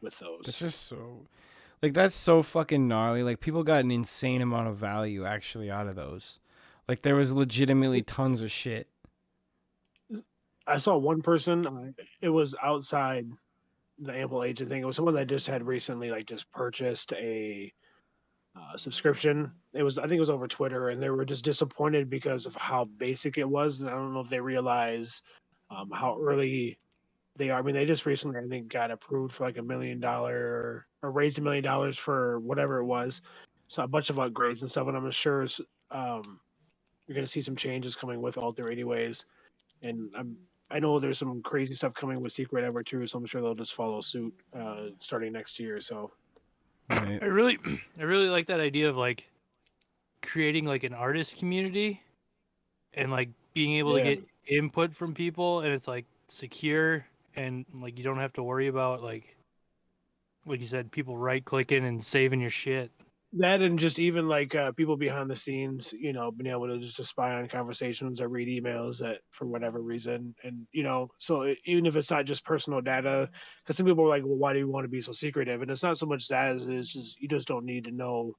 S3: with those.
S2: That's just so, like, that's so fucking gnarly. Like, people got an insane amount of value actually out of those. Like, there was legitimately tons of shit.
S3: I saw one person, it was outside the Ample agent thing. It was someone that just had recently like just purchased a subscription. I think it was over Twitter, and they were just disappointed because of how basic it was. And I don't know if they realize how early they are. I mean, they just recently, I think, got approved for like $1 million or raised $1 million for whatever it was. So a bunch of upgrades and stuff. And I'm sure you're going to see some changes coming with Alter anyways. And I know there's some crazy stuff coming with Secret Ever too, so I'm sure they'll just follow suit starting next year. So
S2: Right.
S6: I really like that idea of like creating like an artist community and like being able to get input from people, and it's like secure, and like you don't have to worry about like you said, people right clicking and saving your shit.
S3: that, and just even like people behind the scenes, being able to just spy on conversations or read emails that for whatever reason, and so even if it's not just personal data, because some people are like, well, why do you want to be so secretive? And it's not so much that as it's just you just don't need to know.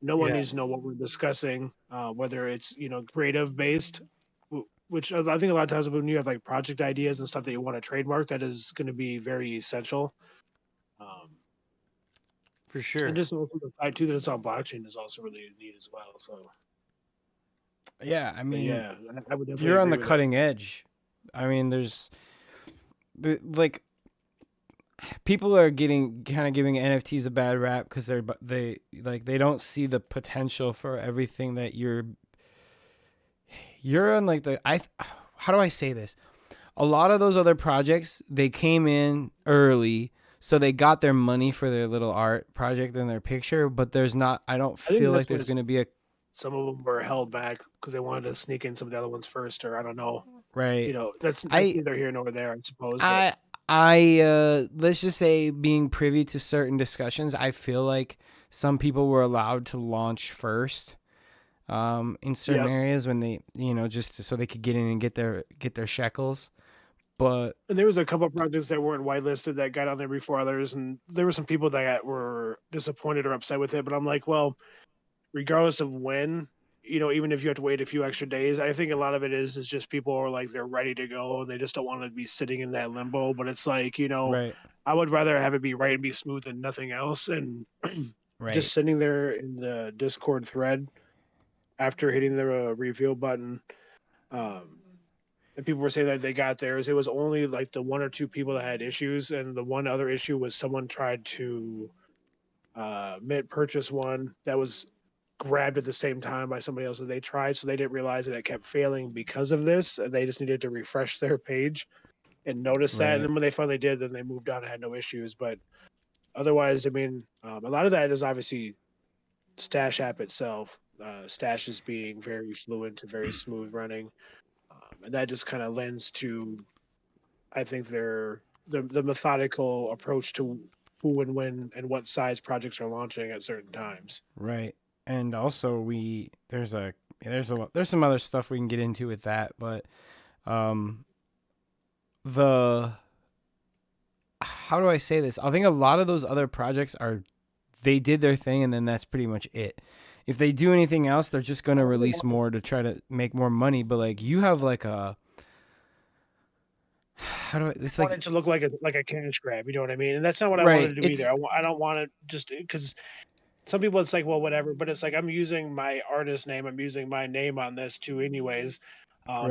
S3: No one needs to know what we're discussing, whether it's creative based, which I think a lot of times when you have like project ideas and stuff that you want to trademark, that is going to be very essential.
S6: For sure.
S3: And just also the fact too that it's on blockchain is also really neat as well. So
S2: Yeah, I mean,
S3: I would definitely
S2: you're on
S3: agree
S2: the
S3: with
S2: cutting edge. I mean, like people are giving NFTs a bad rap because they don't see the potential for everything that you're on. Like how do I say this? A lot of those other projects, they came in early, so they got their money for their little art project and their picture, but I don't feel like there's going to be
S3: some of them were held back because they wanted to sneak in some of the other ones first, or I don't know.
S2: Right.
S3: That's neither here nor there, I suppose. But
S2: Let's just say, being privy to certain discussions, I feel like some people were allowed to launch first in certain areas when they, just so they could get in and get their shekels. And
S3: there was a couple of projects that weren't whitelisted that got on there before others, and there were some people that were disappointed or upset with it. But I'm like, well, regardless of when, even if you have to wait a few extra days, I think a lot of it is just people are like they're ready to go and they just don't want to be sitting in that limbo. But it's like
S2: right.
S3: I would rather have it be right and be smooth than nothing else. And
S2: Right.
S3: just sitting there in the Discord thread after hitting the reveal button. And people were saying that they got theirs. It was only like the one or two people that had issues, and the one other issue was someone tried to mint purchase one that was grabbed at the same time by somebody else that they tried, so they didn't realize that it kept failing because of this, and they just needed to refresh their page and notice that. And then when they finally did, then they moved on and had no issues. But otherwise, I mean, a lot of that is obviously Stash app itself. Stash is being very fluent and very smooth running. And that just kind of lends to, I think, the methodical approach to who and when and what size projects are launching at certain times.
S2: Right. And also there's some other stuff we can get into with that, but how do I say this? I think a lot of those other projects they did their thing and then that's pretty much it. If they do anything else, they're just going to release more to try to make more money. But like you have like it's
S3: I want it to look like a cash grab, you know what I mean? And that's not what I wanted to do either. I don't want it just because some people it's like, well, whatever. But it's like I'm using my artist name. I'm using my name on this too, anyways,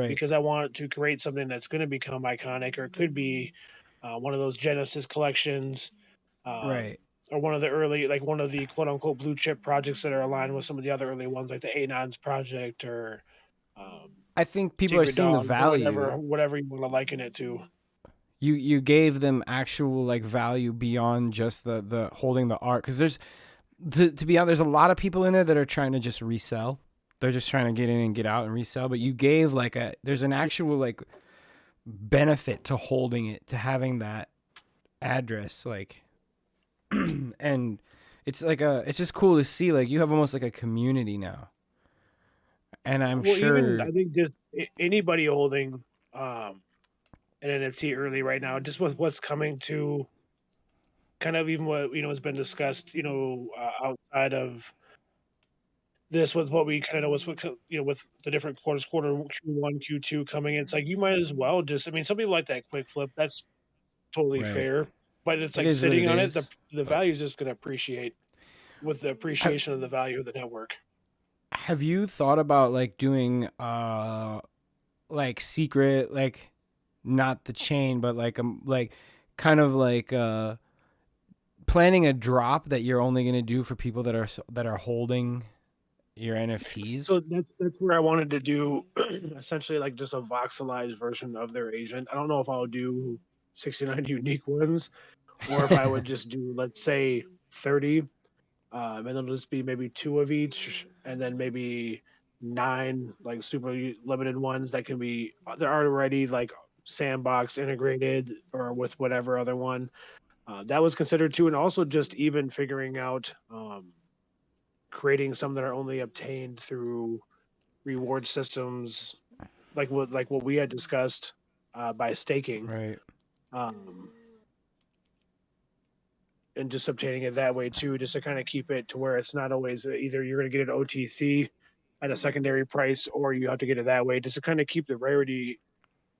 S3: because I want to create something that's going to become iconic, or it could be one of those Genesis collections.
S2: Right.
S3: Or one of the quote unquote blue chip projects that are aligned with some of the other early ones, like the Anons project, or
S2: I think people are seeing the value.
S3: Whatever you want to liken it to.
S2: You gave them actual like value beyond just the holding the art, because there's to be honest, there's a lot of people in there that are trying to just resell. They're just trying to get in and get out and resell. But you gave there's an actual like benefit to holding it, to having that address, like. And it's just cool to see, like, you have almost like a community now. And I'm
S3: Well, even
S2: sure
S3: I think just anybody holding an NFT early right now, just with what's coming to kind of even what has been discussed, outside of this, with what we kind of know, with the different quarters, quarter Q1, Q2 coming in, it's like you might as well just. I mean, some people like that quick flip. That's totally
S2: right.
S3: fair, but it's
S2: It
S3: like
S2: is what
S3: sitting
S2: it
S3: on it. The
S2: is.
S3: the
S2: But
S3: value is just going to appreciate with the appreciation of the value of the network.
S2: have you thought about like doing like secret, like not the chain, but like kind of like planning a drop that you're only going to do for people that are holding your NFTs?
S3: So that's where I wanted to do essentially like just a voxelized version of their agent. I don't know if I'll do 69 unique ones or if I would just do, let's say, 30, and it'll just be maybe two of each, and then maybe nine like super limited ones that can be they're already like sandbox integrated or with whatever other one. That was considered too, and also just even figuring out creating some that are only obtained through reward systems, like what we had discussed by staking,
S2: Right.
S3: um, and just obtaining it that way too, just to kind of keep it to where it's not always either you're going to get it OTC at a secondary price or you have to get it that way, just to kind of keep the rarity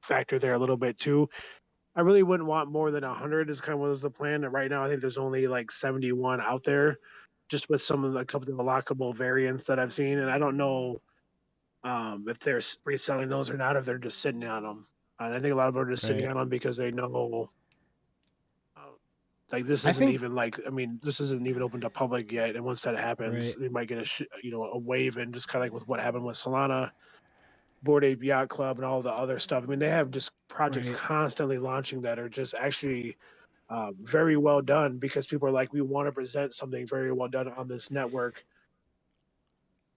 S3: factor there a little bit too. I really wouldn't want more than 100 is kind of what was the plan. And right now, I think there's only like 71 out there, just with some of the couple of the lockable variants that I've seen. And I don't know if they're reselling those or not, if they're just sitting on them. And I think a lot of them are just sitting
S2: Right.
S3: on them because they know, like this
S2: I
S3: isn't
S2: think
S3: even like, I mean, this isn't even open to public yet. And once that happens,
S2: right.
S3: they might get a wave, and just kind of like with what happened with Solana, Board Ape Yacht Club, and all the other stuff. I mean, they have just projects
S2: Right.
S3: constantly launching that are just actually very well done, because people are like, we want to present something very well done on this network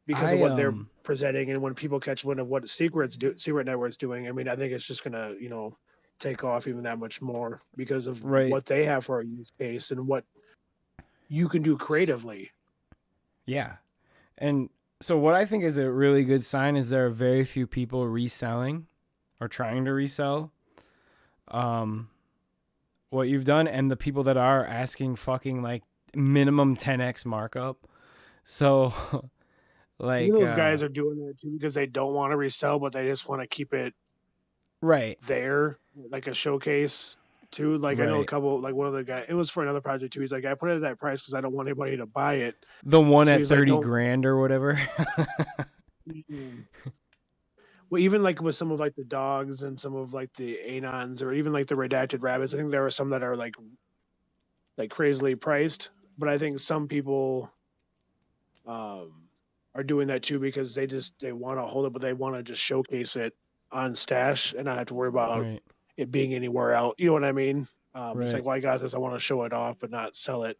S3: because of
S2: I
S3: what they're presenting. And when people catch wind of what Secret Network's doing, I mean, I think it's just gonna take off even that much more because of
S2: right.
S3: what they have for a use case and what you can do creatively.
S2: Yeah. And so what I think is a really good sign is there are very few people reselling or trying to resell what you've done, and the people that are asking fucking like minimum 10x markup. So
S3: Even
S2: like
S3: those guys are doing that too because they don't want to resell, but they just want to keep it
S2: right.
S3: there, like a showcase too. Like I know a
S2: Right.
S3: couple, like one of the guys, it was for another project too. He's like, I put it at that price because I don't want anybody to buy it.
S2: The one
S3: So
S2: at
S3: he's like,
S2: 30
S3: don't.
S2: grand or whatever.
S3: Well, even like with some of like the dogs and some of like the anons or even like the redacted rabbits, I think there are some that are like crazily priced. But I think some people are doing that too because they want to hold it, but they want to just showcase it on Stash and not have to worry about
S2: Right.
S3: it being anywhere else. You know what I mean? It's like,
S2: Right.
S3: well, I got this. I want to show it off, but not sell it.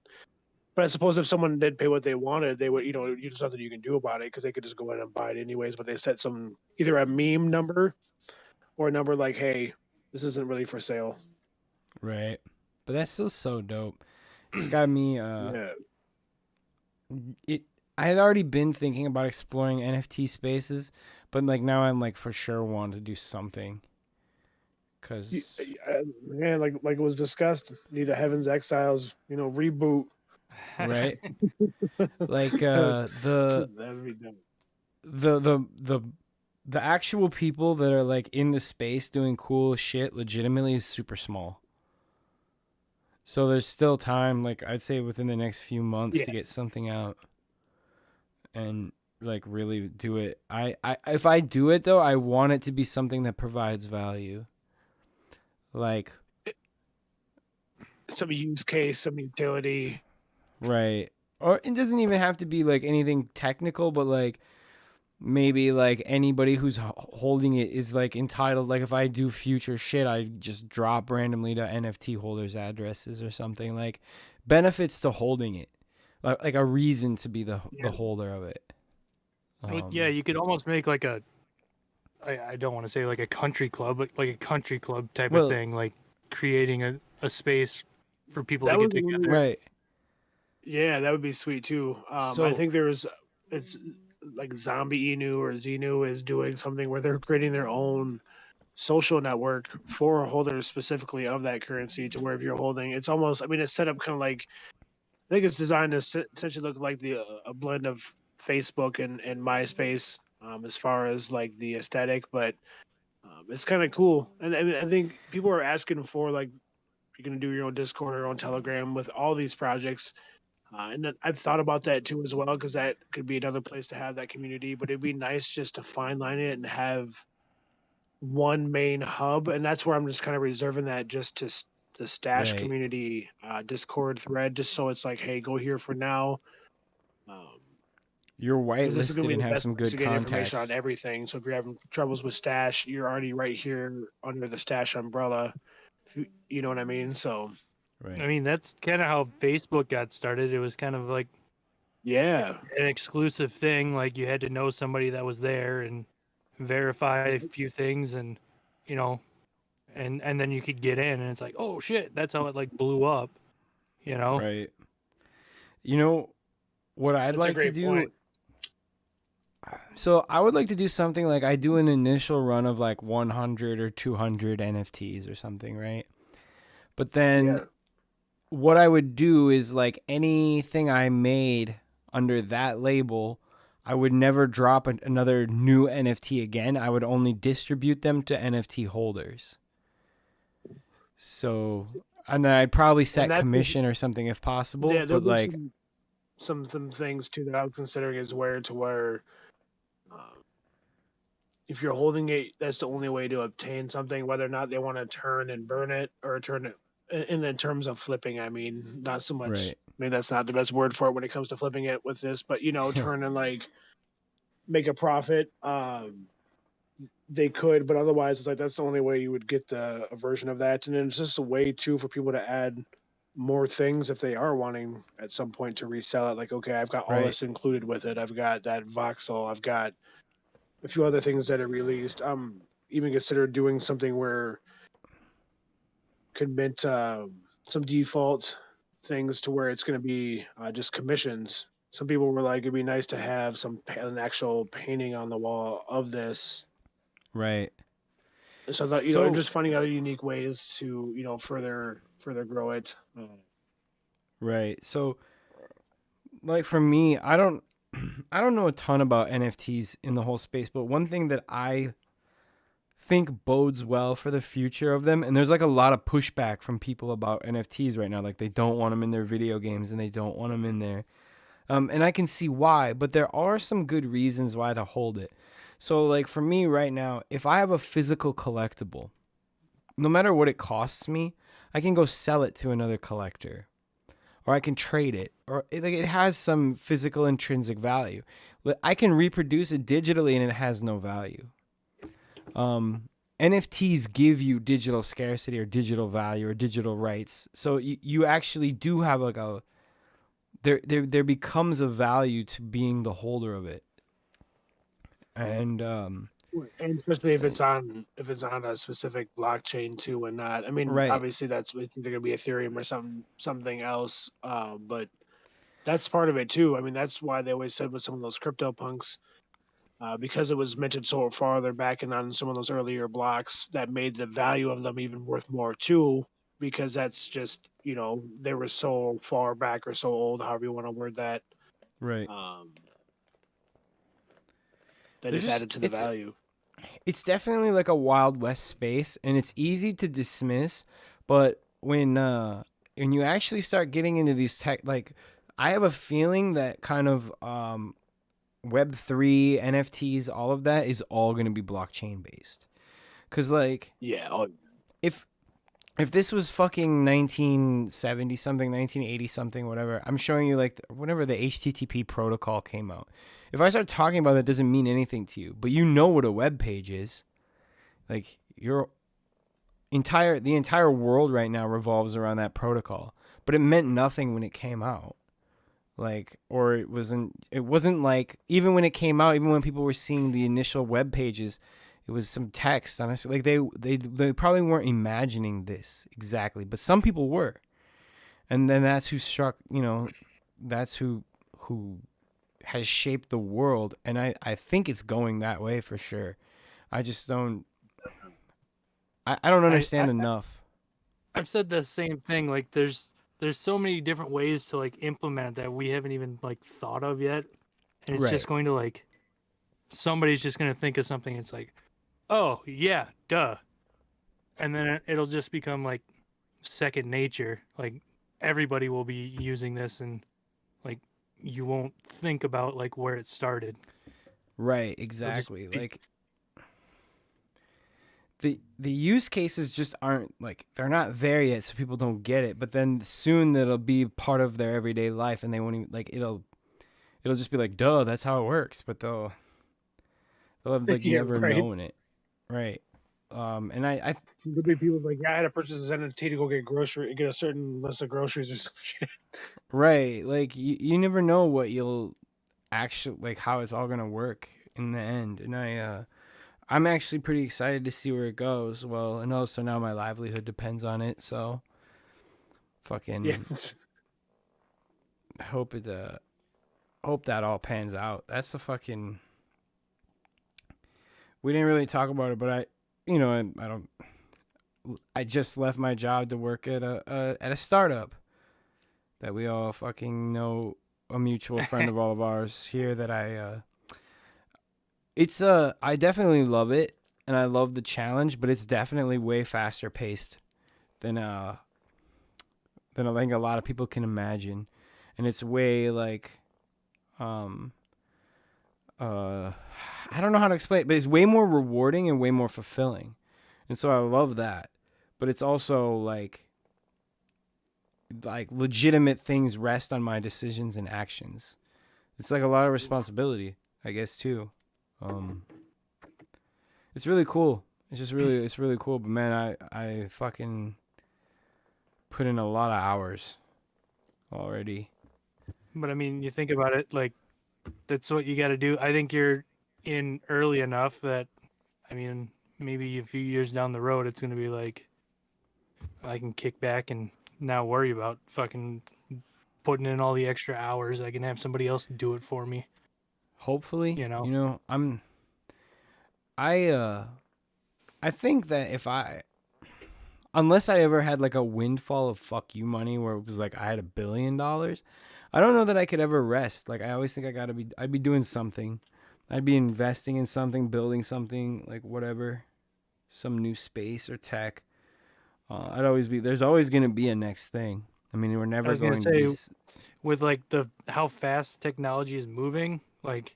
S3: But I suppose if someone did pay what they wanted, they would, there's nothing you can do about it because they could just go in and buy it anyways. But they set either a meme number or a number like, hey, this isn't really for sale.
S2: Right. But that's still so dope. It's got me
S3: Yeah.
S2: I had already been thinking about exploring NFT spaces, but like now I'm like for sure want to do something. Cause
S3: Man, like it was discussed, need a Heaven's Exiles, reboot.
S2: right, like
S3: That'd be dumb.
S2: the actual people that are like in the space doing cool shit legitimately is super small. So there's still time, like I'd say within the next few months to get something out and like really do it. I if I do it though, I want it to be something that provides value. Like
S3: some use case, some utility.
S2: right. Or it doesn't even have to be like anything technical, but like maybe like anybody who's holding it is like entitled, like if I do future shit I just drop randomly to NFT holders addresses or something, like benefits to holding it, like a reason to be the holder of it.
S6: Yeah, you could almost make like I don't want to say like a country club, but like a country club type of thing, like creating a space for people to get together.
S2: Right.
S3: Yeah, that would be sweet too. I think it's like Zombie Inu or Xenu is doing something where they're creating their own social network for holders specifically of that currency, to where if you're holding, it's almost, I mean, it's set up kind of like, I think it's designed to essentially look like the a blend of Facebook and MySpace, as far as like the aesthetic, but it's kind of cool. And I think people are asking for, like, you're going to do your own Discord or your own Telegram with all these projects. And then I've thought about that too as well, because that could be another place to have that community. But it'd be nice just to fine line it and have one main hub, and that's where I'm just kind of reserving that just to the Stash
S2: Right.
S3: community Discord thread, just so it's like, hey, go here for now.
S2: You're
S3: Because this is going
S2: whitelisted
S3: to be
S2: and
S3: the
S2: have
S3: best
S2: some
S3: place
S2: good
S3: to get information on
S2: contacts.
S3: everything. So if you're having troubles with Stash, you're already right here under the Stash umbrella. You know what I mean? So
S2: Right.
S6: I mean, that's kind of how Facebook got started. It was kind of like
S3: yeah,
S6: an exclusive thing. Like you had to know somebody that was there and verify a few things, and you know, and then you could get in, and it's like, oh shit, that's how it like blew up. You know,
S2: Right. You know what I'd
S3: that's a
S2: like to
S3: great
S2: do?
S3: point.
S2: So I would like to do something like I do an initial run of like 100 or 200 NFTs or something, right? But then
S3: Yeah.
S2: what I would do is like anything I made under that label, I would never drop another new NFT again. I would only distribute them to NFT holders. So, and then I'd probably
S3: And
S2: set
S3: that's
S2: commission or something if possible.
S3: yeah, there'll
S2: But
S3: be
S2: like,
S3: some things too that I was considering, is where um, if you're holding it, that's the only way to obtain something, whether or not they want to turn and burn it, or turn it in the terms of flipping. I mean, not so much.
S2: right.
S3: Maybe that's not the best word for it when it comes to flipping it with this, but turn and like make a profit. They could, but otherwise, it's like that's the only way you would get a version of that. And then it's just a way too for people to add more things if they are wanting at some point to resell it. Like, okay, I've got all
S2: Right.
S3: this included with it. I've got that voxel. I've got a few other things that are released. Even considered doing something where could mint some default things to where it's going to be just commissions. Some people were like, it'd be nice to have an actual painting on the wall of this.
S2: Right.
S3: So I thought,
S2: So,
S3: just finding other unique ways to, further grow it.
S2: right. So, like for me, I don't I don't know a ton about NFTs in the whole space, but one thing that I think bodes well for the future of them, and there's like a lot of pushback from people about NFTs right now, like they don't want them in their video games and they don't want them in there. And I can see why, but there are some good reasons why to hold it. So like for me right now, if I have a physical collectible, no matter what it costs me, I can go sell it to another collector, or I can trade it, or it has some physical intrinsic value. I can reproduce it digitally and it has no value. NFTs give you digital scarcity or digital value or digital rights. So you actually do have like there becomes a value to being the holder of it. And
S3: And especially if it's on a specific blockchain too, and not. I mean,
S2: right.
S3: obviously that's they're going to be Ethereum or something else. But that's part of it too. I mean, that's why they always said with some of those crypto punks, because it was minted so farther back and on some of those earlier blocks, that made the value of them even worth more too. Because that's just they were so far back or so old, however you want to word that.
S2: Right.
S3: That
S2: There's
S3: just
S2: just
S3: added to the value.
S2: It's definitely like a Wild West space, and it's easy to dismiss, but when you actually start getting into these tech, like I have a feeling that kind of Web3 NFTs, all of that is all going to be blockchain based. Cuz like
S3: Yeah.
S2: if this was fucking 1970 something, 1980 something, whatever, I'm showing you like whenever the HTTP protocol came out. If I start talking about that, it doesn't mean anything to you, but you know what a web page is. Like the entire world right now revolves around that protocol, but it meant nothing when it came out. Like, or it wasn't like, even when it came out, even when people were seeing the initial web pages, it was some text, honestly. Like they probably weren't imagining this exactly, but some people were. And then that's who struck, that's who has shaped the world, and I think it's going that way for sure. I just don't I don't understand enough.
S6: I've said the same thing. Like there's so many different ways to like implement it that we haven't even like thought of yet. And it's just
S2: Right.
S6: going to like somebody's just going to think of something. It's like, oh yeah, duh. And then it'll just become like second nature. Like everybody will be using this, and like you won't think about like where it started.
S2: Right,
S6: It'll just
S2: exactly.
S6: be,
S2: Like the use cases just aren't like they're not there yet, so people don't get it. But then soon it'll be part of their everyday life, and they won't even like it'll just be like, duh, that's how it works. But they'll have like
S3: Yeah,
S2: never
S3: right.
S2: known it, right? And I
S3: So there'll be people like, yeah, I had to purchase an NFT to go get a certain list of groceries or some shit.
S2: right, like you never know what you'll actually like how it's all gonna work in the end. And I'm actually pretty excited to see where it goes. Well, and also now my livelihood depends on it, so fucking
S3: Yeah.
S2: hope it hope that all pans out. That's the fucking we didn't really talk about it, but I don't I just left my job to work at a startup that we all fucking know, a mutual friend of all of ours here that I definitely love it and I love the challenge, but it's definitely way faster paced than I think a lot of people can imagine. And it's way like I don't know how to explain it, but it's way more rewarding and way more fulfilling. And so I love that. But it's also like legitimate things rest on my decisions and actions. It's like a lot of responsibility, I guess, too. It's really cool. It's really cool. But man, I fucking put in a lot of hours already.
S6: but I mean, you think about it, like that's what you got to do. I think you're in early enough that, I mean, maybe a few years down the road, it's going to be like, I can kick back and not worry about fucking putting in all the extra hours. I can have somebody else do it for me.
S2: Hopefully,
S6: You know?
S2: I think that unless I ever had like a windfall of fuck you money where it was like I had $1 billion, I don't know that I could ever rest. Like I always think I'd be doing something. I'd be investing in something, building something, like whatever, some new space or tech. There's always going to be a next thing. I mean, we're
S6: I
S2: never
S6: was
S2: going
S6: going
S2: to
S6: to
S2: be.
S6: say, with like how fast technology is moving, like,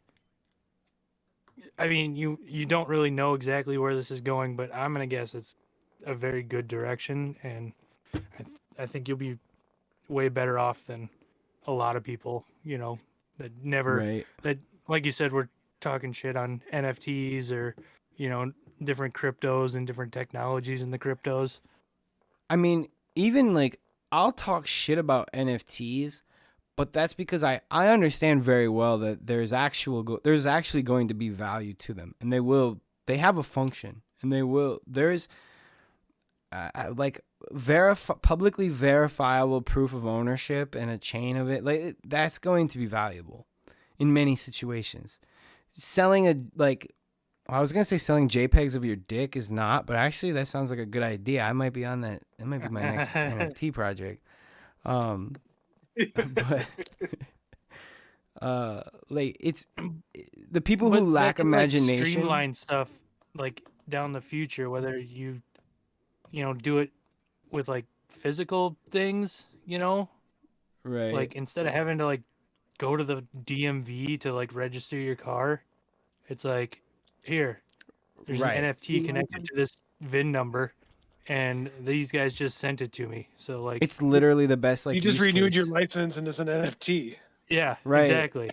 S6: I mean, you don't really know exactly where this is going, but I'm going to guess it's a very good direction. And I think you'll be way better off than a lot of people, that never,
S2: Right.
S6: that, like you said, we're talking shit on NFTs or, different cryptos and different technologies in the cryptos.
S2: I mean, even like I'll talk shit about NFTs, but that's because I understand very well that there's actually going to be value to them, and they have a function, and there's like publicly verifiable proof of ownership and a chain of it, like that's going to be valuable in many situations. I was gonna say selling JPEGs of your dick is not, but actually that sounds like a good idea. I might be on that. That might be my next NFT project. But like it's the people who
S6: But that
S2: lack
S6: can like
S2: imagination.
S6: streamline stuff like down the future, whether you do it with like physical things,
S2: Right.
S6: like instead of having to like go to the DMV to like register your car, it's like, here, there's
S2: Right.
S6: an NFT connected to this VIN number, and these guys just sent it to me. So like,
S2: It's literally the best like
S3: You just
S2: use
S3: renewed your
S2: case.
S3: license and it's an NFT.
S6: yeah,
S2: Right.
S6: exactly.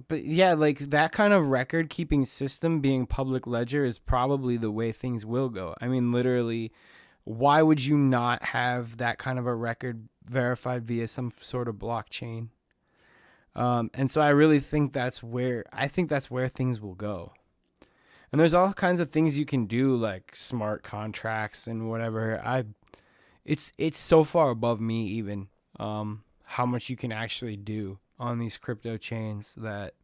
S2: But yeah, like that kind of record keeping system being public ledger is probably the way things will go. I mean, literally, why would you not have that kind of a record verified via some sort of blockchain? And so I really think that's where things will go. And there's all kinds of things you can do, like smart contracts and whatever. It's so far above me even how much you can actually do on these crypto chains that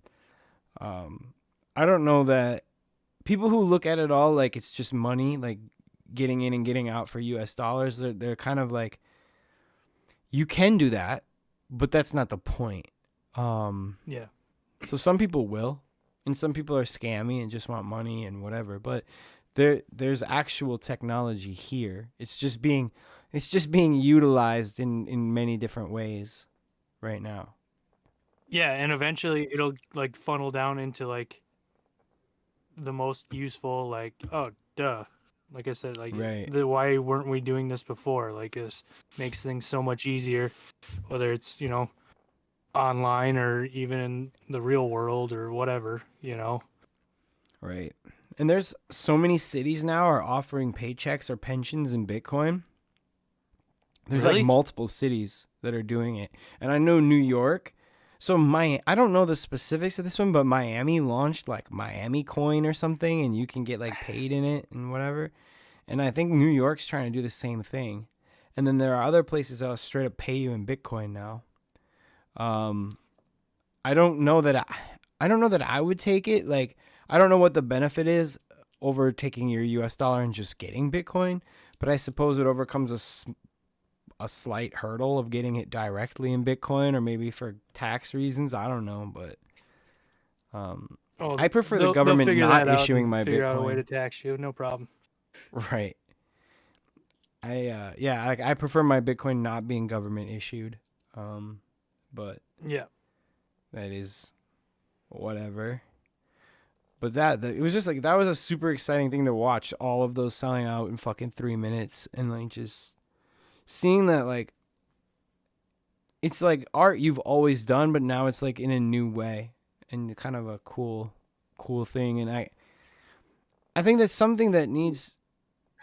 S2: I don't know that people who look at it all like it's just money, like getting in and getting out for US dollars, they're kind of like, you can do that, but that's not the point.
S6: Yeah.
S2: So some people will, and some people are scammy and just want money and whatever, but there's actual technology here. It's just being utilized in many different ways right now.
S6: Yeah, and eventually it'll like funnel down into like the most useful, like, oh duh. Like I said, like
S2: Right.
S6: why weren't we doing this before? Like this makes things so much easier, whether it's, you know, online or even in the real world or whatever, you know.
S2: Right. And there's so many cities now are offering paychecks or pensions in Bitcoin. There's
S6: Really?
S2: like multiple cities that are doing it. And I know New York. So I don't know the specifics of this one, but Miami launched like Miami Coin or something, and you can get like paid in it and whatever. And I think New York's trying to do the same thing. And then there are other places that'll straight up pay you in Bitcoin now. I don't know that I would take it. Like, I don't know what the benefit is over taking your US dollar and just getting Bitcoin, but I suppose it overcomes a slight hurdle of getting it directly in Bitcoin, or maybe for tax reasons. I don't know, but I prefer the
S6: They'll
S2: government
S6: figure
S2: not
S6: that out
S2: issuing
S6: and
S2: my
S6: figure out a way
S2: Bitcoin.
S6: to tax you, no problem.
S2: Right. I prefer my Bitcoin not being government issued. But
S6: Yeah.
S2: that is whatever. But it was just like, that was a super exciting thing to watch. All of those selling out in fucking 3 minutes, and like just seeing that, like, it's like art you've always done, but now it's like in a new way and kind of a cool thing. And I think that's something that needs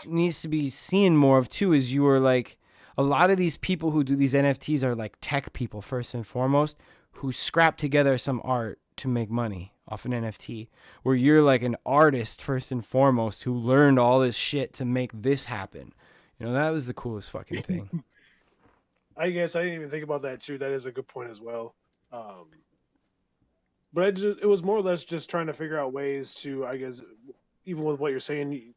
S2: to be seen more of too, is you were like, a lot of these people who do these NFTs are like tech people first and foremost, who scrap together some art to make money off an NFT, where you're like an artist first and foremost who learned all this shit to make this happen. You know, that was the coolest fucking thing.
S3: I guess I didn't even think about that too. That is a good point as well. But it was more or less just trying to figure out ways to, I guess, even with what you're saying,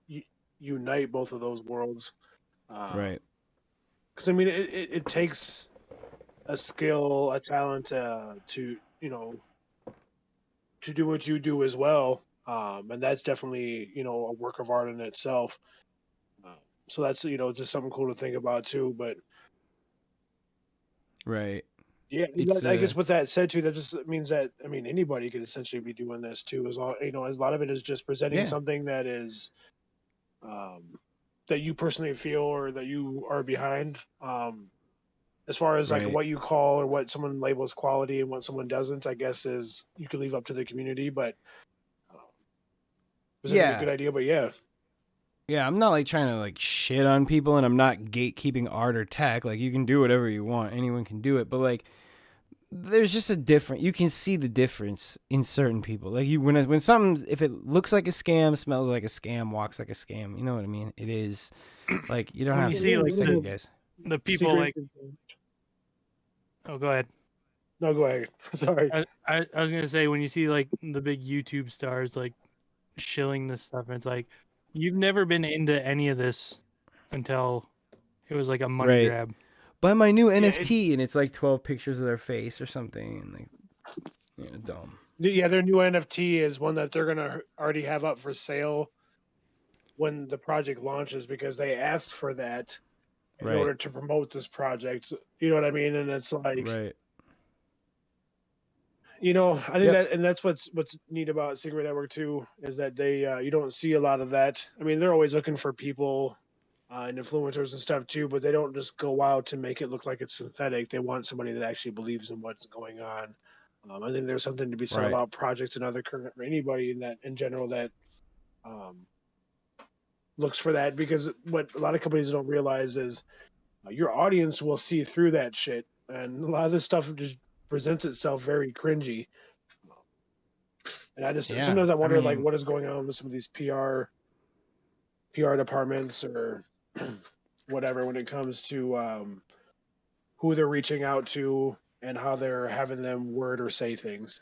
S3: unite both of those worlds.
S2: Right.
S3: Because I mean, it takes a skill, a talent to, you know, to do what you do as well, and that's definitely, you know, a work of art in itself. So that's, you know, just something cool to think about too. But
S2: Right.
S3: yeah,
S2: It's
S3: I guess with that said too, that just means that, I mean, anybody could essentially be doing this too. As long, you know, as a lot of it is just presenting
S2: Yeah.
S3: something that is, that you personally feel or that you are behind. As far as like
S2: Right.
S3: what you call or what someone labels quality and what someone doesn't, I guess is you can leave up to the community. But presenting a good idea. But yeah,
S2: Yeah, I'm not like trying to like shit on people, and I'm not gatekeeping art or tech. Like, you can do whatever you want. Anyone can do it. But like, there's just you can see the difference in certain people. Like, when something, if it looks like a scam, smells like a scam, walks like a scam, you know what I mean? It is like, you don't
S6: When
S2: have
S6: you
S2: to
S6: see, like,
S2: second guess.
S6: The people
S3: Secret-
S6: like, oh, go ahead.
S3: No, go ahead. Sorry.
S6: I was gonna say, when you see like the big YouTube stars like shilling this stuff, and it's like, you've never been into any of this until it was like a money
S2: Right.
S6: grab.
S2: Buy my new NFT, and it's like 12 pictures of their face or something, and like, you know, dumb.
S3: Yeah, their new NFT is one that they're gonna already have up for sale when the project launches, because they asked for that in
S2: Right.
S3: order to promote this project. You know what I mean? And it's like,
S2: Right.
S3: you know, I think
S2: Yep.
S3: that, and that's what's neat about Secret Network too, is that they you don't see a lot of that. I mean, they're always looking for people and influencers and stuff too, but they don't just go out to make it look like it's synthetic. They want somebody that actually believes in what's going on. I think there's something to be said
S2: Right.
S3: about projects and other current, or anybody in that in general that looks for that, because what a lot of companies don't realize is your audience will see through that shit, and a lot of this stuff just presents itself very cringy. And I just sometimes I wonder, like, what is going on with some of these PR departments or whatever when it comes to who they're reaching out to. and how they're having them word or say things.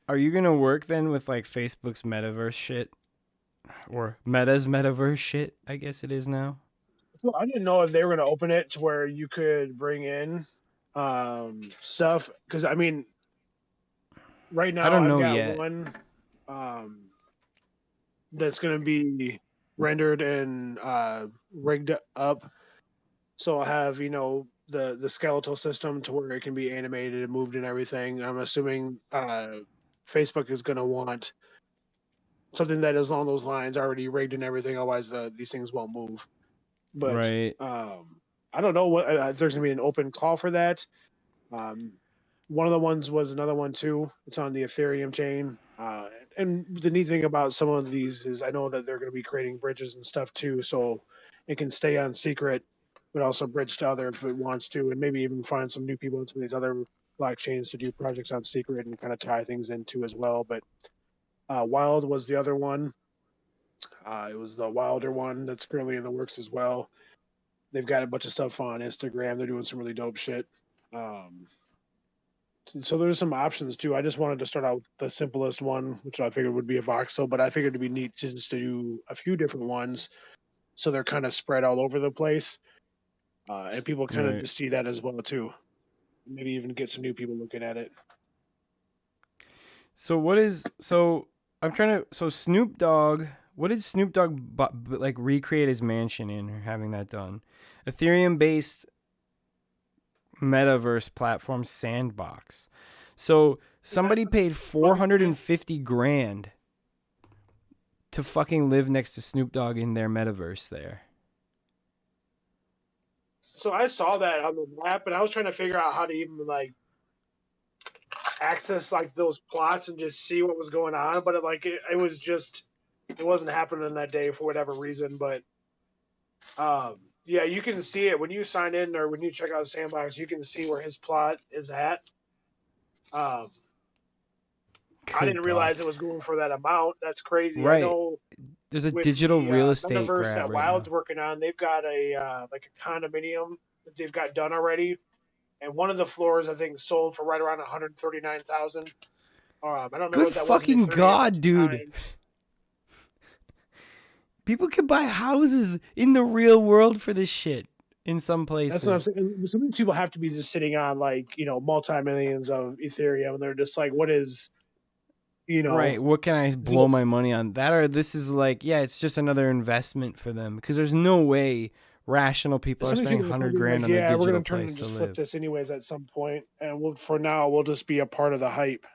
S2: Are you gonna work then with like Facebook's metaverse shit or Meta's metaverse shit? I guess it is now.
S3: So I didn't know if they were going to open it to where you could bring in stuff. Because, I mean, right
S2: I
S3: now
S2: don't
S3: I've
S2: know
S3: got
S2: yet.
S3: one that's going to be rendered and rigged up. So I'll have, the skeletal system to where it can be animated and moved and everything. I'm assuming Facebook is going to want something that is along those lines already rigged and everything. Otherwise, these things won't move. But
S2: Right.
S3: I don't know what if there's gonna be an open call for that. Um, one of the ones was another one too. It's on the Ethereum chain. And the neat thing about some of these is I know that they're going to be creating bridges and stuff too, so it can stay on secret, but also bridge to other if it wants to, and maybe even find some new people in some of these other blockchains to do projects on secret and kind of tie things into as well. But Wild was the other one. It was the Wilder one that's currently in the works as well. They've got a bunch of stuff on Instagram. They're doing some really dope shit. Um, so there's some options too. I just wanted to start out with the simplest one, which I figured would be a voxel, but I figured it'd be neat to just do a few different ones, so they're kind of spread all over the place, and people kind of
S2: Right.
S3: just see that as well too. Maybe even get some new people looking at it.
S2: So I'm trying to so Snoop Dogg, what did Snoop Dogg like recreate his mansion in or having that done? Ethereum based metaverse platform Sandbox. So somebody paid 450 grand to fucking live next to Snoop Dogg in their metaverse there.
S3: So I saw that on the map, and I was trying to figure out how to even like access like those plots and just see what was going on. But it was just it wasn't happening that day for whatever reason. But yeah, you can see it when you sign in or when you check out Sandbox. You can see where his plot is at. I didn't realize it was going for that amount. That's crazy.
S2: Right.
S3: I know
S2: There's a
S3: with
S2: digital
S3: the
S2: real estate
S3: metaverse
S2: grab
S3: that
S2: right
S3: Wild's
S2: now.
S3: working on, they've got a like a condominium that they've got done already, and one of the floors I think sold for right around 139,000. I don't remember
S2: Good
S3: what that was.
S2: fucking
S3: Ethereum at
S2: God,
S3: the
S2: dude.
S3: time.
S2: People can buy houses in the real world for this shit in some places.
S3: That's what I'm saying. Some of these people have to be just sitting on like multi-millions of Ethereum, and they're just like, what is,
S2: Right. What can I blow my money on? That or this is like, yeah, it's just another investment for them because there's no way rational people are
S3: some of these
S2: spending
S3: people are
S2: 100
S3: probably
S2: grand
S3: like,
S2: on a
S3: yeah, we're
S2: digital
S3: gonna turn
S2: place
S3: and
S2: to
S3: just flip
S2: live.
S3: this anyways at some point, and for now we'll just be a part of the hype.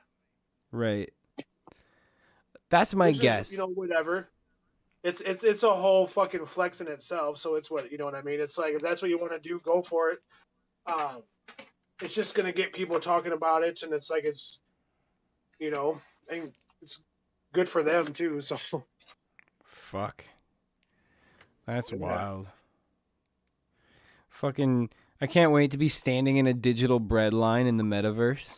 S2: Right. That's my
S3: Which is,
S2: guess.
S3: whatever. It's a whole fucking flex in itself. So it's what what I mean. It's like if that's what you want to do, go for it. It's just gonna get people talking about it, and it's like and it's good for them too. So
S2: Fuck. That's
S3: Yeah.
S2: wild. Fucking, I can't wait to be standing in a digital bread line in the metaverse.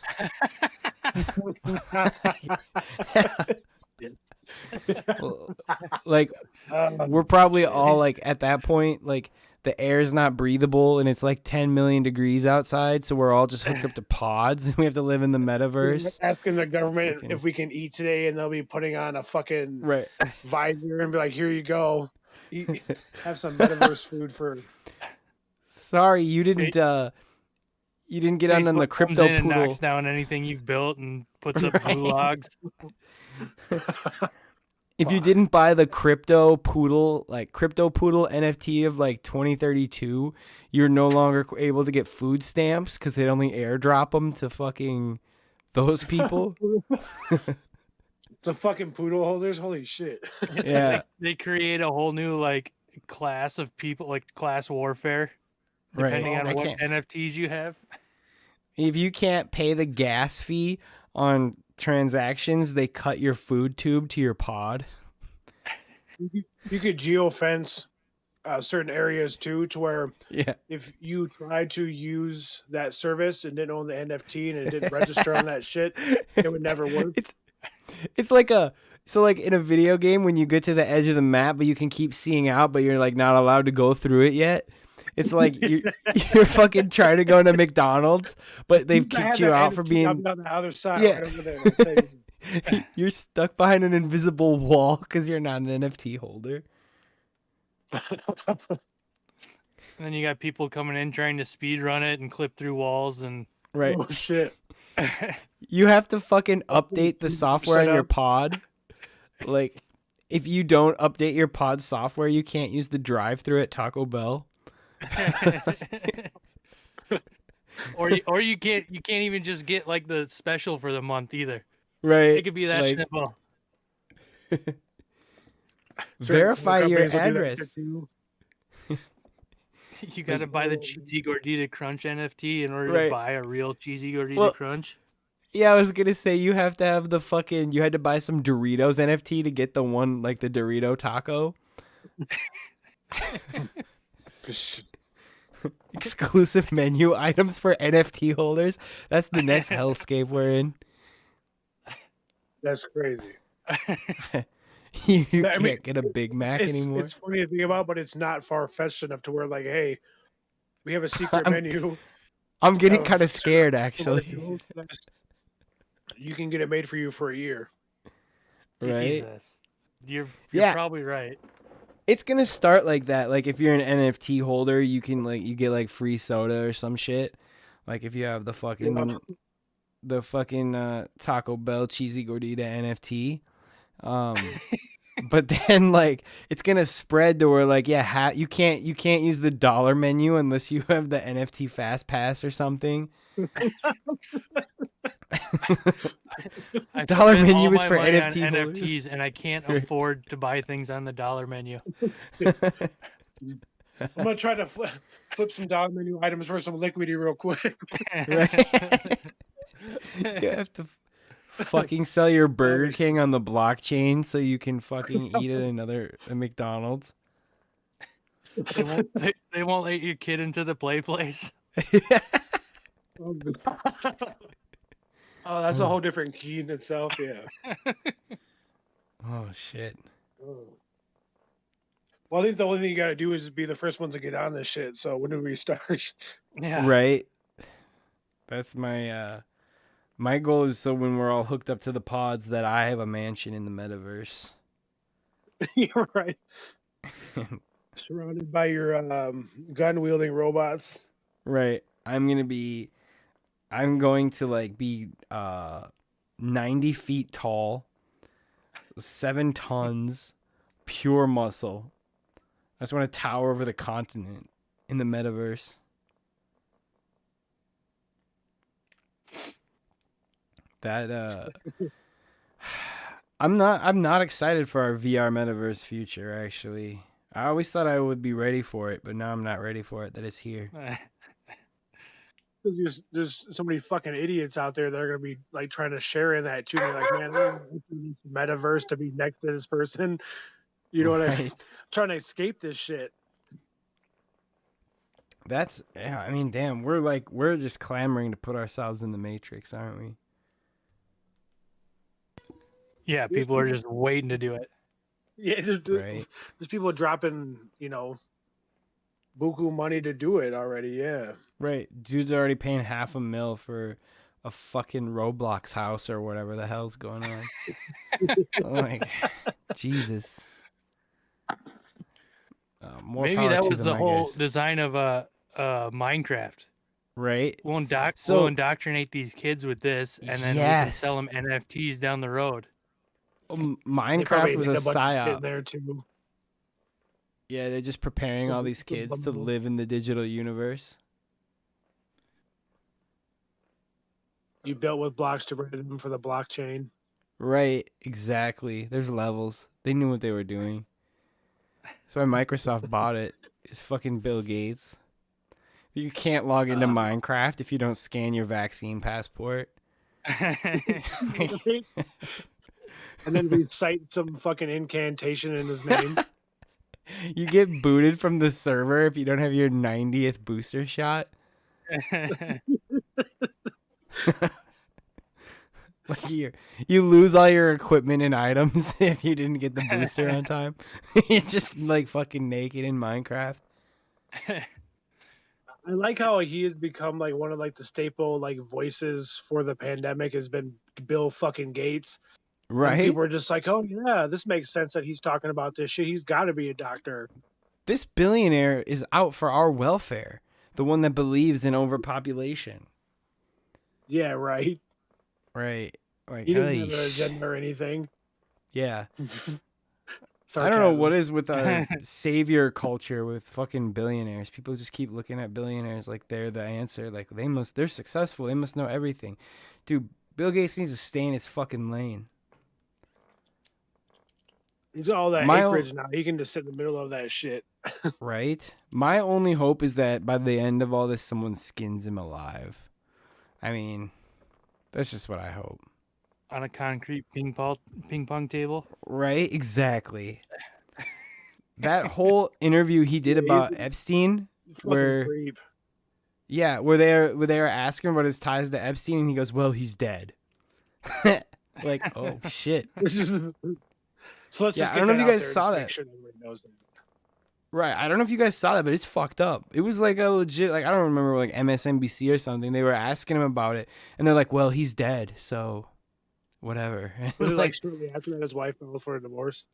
S2: Like, we're probably all like at that point, like the air is not breathable and it's like 10 million degrees outside. So we're all just hooked up to pods and we have to live in the metaverse.
S3: asking the government if we can eat today, and they'll be putting on a fucking
S2: Right.
S3: visor and be like, "Here you go, have some metaverse food for."
S2: Sorry, you didn't get on the
S6: Facebook
S2: crypto
S6: comes in and
S2: poodle.
S6: knocks down anything you've built and puts up blue logs.
S2: If you didn't buy the crypto poodle NFT of like 2032, you're no longer able to get food stamps because they only airdrop them to fucking those people.
S3: The fucking poodle holders, holy shit!
S2: Yeah.
S6: They create a whole new like class of people, like class warfare,
S2: Right.
S6: depending on
S2: I
S6: what
S2: can't-
S6: NFTs you have.
S2: If you can't pay the gas fee on transactions, they cut your food tube to your pod.
S3: You could geofence certain areas too, to where
S2: Yeah.
S3: if you tried to use that service and didn't own the NFT and it didn't register on that shit, it would never work.
S2: It's like like in a video game when you get to the edge of the map but you can keep seeing out but you're like not allowed to go through it yet. It's like you're fucking trying to go into McDonald's, but they've kicked you out for being
S3: on the other side.
S2: Yeah.
S3: Right over there. That's how
S2: you're stuck behind an invisible wall because you're not an NFT holder.
S6: And then you got people coming in trying to speed run it and clip through walls and
S2: Right.
S3: Oh shit!
S2: You have to fucking update the software on your
S3: up.
S2: pod. Like, if you don't update your pod software, you can't use the drive-through at Taco Bell.
S6: or you can't even just get like the special for the month either.
S2: Right.
S6: It could be that
S2: like,
S6: simple.
S2: Verify your
S3: companies will do that
S2: address.
S3: shit too.
S6: You got to buy the cheesy gordita crunch NFT in order
S2: Right.
S6: to buy a real cheesy gordita
S2: Well,
S6: crunch.
S2: Yeah, I was gonna say you have to have the fucking. You had to buy some Doritos NFT to get the one like the Dorito taco. Exclusive menu items for NFT holders. That's the next hellscape we're in.
S3: That's crazy.
S2: You
S3: I
S2: can't
S3: mean,
S2: get a Big Mac anymore.
S3: It's funny to think about, but it's not far fetched enough to where like, hey, we have a secret menu.
S2: I'm getting
S3: Oh,
S2: kind of
S3: shit.
S2: scared actually.
S3: You can get it made for you for a year.
S2: Right?
S6: Jesus. You're
S2: Yeah.
S6: probably right.
S2: It's gonna start like that. Like if you're an NFT holder, you can like you get like free soda or some shit. Like if you have the fucking Taco Bell cheesy gordita NFT. But then like it's gonna spread to where like you can't use the dollar menu unless you have the NFT fast pass or something.
S6: I've
S2: Dollar
S6: spent
S2: menu
S6: all
S2: is
S6: my
S2: for
S6: money on
S2: NFT holders.
S6: NFTs, and I can't afford to buy things on the dollar menu.
S3: I'm gonna try to flip some dollar menu items for some liquidy real quick.
S2: Right? You have to fucking sell your Burger King on the blockchain so you can fucking eat at a McDonald's.
S6: They won't let your kid into the play place.
S3: Oh, that's a whole different key in itself. Yeah.
S2: Oh shit.
S3: Well, I think the only thing you got to do is be the first ones to get on this shit. So when do we start?
S6: Yeah.
S2: Right. That's my goal is so when we're all hooked up to the pods that I have a mansion in the metaverse.
S3: You're right. Surrounded by your gun wielding robots.
S2: Right. I'm going to like be 90 feet tall, 7 tons, pure muscle. I just want to tower over the continent in the metaverse. That I'm not excited for our VR metaverse future actually. I always thought I would be ready for it, but now I'm not ready for it that it's here.
S3: There's so many fucking idiots out there that are gonna be like trying to share in that too. They're like, man, I want this metaverse to be next to this person. You know what I mean? Trying to escape this shit.
S2: I mean, damn, we're just clamoring to put ourselves in the Matrix, aren't we?
S6: Yeah, people are just waiting to do it.
S3: Yeah,
S2: Right.
S3: There's people dropping, buku money to do it already. Yeah.
S2: Right. Dude's already paying $500,000 for a fucking Roblox house or whatever the hell's going on. Like, Jesus. More
S6: Maybe
S2: power
S6: that
S2: to
S6: was
S2: them,
S6: the
S2: I
S6: whole
S2: guess.
S6: design of Minecraft.
S2: Right.
S6: We'll indoctrinate these kids with this, and then we can
S2: Yes.
S6: sell them NFTs down the road.
S2: Minecraft was a psyop.
S3: there too.
S2: Yeah, they're just preparing all these kids to live in the digital universe.
S3: You built with blocks to ready them for the blockchain.
S2: Right, exactly. There's levels. They knew what they were doing. That's why Microsoft bought it. It's fucking Bill Gates. You can't log into Minecraft if you don't scan your vaccine passport.
S3: And then recite some fucking incantation in his name.
S2: You get booted from the server if you don't have your 90th booster shot. Like you lose all your equipment and items if you didn't get the booster on time. You're just like fucking naked in Minecraft.
S3: I like how he has become like one of like the staple like voices for the pandemic has been Bill fucking Gates. And
S2: Right?
S3: people are just like, oh yeah, this makes sense that he's talking about this shit. He's got to be a doctor.
S2: This billionaire is out for our welfare. The one that believes in overpopulation.
S3: Yeah, right.
S2: Right. Like,
S3: He doesn't have an
S2: ay,
S3: agenda or anything.
S2: yeah.
S3: Sarcasm.
S2: I don't know what is with our savior culture with fucking billionaires. People just keep looking at billionaires like they're the answer. Like they're successful. They must know everything. Dude, Bill Gates needs to stay in his fucking lane.
S3: He's got all that
S2: My
S3: acreage now. He can just sit in the middle of that shit.
S2: Right? My only hope is that by the end of all this, someone skins him alive. I mean, that's just what I hope.
S6: On a concrete ping pong table.
S2: Right? Exactly. That whole interview he did about Epstein,
S3: Fucking
S2: where
S3: creep.
S2: yeah, where they were asking about his ties to Epstein, and he goes, "Well, he's dead." Like, oh shit.
S3: So let's
S2: Yeah,
S3: just
S2: I
S3: get
S2: don't know
S3: that
S2: if you
S3: out
S2: guys
S3: there and
S2: saw
S3: just
S2: that.
S3: make sure everybody knows that.
S2: Right. I don't know if you guys saw that, but it's fucked up. It was like a legit, like, I don't remember, like MSNBC or something. They were asking him about it, and they're like, "Well, he's dead, so whatever."
S3: Was it like shortly after that his wife filed for a divorce?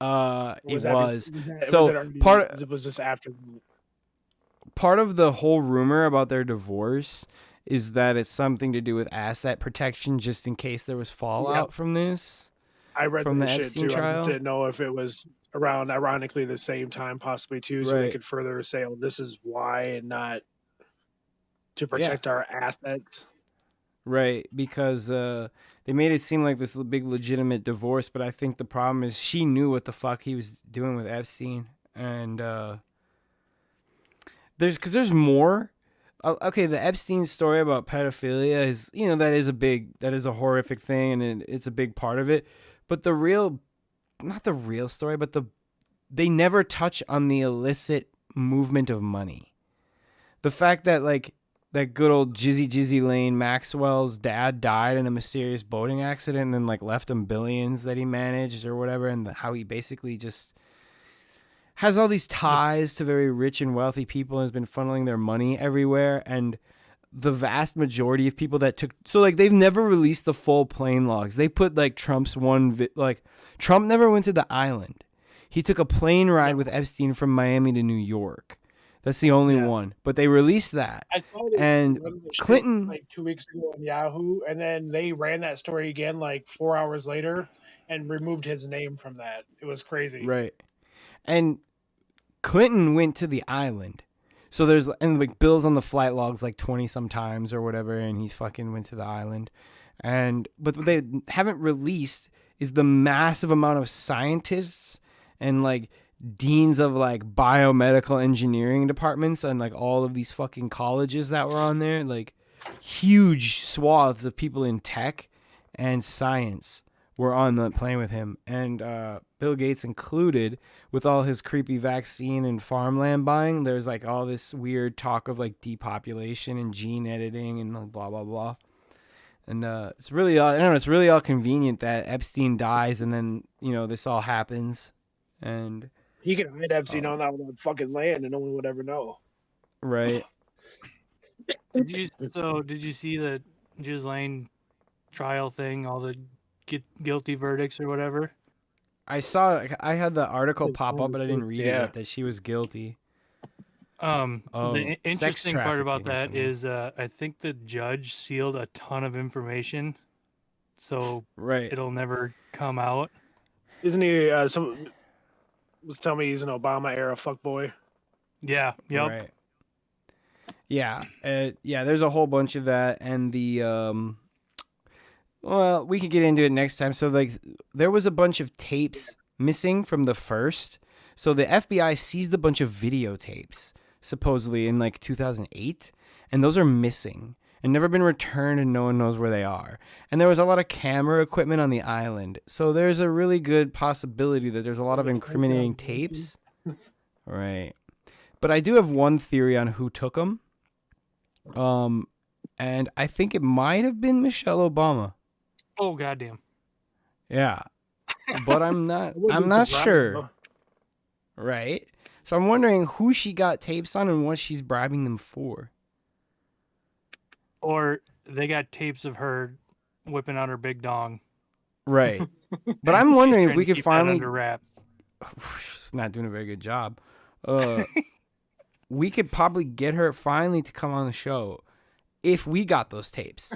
S3: Or
S2: It
S3: that
S2: was.
S3: was
S2: So
S3: it already, was this after?
S2: part of the whole rumor about their divorce is that it's something to do with asset protection, just in case there was fallout from this.
S3: I read
S2: From
S3: that
S2: the
S3: shit
S2: Epstein
S3: too. I
S2: trial?
S3: just didn't know if it was around, ironically, the same time, possibly too, so they
S2: Right.
S3: could further say, "Oh, this is why," and not to protect our assets.
S2: Right, because they made it seem like this big legitimate divorce, but I think the problem is she knew what the fuck he was doing with Epstein, and there's more. Okay, the Epstein story about pedophilia is, that is a horrific thing, and it's a big part of it, but not the real story, but they never touch on the illicit movement of money. The fact that like that good old Jizzy Lane Maxwell's dad died in a mysterious boating accident and then like left him billions that he managed or whatever, and how he basically just has all these ties to very rich and wealthy people and has been funneling their money everywhere. And the vast majority of people that they've never released the full plane logs. They put like Trump's Trump never went to the island. He took a plane ride with Epstein from Miami to New York. That's the only one. But they released that.
S3: I saw it
S2: And Clinton,
S3: like 2 weeks ago on Yahoo, and then they ran that story again like 4 hours later and removed his name from that. It was crazy.
S2: right. And Clinton went to the island. So like Bill's on the flight logs like 20 some times or whatever, and he fucking went to the island. But what they haven't released is the massive amount of scientists and like deans of like biomedical engineering departments and like all of these fucking colleges that were on there, like huge swaths of people in tech and science were on the plane with him, and Bill Gates included, with all his creepy vaccine and farmland buying. There's like all this weird talk of like depopulation and gene editing and blah blah blah. And it's really all convenient that Epstein dies and then this all happens, and
S3: He could hide Epstein on that fucking land and no one would ever know.
S2: right.
S6: Did you see the Ghislaine trial thing? All the guilty verdicts or whatever.
S2: I had the article pop up, but I didn't read it
S3: Yeah.
S2: yet, that she was guilty.
S6: The interesting part about
S2: trafficking or
S6: that is I think the judge sealed a ton of information, so
S2: Right.
S6: it'll never come out.
S3: Isn't he? Some was telling me he's an Obama era fuckboy.
S6: Yeah. Yep.
S2: Right. Yeah. There's a whole bunch of that, and the well, we could get into it next time. So like, there was a bunch of tapes missing from the first. So the FBI seized a bunch of videotapes supposedly in like 2008, and those are missing and never been returned, and no one knows where they are. And there was a lot of camera equipment on the island, so there's a really good possibility that there's a lot of incriminating tapes. Right. But I do have one theory on who took them. And I think it might have been Michelle Obama.
S6: Oh goddamn.
S2: Yeah. But I'm not
S3: I wouldn't
S2: I'm
S3: be
S2: not
S3: surprised,
S2: sure.
S3: though.
S2: Right? So I'm wondering who she got tapes on and what she's bribing them for.
S6: Or they got tapes of her whipping out her big dong.
S2: Right. But I'm
S6: She's
S2: wondering if
S6: trying
S2: we
S6: to
S2: could
S6: keep that
S2: finally.
S6: under wraps.
S2: She's not doing a very good job. We could probably get her finally to come on the show if we got those tapes.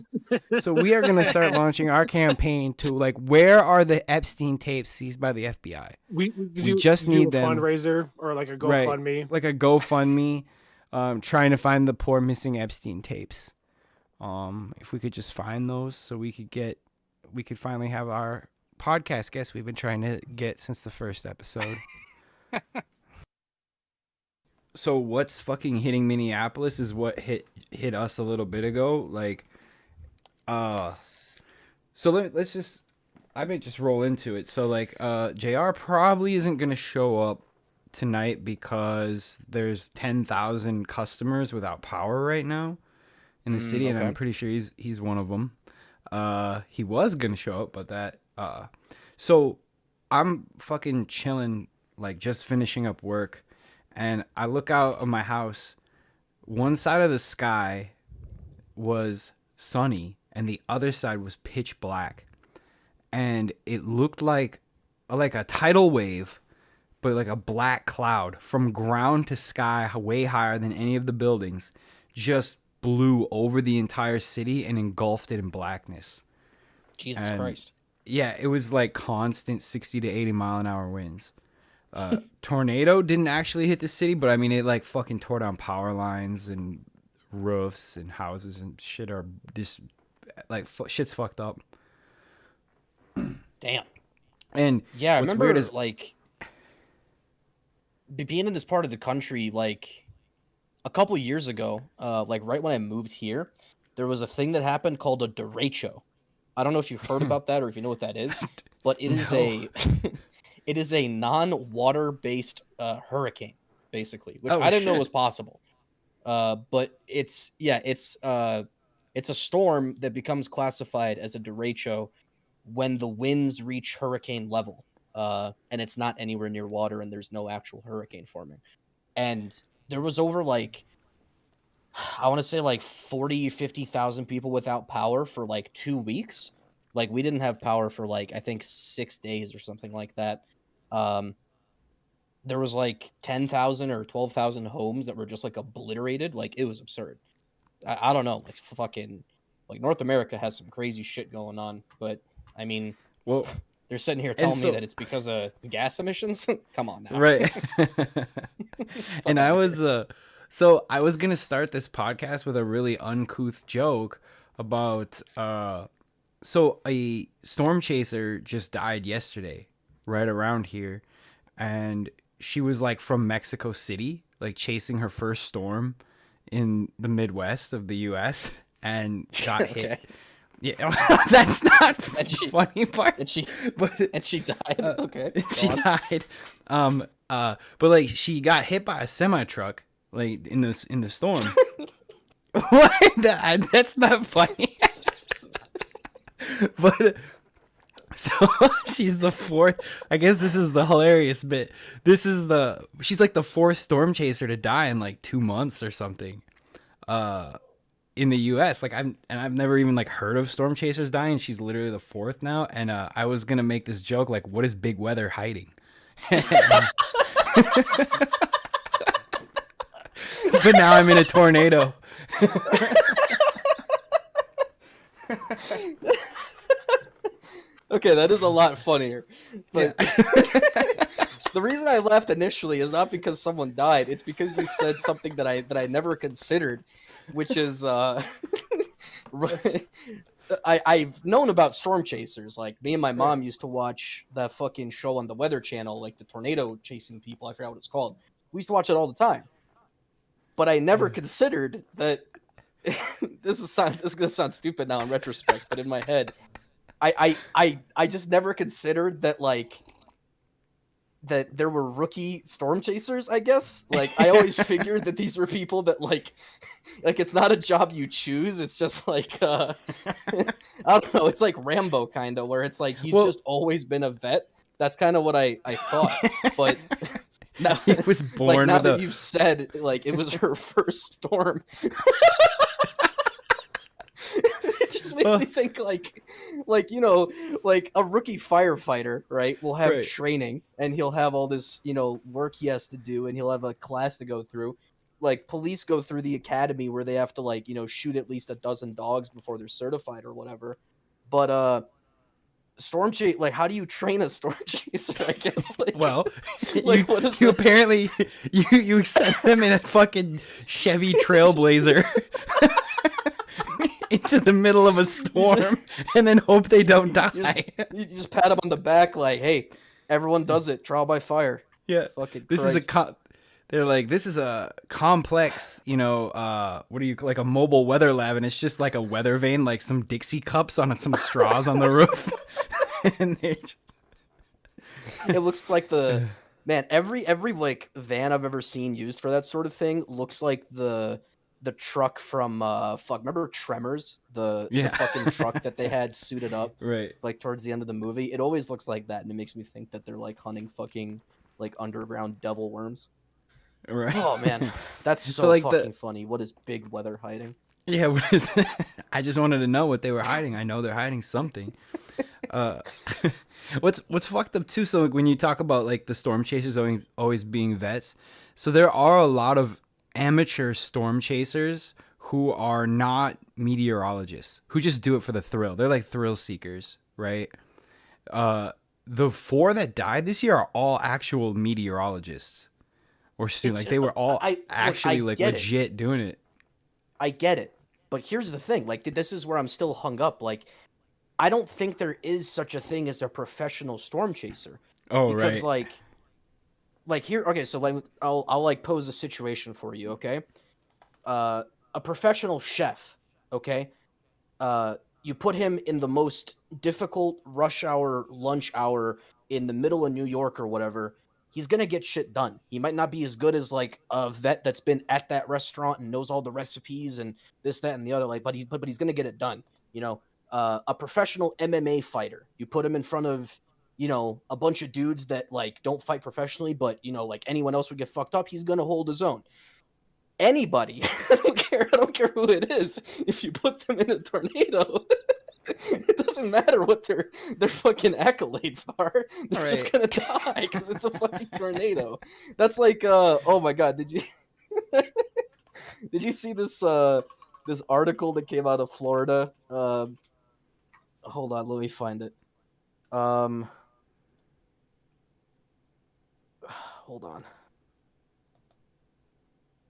S2: So we are going to start launching our campaign to like, where are the Epstein tapes seized by the FBI?
S3: We
S2: just
S3: do
S2: need
S3: a
S2: them.
S3: fundraiser or like a
S2: Right.
S3: GoFundMe.
S2: Like a GoFundMe, trying to find the poor missing Epstein tapes. If we could just find those, so we could finally have our podcast guest we've been trying to get since the first episode. So what's fucking hitting Minneapolis is what hit us a little bit ago. Like, so let's just, I may just roll into it. So like, JR probably isn't gonna show up tonight because there's 10,000 customers without power right now in the city, and
S7: okay.
S2: I'm pretty sure he's one of them. He was gonna show up, but that. So I'm fucking chilling, like just finishing up work, and I look out of my house. One side of the sky was sunny, and the other side was pitch black, and it looked like a tidal wave, but like a black cloud from ground to sky, way higher than any of the buildings, just blew over the entire city and engulfed it in blackness.
S7: Jesus
S2: And
S7: Christ.
S2: yeah, it was like constant 60 to 80 mile an hour winds. Tornado didn't actually hit the city, but I mean, it like fucking tore down power lines and roofs and houses and shit are just like shit's fucked up.
S7: Damn.
S2: And
S7: Yeah, I
S2: what's
S7: remember
S2: weird is
S7: like being in this part of the country like a couple years ago, like right when I moved here, there was a thing that happened called a derecho. I don't know if you've heard about that or if you know what that is, but it is
S2: No.
S7: it is a non-water based hurricane, basically, which
S2: Oh,
S7: I didn't know
S2: shit.
S7: was possible. But it's a storm that becomes classified as a derecho when the winds reach hurricane level, and it's not anywhere near water and there's no actual hurricane forming. And there was over like, I want to say like 50,000 people without power for like 2 weeks. Like we didn't have power for like, I think 6 days or something like that. There was like 10,000 or 12,000 homes that were just like obliterated. Like it was absurd. I don't know. Like fucking, like North America has some crazy shit going on, but I mean,
S2: well,
S7: they're sitting here telling
S2: so-
S7: me that it's because of gas emissions. Come on now.
S2: right. And I was so I was gonna start this podcast with a really uncouth joke about so a storm chaser just died yesterday right around here, and she was like from Mexico City, like chasing her first storm in the Midwest of the US, and got hit. Yeah, that's not the funny part.
S7: And she
S2: But
S7: died. Okay.
S2: she
S7: go on.
S2: died. But like she got hit by a semi truck, like in the storm. What? That's not funny. But so she's the fourth. I guess this is the hilarious bit. She's like the fourth storm chaser to die in like 2 months or something. In the U.S., like I've never even like heard of storm chasers dying. She's literally the fourth now, and I was gonna make this joke like, "What is big weather hiding?" But now I'm in a tornado.
S7: Okay, that is a lot funnier. But the reason I laughed initially is not because someone died. It's because you said something that I never considered, which is I've known about storm chasers. Like me and my mom used to watch that fucking show on the Weather Channel, like the tornado chasing people. I forgot what it's called. We used to watch it all the time. But I never considered that this is gonna sound stupid now in retrospect, but in my head, I just never considered that like that there were rookie storm chasers, I guess. Like I always figured that these were people that like it's not a job you choose. It's just like I don't know, it's like Rambo kind of, where it's like he's just always been a vet. That's kind of what I thought. But Now,
S2: He was born
S7: like, now
S2: with
S7: that
S2: a.
S7: you've said, like, it was her first storm. It just makes me think, like you know, like a rookie firefighter, right? Will have
S2: Right.
S7: training, and he'll have all this, you know, work he has to do, and he'll have a class to go through. Like police go through the academy where they have to, like, you know, shoot at least a dozen dogs before they're certified or whatever. But storm chase, like, how do you train a storm chaser? I guess, like,
S2: Well,
S7: like, what is
S2: you
S7: the-
S2: apparently you sent them in a fucking Chevy Trailblazer into the middle of a storm and then hope they don't die.
S7: you just pat him on the back, like, hey, everyone does it, trial by fire.
S2: Yeah,
S7: Fucking
S2: this
S7: Christ.
S2: is they're like, this is a complex, you know, what do you, like a mobile weather lab, and it's just like a weather vane, like some Dixie cups on some straws on the roof. And they just...
S7: It looks like the man, every like van I've ever seen used for that sort of thing looks like the truck from remember Tremors, the fucking truck that they had suited up
S2: Right.
S7: like towards the end of the movie. It always looks like that, and it makes me think that they're like hunting fucking like underground devil worms.
S2: Right.
S7: Oh man, that's so,
S2: So, like,
S7: fucking funny. What is Big Weather hiding?
S2: Yeah, what is I just wanted to know what they were hiding. I know they're hiding something. What's fucked up too, so when you talk about like the storm chasers always being vets, so there are a lot of amateur storm chasers who are not meteorologists, who just do it for the thrill. They're like thrill seekers, right? The 4 that died this year are all actual meteorologists. Or students. Like, they were all actually like legit doing it.
S7: I get it. But here's the thing, like, this is where I'm still hung up. Like, I don't think there is such a thing as a professional storm chaser.
S2: Oh,
S7: because,
S2: right.
S7: like here, okay, so like I'll like pose a situation for you, okay? A professional chef, okay? You put him in the most difficult rush hour, lunch hour in the middle of New York or whatever. He's gonna get shit done. He might not be as good as like a vet that's been at that restaurant and knows all the recipes and this, that, and the other. Like, but he's gonna get it done. You know, a professional MMA fighter. You put him in front of, you know, a bunch of dudes that like don't fight professionally, but you know, like anyone else would get fucked up. He's gonna hold his own. Anybody, I don't care who it is. If you put them in a tornado, it doesn't matter what their fucking accolades are. They're just gonna die because it's a fucking tornado. That's like, oh my god, did you see this this article that came out of Florida? Hold on, let me find it. Hold on.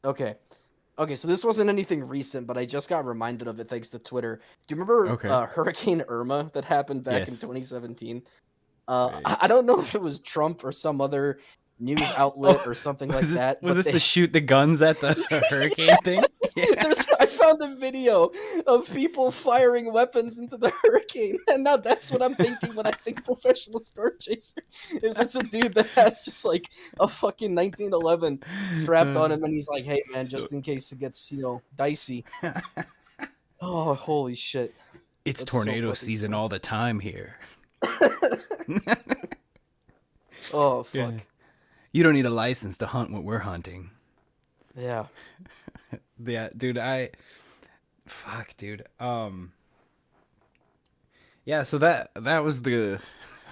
S7: Okay, so this wasn't anything recent, but I just got reminded of it thanks to Twitter. Do you remember Hurricane Irma that happened back in 2017? I don't know if it was Trump or some other news outlet or something like that.
S2: Was this the shoot the guns at the hurricane thing? Yeah.
S7: I found a video of people firing weapons into the hurricane, and now that's what I'm thinking when I think professional storm chaser. Is it's a dude that has just like a fucking 1911 strapped on him, and he's like, "Hey man, just in case it gets, you know, dicey." Oh, holy shit!
S2: It's
S7: That's
S2: tornado
S7: so
S2: season all the time here.
S7: Oh fuck!
S2: Yeah. You don't need a license to hunt what we're hunting.
S7: Yeah.
S2: Yeah, dude, fuck, dude. Yeah, so that was the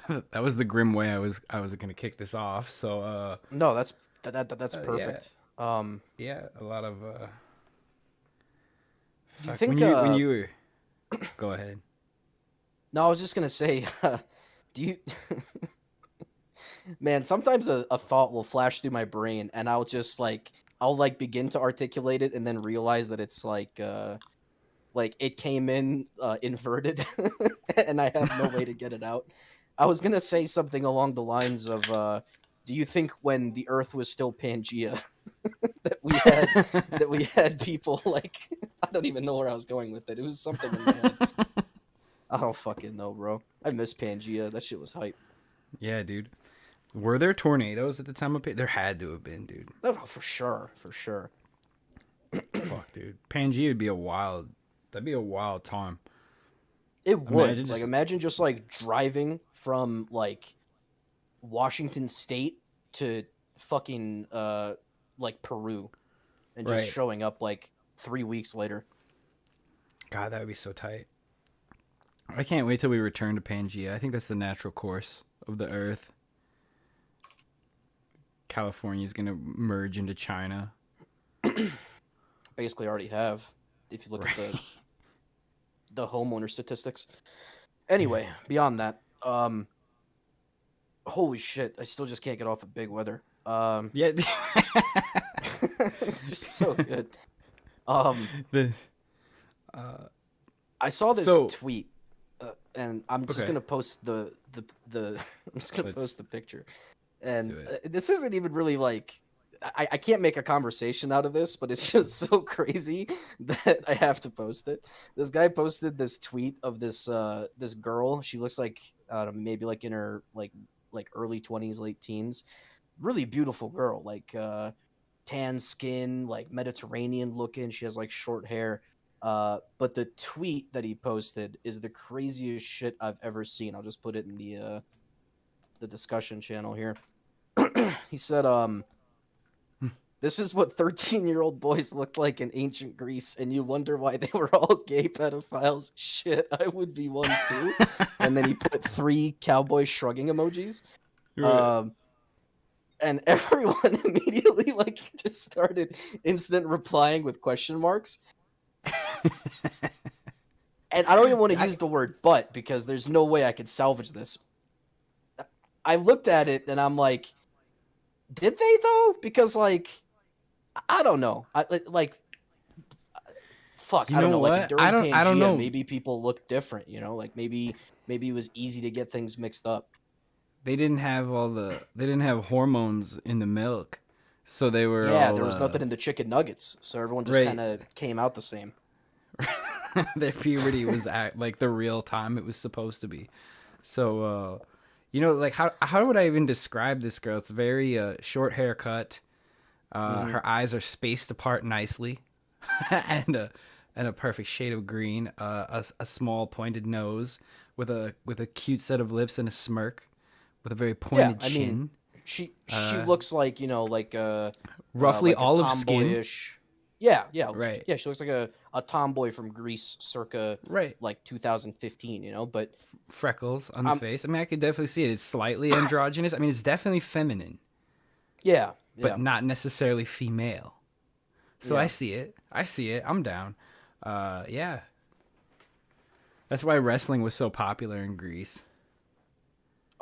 S2: that was the grim way I was gonna kick this off. So
S7: no, that's perfect.
S2: Yeah, a lot of
S7: do you think
S2: when you were go ahead.
S7: No, I was just gonna say, do you man, sometimes a thought will flash through my brain and I'll begin to articulate it and then realize that it's like it came in inverted and I have no way to get it out. I was gonna say something along the lines of do you think when the earth was still Pangea that we had people like I don't even know where I was going with it. It was something in my head. I don't fucking know, bro. I miss Pangea. That shit was hype.
S2: Yeah, dude. Were there tornadoes at the time of There had to have been, dude.
S7: Oh, for sure.
S2: Fuck, dude. Pangea would be that'd be a wild time.
S7: It would. Imagine just driving from Washington State to fucking like Peru, and just
S2: Right.
S7: showing up like 3 weeks later.
S2: God, that would be so tight. I can't wait till we return to Pangea. I think that's the natural course of the Earth. California's gonna merge into China.
S7: Basically, already have. If you look at
S2: Right.
S7: the homeowner statistics. Anyway, beyond that, holy shit! I still just can't get off of big weather.
S2: Yeah.
S7: It's just so good. Um,
S2: the,
S7: I saw this
S2: So-
S7: tweet, and I'm just
S2: Okay.
S7: gonna post the I'm just gonna
S2: Let's-
S7: post the picture, and
S2: do it.
S7: this isn't even really like I can't make a conversation out of this, but it's just so crazy that I have to post it. This guy posted this tweet of this girl. She looks like maybe like in her like early 20s, late teens. Really beautiful girl, like tan skin, like Mediterranean looking. She has like short hair. But the tweet that he posted is the craziest shit I've ever seen. I'll just put it in the discussion channel here. He said, this is what 13-year-old boys looked like in ancient Greece, and you wonder why they were all gay pedophiles. Shit, I would be one too. And then he put 3 cowboy shrugging emojis. And everyone immediately like just started instant replying with question marks. And I don't even want to use the word "but" because there's no way I could salvage this. I looked at it and I'm like, did they though? Because like, I don't know. Fuck,
S2: You
S7: I don't
S2: know
S7: know.
S2: what?
S7: Like during
S2: I don't
S7: Pangea,
S2: know.
S7: maybe people look different. You know, like maybe it was easy to get things mixed up.
S2: They didn't have hormones in the milk, so they were
S7: Yeah,
S2: all,
S7: there was nothing in the chicken nuggets, so everyone just
S2: Right.
S7: kind of came out the same.
S2: their puberty was at like the real time it was supposed to be. So, like how would I even describe this girl? It's very short haircut. Her eyes are spaced apart nicely, and a perfect shade of green. A small pointed nose with a cute set of lips and a smirk, with a very pointed
S7: I
S2: chin.
S7: mean, she looks like like
S2: Roughly
S7: like a
S2: olive skin.
S7: tomboyish. Yeah,
S2: Right.
S7: Yeah, she looks like a tomboy from Greece, circa
S2: Right.
S7: like 2015. You know, but
S2: Freckles on the face. I mean, I could definitely see it. It's slightly androgynous. I mean, it's definitely feminine,
S7: yeah,
S2: but not necessarily female. So
S7: Yeah.
S2: I see it. I'm down. Yeah. That's why wrestling was so popular in Greece.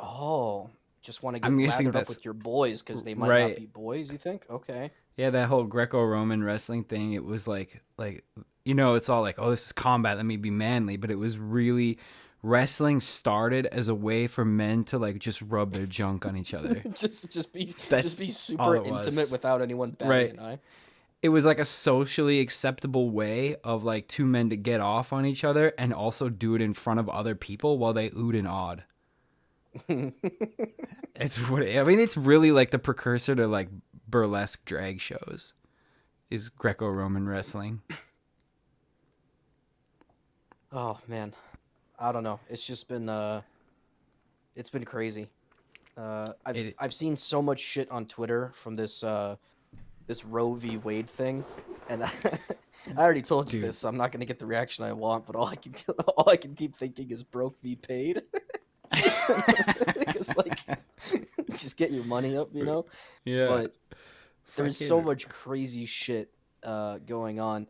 S7: Oh, just want to get
S2: I'm guessing
S7: lathered up
S2: that's-
S7: with your boys because they might
S2: Right.
S7: not be boys. You think? Okay.
S2: Yeah, that whole Greco-Roman wrestling thing, it was like it's all like, oh, this is combat, let me be manly, but it was really wrestling started as a way for men to like just rub their junk on each other.
S7: just be
S2: That's
S7: super
S2: all it was.
S7: intimate without anyone batting
S2: Right.
S7: an eye.
S2: It was like a socially acceptable way of like 2 men to get off on each other and also do it in front of other people while they oohed and awed. It's really like the precursor to like burlesque drag shows is Greco-Roman wrestling.
S7: Oh man, I don't know. It's just been it's been crazy. I've seen so much shit on Twitter from this Roe v. Wade thing, and I already told you
S2: Dude.
S7: this, so I'm not gonna get the reaction I want. But all I can keep thinking is broke v. paid. It's like just get your money up, you know.
S2: Yeah.
S7: But there's so
S2: Fucking-
S7: much crazy shit going on.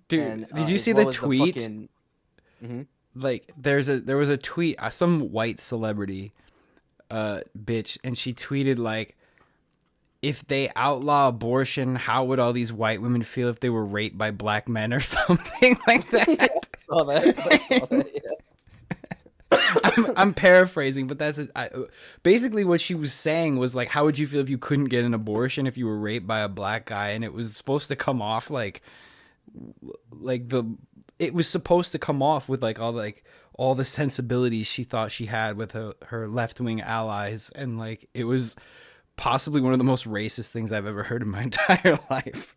S2: Dude,
S7: And,
S2: did you
S7: as
S2: see
S7: well
S2: the
S7: as
S2: tweet?
S7: fucking-
S2: Like there was a tweet, some white celebrity bitch, and she tweeted like, if they outlaw abortion, how would all these white women feel if they were raped by black men or something like that?
S7: I saw that, yeah.
S2: I'm paraphrasing, but basically what she was saying was like, how would you feel if you couldn't get an abortion if you were raped by a black guy? And it was supposed to come off it was supposed to come off with all the sensibilities she thought she had with her left-wing allies, and like it was possibly one of the most racist things I've ever heard in my entire life.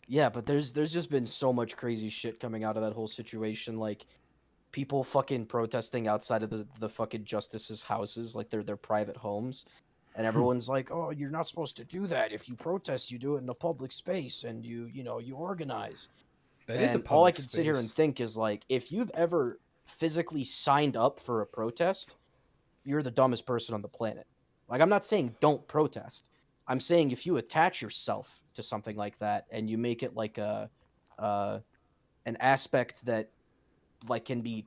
S7: Yeah, but there's just been so much crazy shit coming out of that whole situation. Like, people fucking protesting outside of the fucking justices' houses, like their private homes, and everyone's like, "Oh, you're not supposed to do that. If you protest, you do it in a public space, and you organize."
S2: That is a
S7: And all I
S2: public
S7: can sit here and
S2: space.
S7: think is like, if you've ever physically signed up for a protest, you're the dumbest person on the planet. Like, I'm not saying don't protest. I'm saying if you attach yourself to something like that and you make it like uh, an aspect that like can be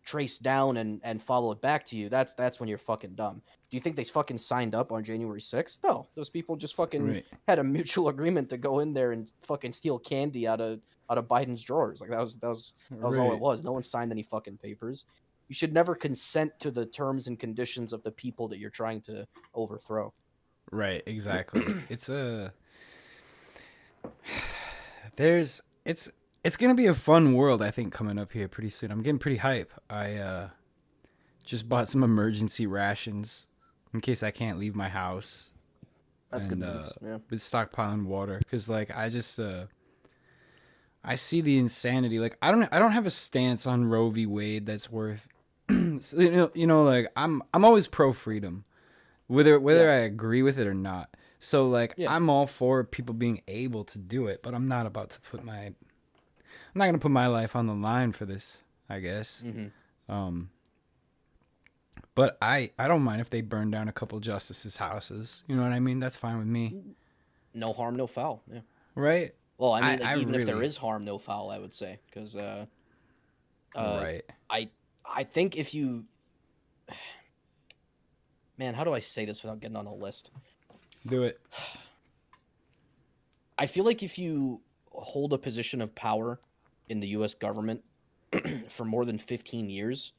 S7: traced down and followed back to you, that's when you're fucking dumb. Do you think they fucking signed up on January 6th? No, those people just fucking
S2: Right.
S7: had a mutual agreement to go in there and fucking steal candy out of Biden's drawers. Like that was all it
S2: Right.
S7: was. No one signed any fucking papers. You should never consent to the terms and conditions of the people that you're trying to overthrow.
S2: Right, exactly. It's a there's it's gonna be a fun world, I think, coming up here pretty soon. I'm getting pretty hype. I just bought some emergency rations in case I can't leave my house.
S7: That's
S2: and
S7: good news. Yeah.
S2: been stockpiling water because like I just I see the insanity. Like I don't have a stance on Roe v. Wade that's worth. So, like I'm always pro freedom, whether
S7: Yeah.
S2: I agree with it or not. So like
S7: Yeah.
S2: I'm all for people being able to do it, but I'm not about to put my I'm not gonna put my life on the line for this, I guess.
S7: Mm-hmm.
S2: But I don't mind if they burn down a couple justices' houses. You know what I mean? That's fine with me,
S7: No harm, no foul. Yeah.
S2: right?
S7: Well, I mean,
S2: I
S7: even if there
S2: really-
S7: is harm, no foul, I would say, because
S2: Right.
S7: I think if you, man, how do I say this without getting on a list?
S2: Do it.
S7: I feel like if you hold a position of power in the U.S. government for more than 15 years,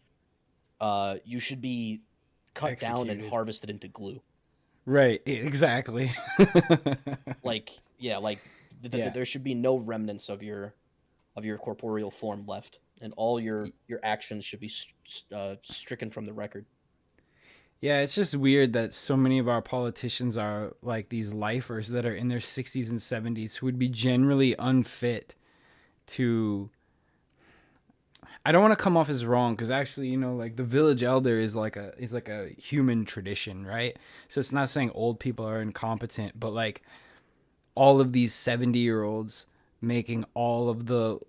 S7: you should be cut down and
S2: Executed.
S7: harvested into glue.
S2: Right. Exactly.
S7: Like, yeah, like
S2: Yeah.
S7: there should be no remnants of your corporeal form left, and all your actions should be stricken from the record.
S2: Yeah, it's just weird that so many of our politicians are like these lifers that are in their 60s and 70s who would be generally unfit to. I don't want to come off as wrong because actually, like the village elder is like a human tradition, right? So it's not saying old people are incompetent, but like all of these 70-year-olds making all of the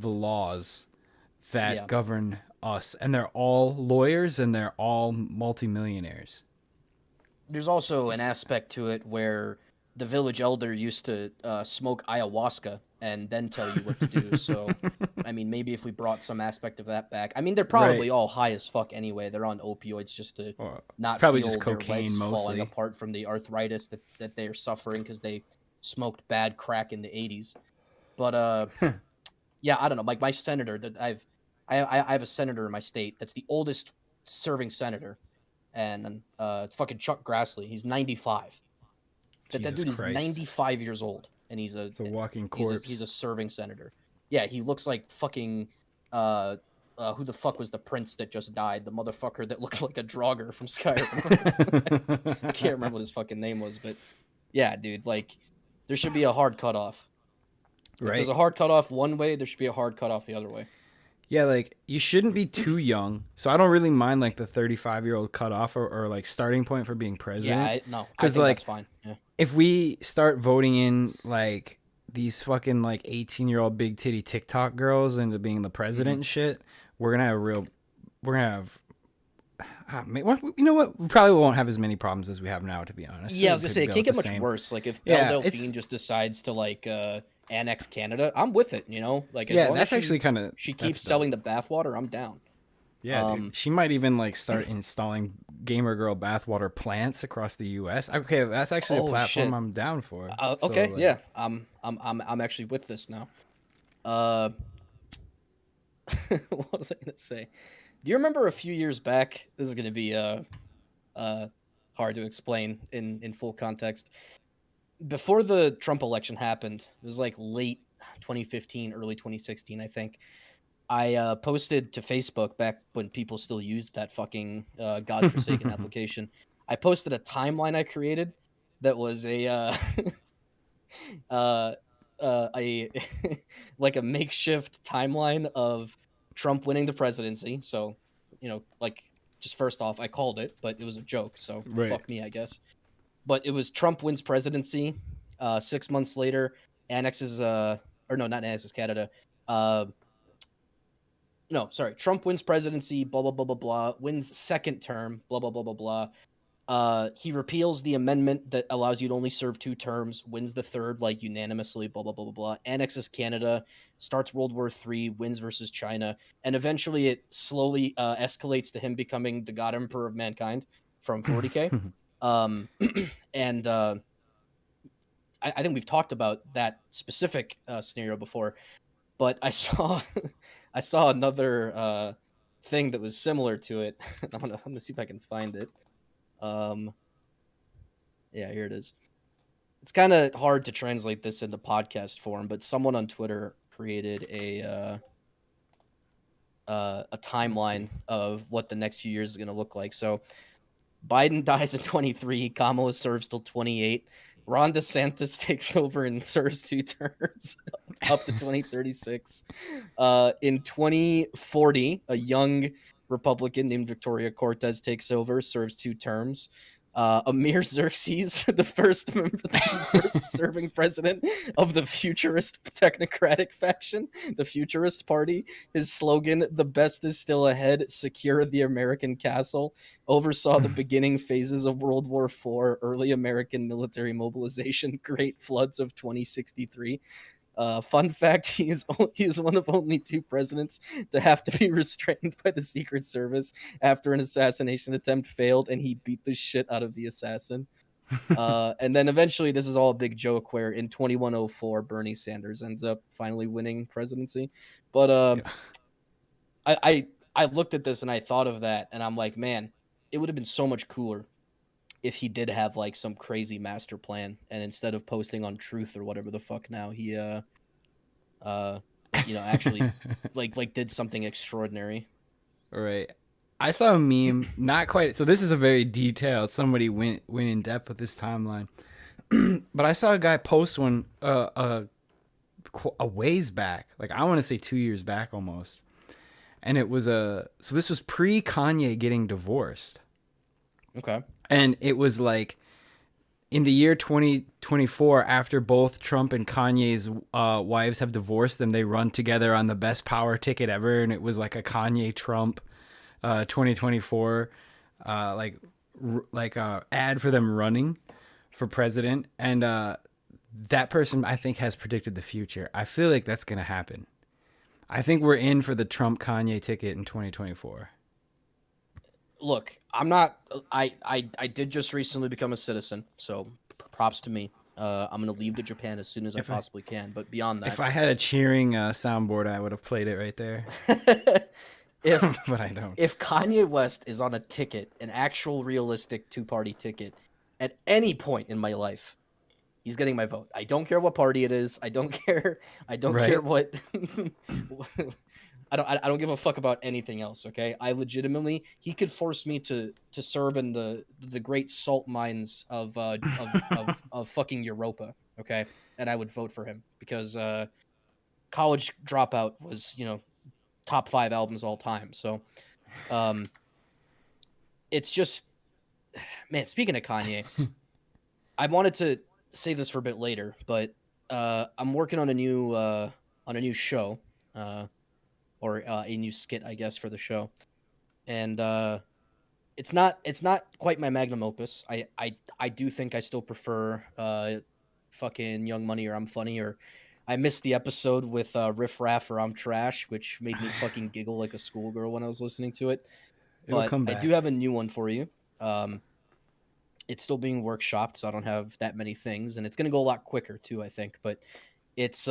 S2: laws that
S7: Yeah.
S2: govern us, and they're all lawyers and they're all multimillionaires.
S7: There's also an aspect to it where the village elder used to smoke ayahuasca and then tell you what to do. So, I mean, maybe if we brought some aspect of that back. I mean, they're probably
S2: Right.
S7: all high as fuck anyway. They're on opioids just to
S2: Or
S7: not
S2: it's probably
S7: feel
S2: just
S7: their
S2: cocaine
S7: legs falling
S2: mostly.
S7: apart from the arthritis that they're suffering because they smoked bad crack in the 80s. But yeah, I don't know. Like my senator that I have a senator in my state that's the oldest serving senator, and fucking Chuck Grassley. He's 95. That
S2: Jesus
S7: dude is
S2: Christ.
S7: 95 years old, and he's
S2: It's a walking
S7: he's
S2: corpse.
S7: he's a serving senator. Yeah, he looks like fucking who the fuck was the prince that just died? The motherfucker that looked like a Draugr from Skyrim. I can't remember what his fucking name was, but yeah, dude, like there should be a hard cutoff. If
S2: Right.
S7: there's a hard cutoff one way, there should be a hard cutoff the other way.
S2: Yeah, like you shouldn't be too young. So I don't really mind like the 35-year-old cutoff or like starting point for being president.
S7: Yeah, I
S2: 'Cause,
S7: think
S2: like,
S7: that's fine. Yeah.
S2: If we start voting in like these fucking like 18-year-old big titty TikTok girls into being the president and shit, we're gonna have you know what? We probably won't have as many problems as we have now, to be honest.
S7: Yeah, I was gonna
S2: could
S7: say it
S2: be
S7: can't
S2: about
S7: get
S2: the
S7: much
S2: same.
S7: worse. Like if
S2: Yeah,
S7: Belle
S2: it's-
S7: Delphine just decides to like annex Canada, I'm with it. You know, like as
S2: Yeah,
S7: long
S2: that's
S7: as
S2: actually kind of
S7: she keeps selling the bathwater, I'm down.
S2: Yeah, dude. She might even like start installing gamer girl bathwater plants across the U.S. Okay, that's actually a
S7: Oh,
S2: platform
S7: shit.
S2: I'm down for.
S7: Okay,
S2: So, like,
S7: yeah, I'm actually with this now. What was I gonna say? Do you remember a few years back? This is gonna be hard to explain in full context. Before the Trump election happened, it was like late 2015, early 2016, I think. I posted to Facebook back when people still used that fucking godforsaken application. I posted a timeline I created that was a a like a makeshift timeline of Trump winning the presidency. So, like, just first off, I called it, but it was a joke. So
S2: Right.
S7: fuck me, I guess. But it was Trump wins presidency. 6 months later, annexes, or no, not annexes Canada. No, sorry. Trump wins presidency, blah, blah, blah, blah, blah. Wins second term, blah, blah, blah, blah, blah. He repeals the amendment that allows you to only serve 2 terms, wins the third, like, unanimously, blah, blah, blah, blah, blah. Annexes Canada, starts World War III, wins versus China. And eventually it slowly escalates to him becoming the God Emperor of Mankind from 40K. And I think we've talked about that specific scenario before, but I saw I saw another thing that was similar to it. I'm gonna see if I can find it. Yeah, here it is. It's kind of hard to translate this into podcast form, but someone on Twitter created a timeline of what the next few years is going to look like. So Biden dies at 23, Kamala serves till 28, Ron DeSantis takes over and serves 2 terms up to 2036. In 2040, a young Republican named Victoria Cortez takes over, serves 2 terms. Amir Xerxes, the first serving president of the futurist technocratic faction, the Futurist Party. His slogan, "The best is still ahead, secure the American castle," oversaw the beginning phases of World War IV, early American military mobilization, Great Floods of 2063. Fun fact, he is one of only 2 presidents to have to be restrained by the Secret Service after an assassination attempt failed, and he beat the shit out of the assassin. And then eventually, this is all a big joke where in 2104, Bernie Sanders ends up finally winning presidency. But I looked at this and I thought of that, and I'm like, man, it would have been so much cooler if he did have like some crazy master plan, and instead of posting on Truth or whatever the fuck now, he actually like did something extraordinary.
S2: Right. I saw a meme, not quite. So this is a very detailed. Somebody went in depth with this timeline, but I saw a guy post one a ways back, like I want to say 2 years back almost, and it was so this was pre Kanye getting divorced.
S7: Okay.
S2: And it was like in the year 2024, after both Trump and Kanye's wives have divorced them, they run together on the best power ticket ever, and it was like a Kanye Trump 2024 ad for them running for president, and that person I think has predicted the future. I feel like that's gonna happen. I think we're in for the Trump Kanye ticket in 2024.
S7: Look, I'm not. I did just recently become a citizen, so props to me. I'm gonna leave to Japan as soon as I possibly can. But beyond that,
S2: if I had a cheering soundboard, I would have played it right there. But I don't.
S7: If Kanye West is on a ticket, an actual realistic 2-party ticket, at any point in my life, he's getting my vote. I don't care what party it is. I don't care. I don't care what. I don't give a fuck about anything else. Okay, I legitimately, he could force me to serve in the great salt mines of fucking Europa. Okay, and I would vote for him because College Dropout was top 5 albums all time. So, it's just, man. Speaking of Kanye, I wanted to save this for a bit later, but I'm working on a new show. Or a new skit, I guess, for the show, and it's not quite my magnum opus. I do think I still prefer fucking Young Money or I'm Funny, or I missed the episode with Riff Raff or I'm Trash, which made me fucking giggle like a schoolgirl when I was listening to it.
S2: It'll
S7: But
S2: come back.
S7: I do have a new one for you. It's still being workshopped, so I don't have that many things, and it's gonna go a lot quicker too, I think. But it's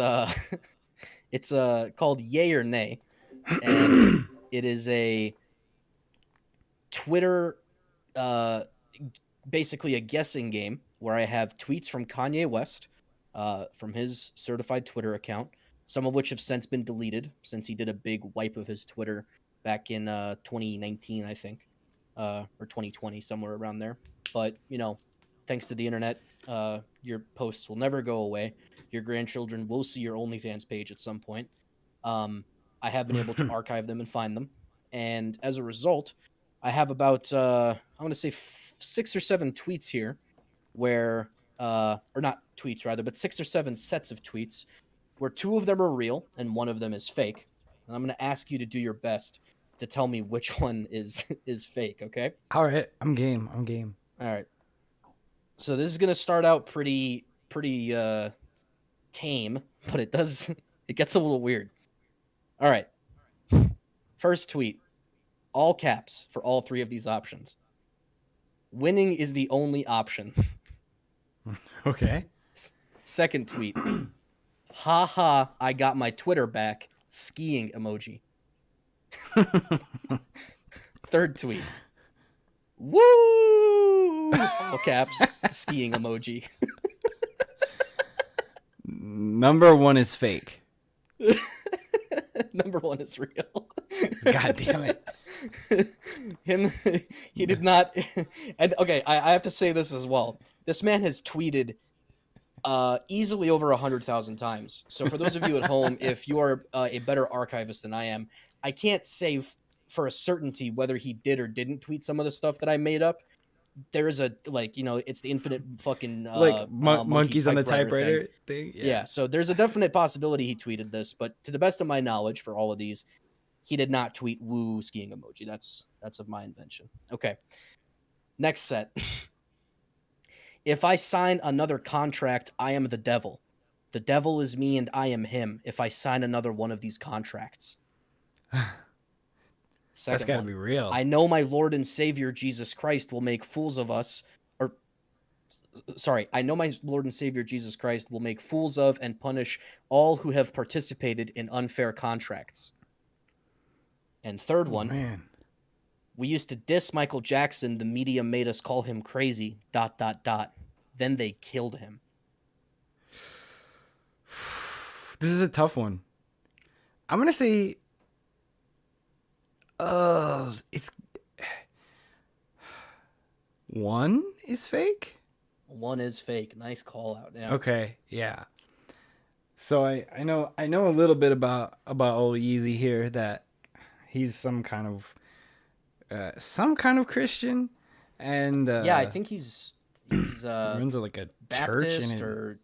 S7: it's called Yay or Nay. And it is a Twitter, basically a guessing game where I have tweets from Kanye West, from his certified Twitter account, some of which have since been deleted since he did a big wipe of his Twitter back in 2019, I think, or 2020, somewhere around there. But, thanks to the internet, your posts will never go away. Your grandchildren will see your OnlyFans page at some point. I have been able to archive them and find them. And as a result, I have about I want to say 6 or 7 tweets here where or not tweets rather, but 6 or 7 sets of tweets where 2 of them are real and 1 of them is fake. And I'm going to ask you to do your best to tell me which one is fake, okay?
S2: All right, I'm game.
S7: All right. So this is going to start out pretty tame, but it gets a little weird. All right. First tweet. All caps for all 3 of these options. Winning is the only option.
S2: Okay.
S7: Second tweet. Ha ha, I got my Twitter back. Skiing emoji. Third tweet. Woo! All caps. Skiing emoji.
S2: Number 1 is fake.
S7: Number 1 is real.
S2: God damn it.
S7: He did not. And okay, I have to say this as well. This man has tweeted easily over 100,000 times. So for those of you at home, if you are a better archivist than I am, I can't say for a certainty whether he did or didn't tweet some of the stuff that I made up. There's a it's the infinite fucking
S2: monkeys on the typewriter thing.
S7: Yeah, so there's a definite possibility he tweeted this, but to the best of my knowledge, for all of these, he did not tweet woo skiing emoji. That's of my invention. Okay. Next set. If I sign another contract, I am the devil. The devil is me and I am him if I sign another one of these contracts.
S2: That's gotta be real.
S7: I know my Lord and Savior Jesus Christ will make fools of us. I know my Lord and Savior Jesus Christ will make fools of and punish all who have participated in unfair contracts. And third one,
S2: man.
S7: We used to diss Michael Jackson. The media made us call him crazy. ... Then they killed him.
S2: This is a tough one. I'm gonna say, it's 1 is fake.
S7: 1 is fake. Nice call out. Yeah.
S2: Okay, yeah. So I know a little bit about old Yeezy here, that he's some kind of Christian, and
S7: yeah, I think he's
S2: runs like a
S7: Baptist
S2: church
S7: or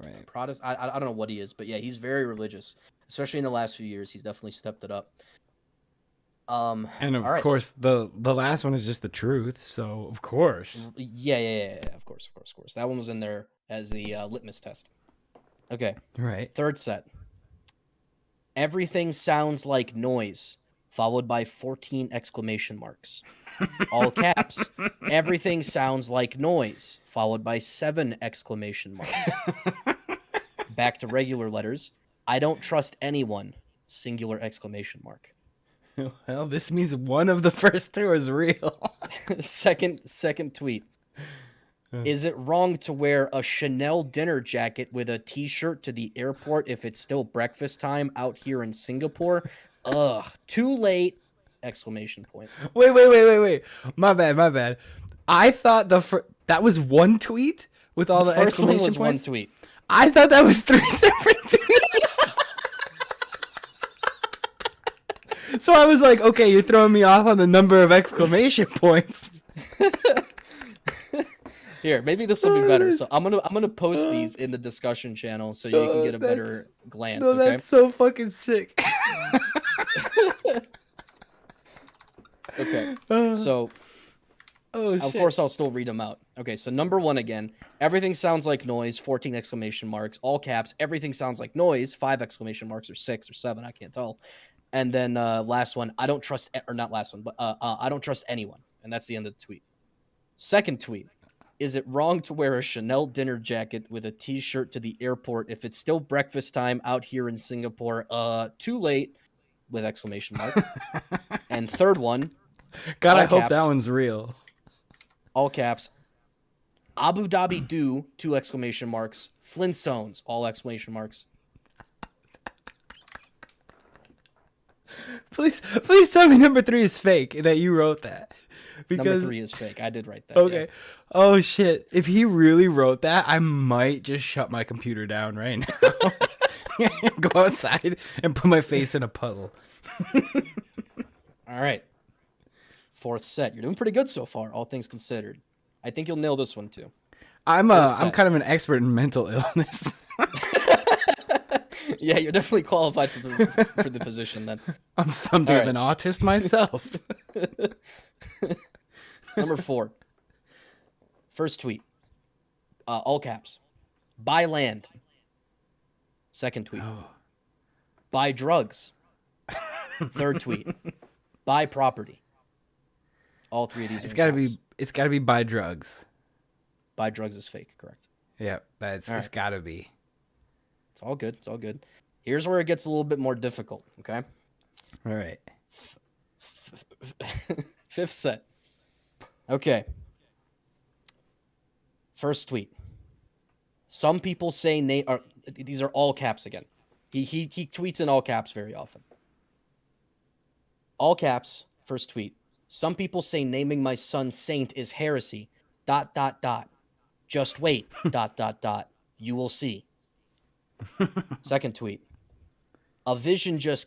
S2: right.
S7: Protestant. I don't know what he is, but yeah, he's very religious. Especially in the last few years, he's definitely stepped it up.
S2: And of course, the last one is just the truth. So of course,
S7: yeah. Of course. That one was in there as the litmus test. Okay.
S2: Right.
S7: Third set. Everything sounds like noise, followed by 14 exclamation marks. All caps. Everything sounds like noise, followed by 7 exclamation marks. Back to regular letters. I don't trust anyone, singular exclamation mark.
S2: Well, this means one of the first 2 is real.
S7: Second tweet. Is it wrong to wear a Chanel dinner jacket with a t-shirt to the airport if it's still breakfast time out here in Singapore? Ugh, too late! Exclamation point.
S2: Wait. My bad. I thought that was 1 tweet with all the
S7: first one
S2: exclamation
S7: was
S2: points?
S7: 1 tweet.
S2: I thought that was 3 separate tweets. So I was like, okay, you're throwing me off on the number of exclamation points.
S7: Here, maybe this will be better. So I'm gonna post these in the discussion channel so you can get a better glance.
S2: No,
S7: okay?
S2: that's so fucking sick.
S7: Okay. So of course I'll still read them out. Okay, so number 1 again. Everything sounds like noise, 14 exclamation marks, all caps. Everything sounds like noise, 5 exclamation marks, or 6 or 7, I can't tell. And then last one, I don't trust, or not last one, but I don't trust anyone. And that's the end of the tweet. Second tweet. Is it wrong to wear a Chanel dinner jacket with a t-shirt to the airport if it's still breakfast time out here in Singapore? Too late, with exclamation mark. And third one.
S2: God, I hope that one's real.
S7: All caps. Abu Dhabi do, 2 exclamation marks. Flintstones, all exclamation marks.
S2: Please tell me number 3 is fake, that you wrote that. Because
S7: number 3 is fake. I did write that.
S2: Okay.
S7: Yeah.
S2: Oh shit. If he really wrote that, I might just shut my computer down right now. Go outside and put my face in a puddle.
S7: All right. Fourth set. You're doing pretty good so far, all things considered. I think you'll nail this one too.
S2: I'm
S7: set.
S2: kind of an expert in mental illness.
S7: Yeah, you're definitely qualified for the position then.
S2: I'm something
S7: All
S2: of an autist myself.
S7: Number 4. First tweet. All caps. Buy land. Second tweet.
S2: Oh.
S7: Buy drugs. Third tweet. Buy property. All three of these.
S2: It's
S7: are
S2: gotta
S7: in caps.
S2: be. It's gotta be buy drugs.
S7: Buy drugs is fake. Correct.
S2: Yeah, it's
S7: All right.
S2: gotta be.
S7: It's all good. It's all good. Here's where it gets a little bit more difficult. Okay.
S2: All right.
S7: Fifth set. Okay. First tweet. Some people say these are all caps again. He tweets in all caps very often. All caps. First tweet. Some people say naming my son Saint is heresy. ... Just wait. ... You will see. Second tweet. A vision just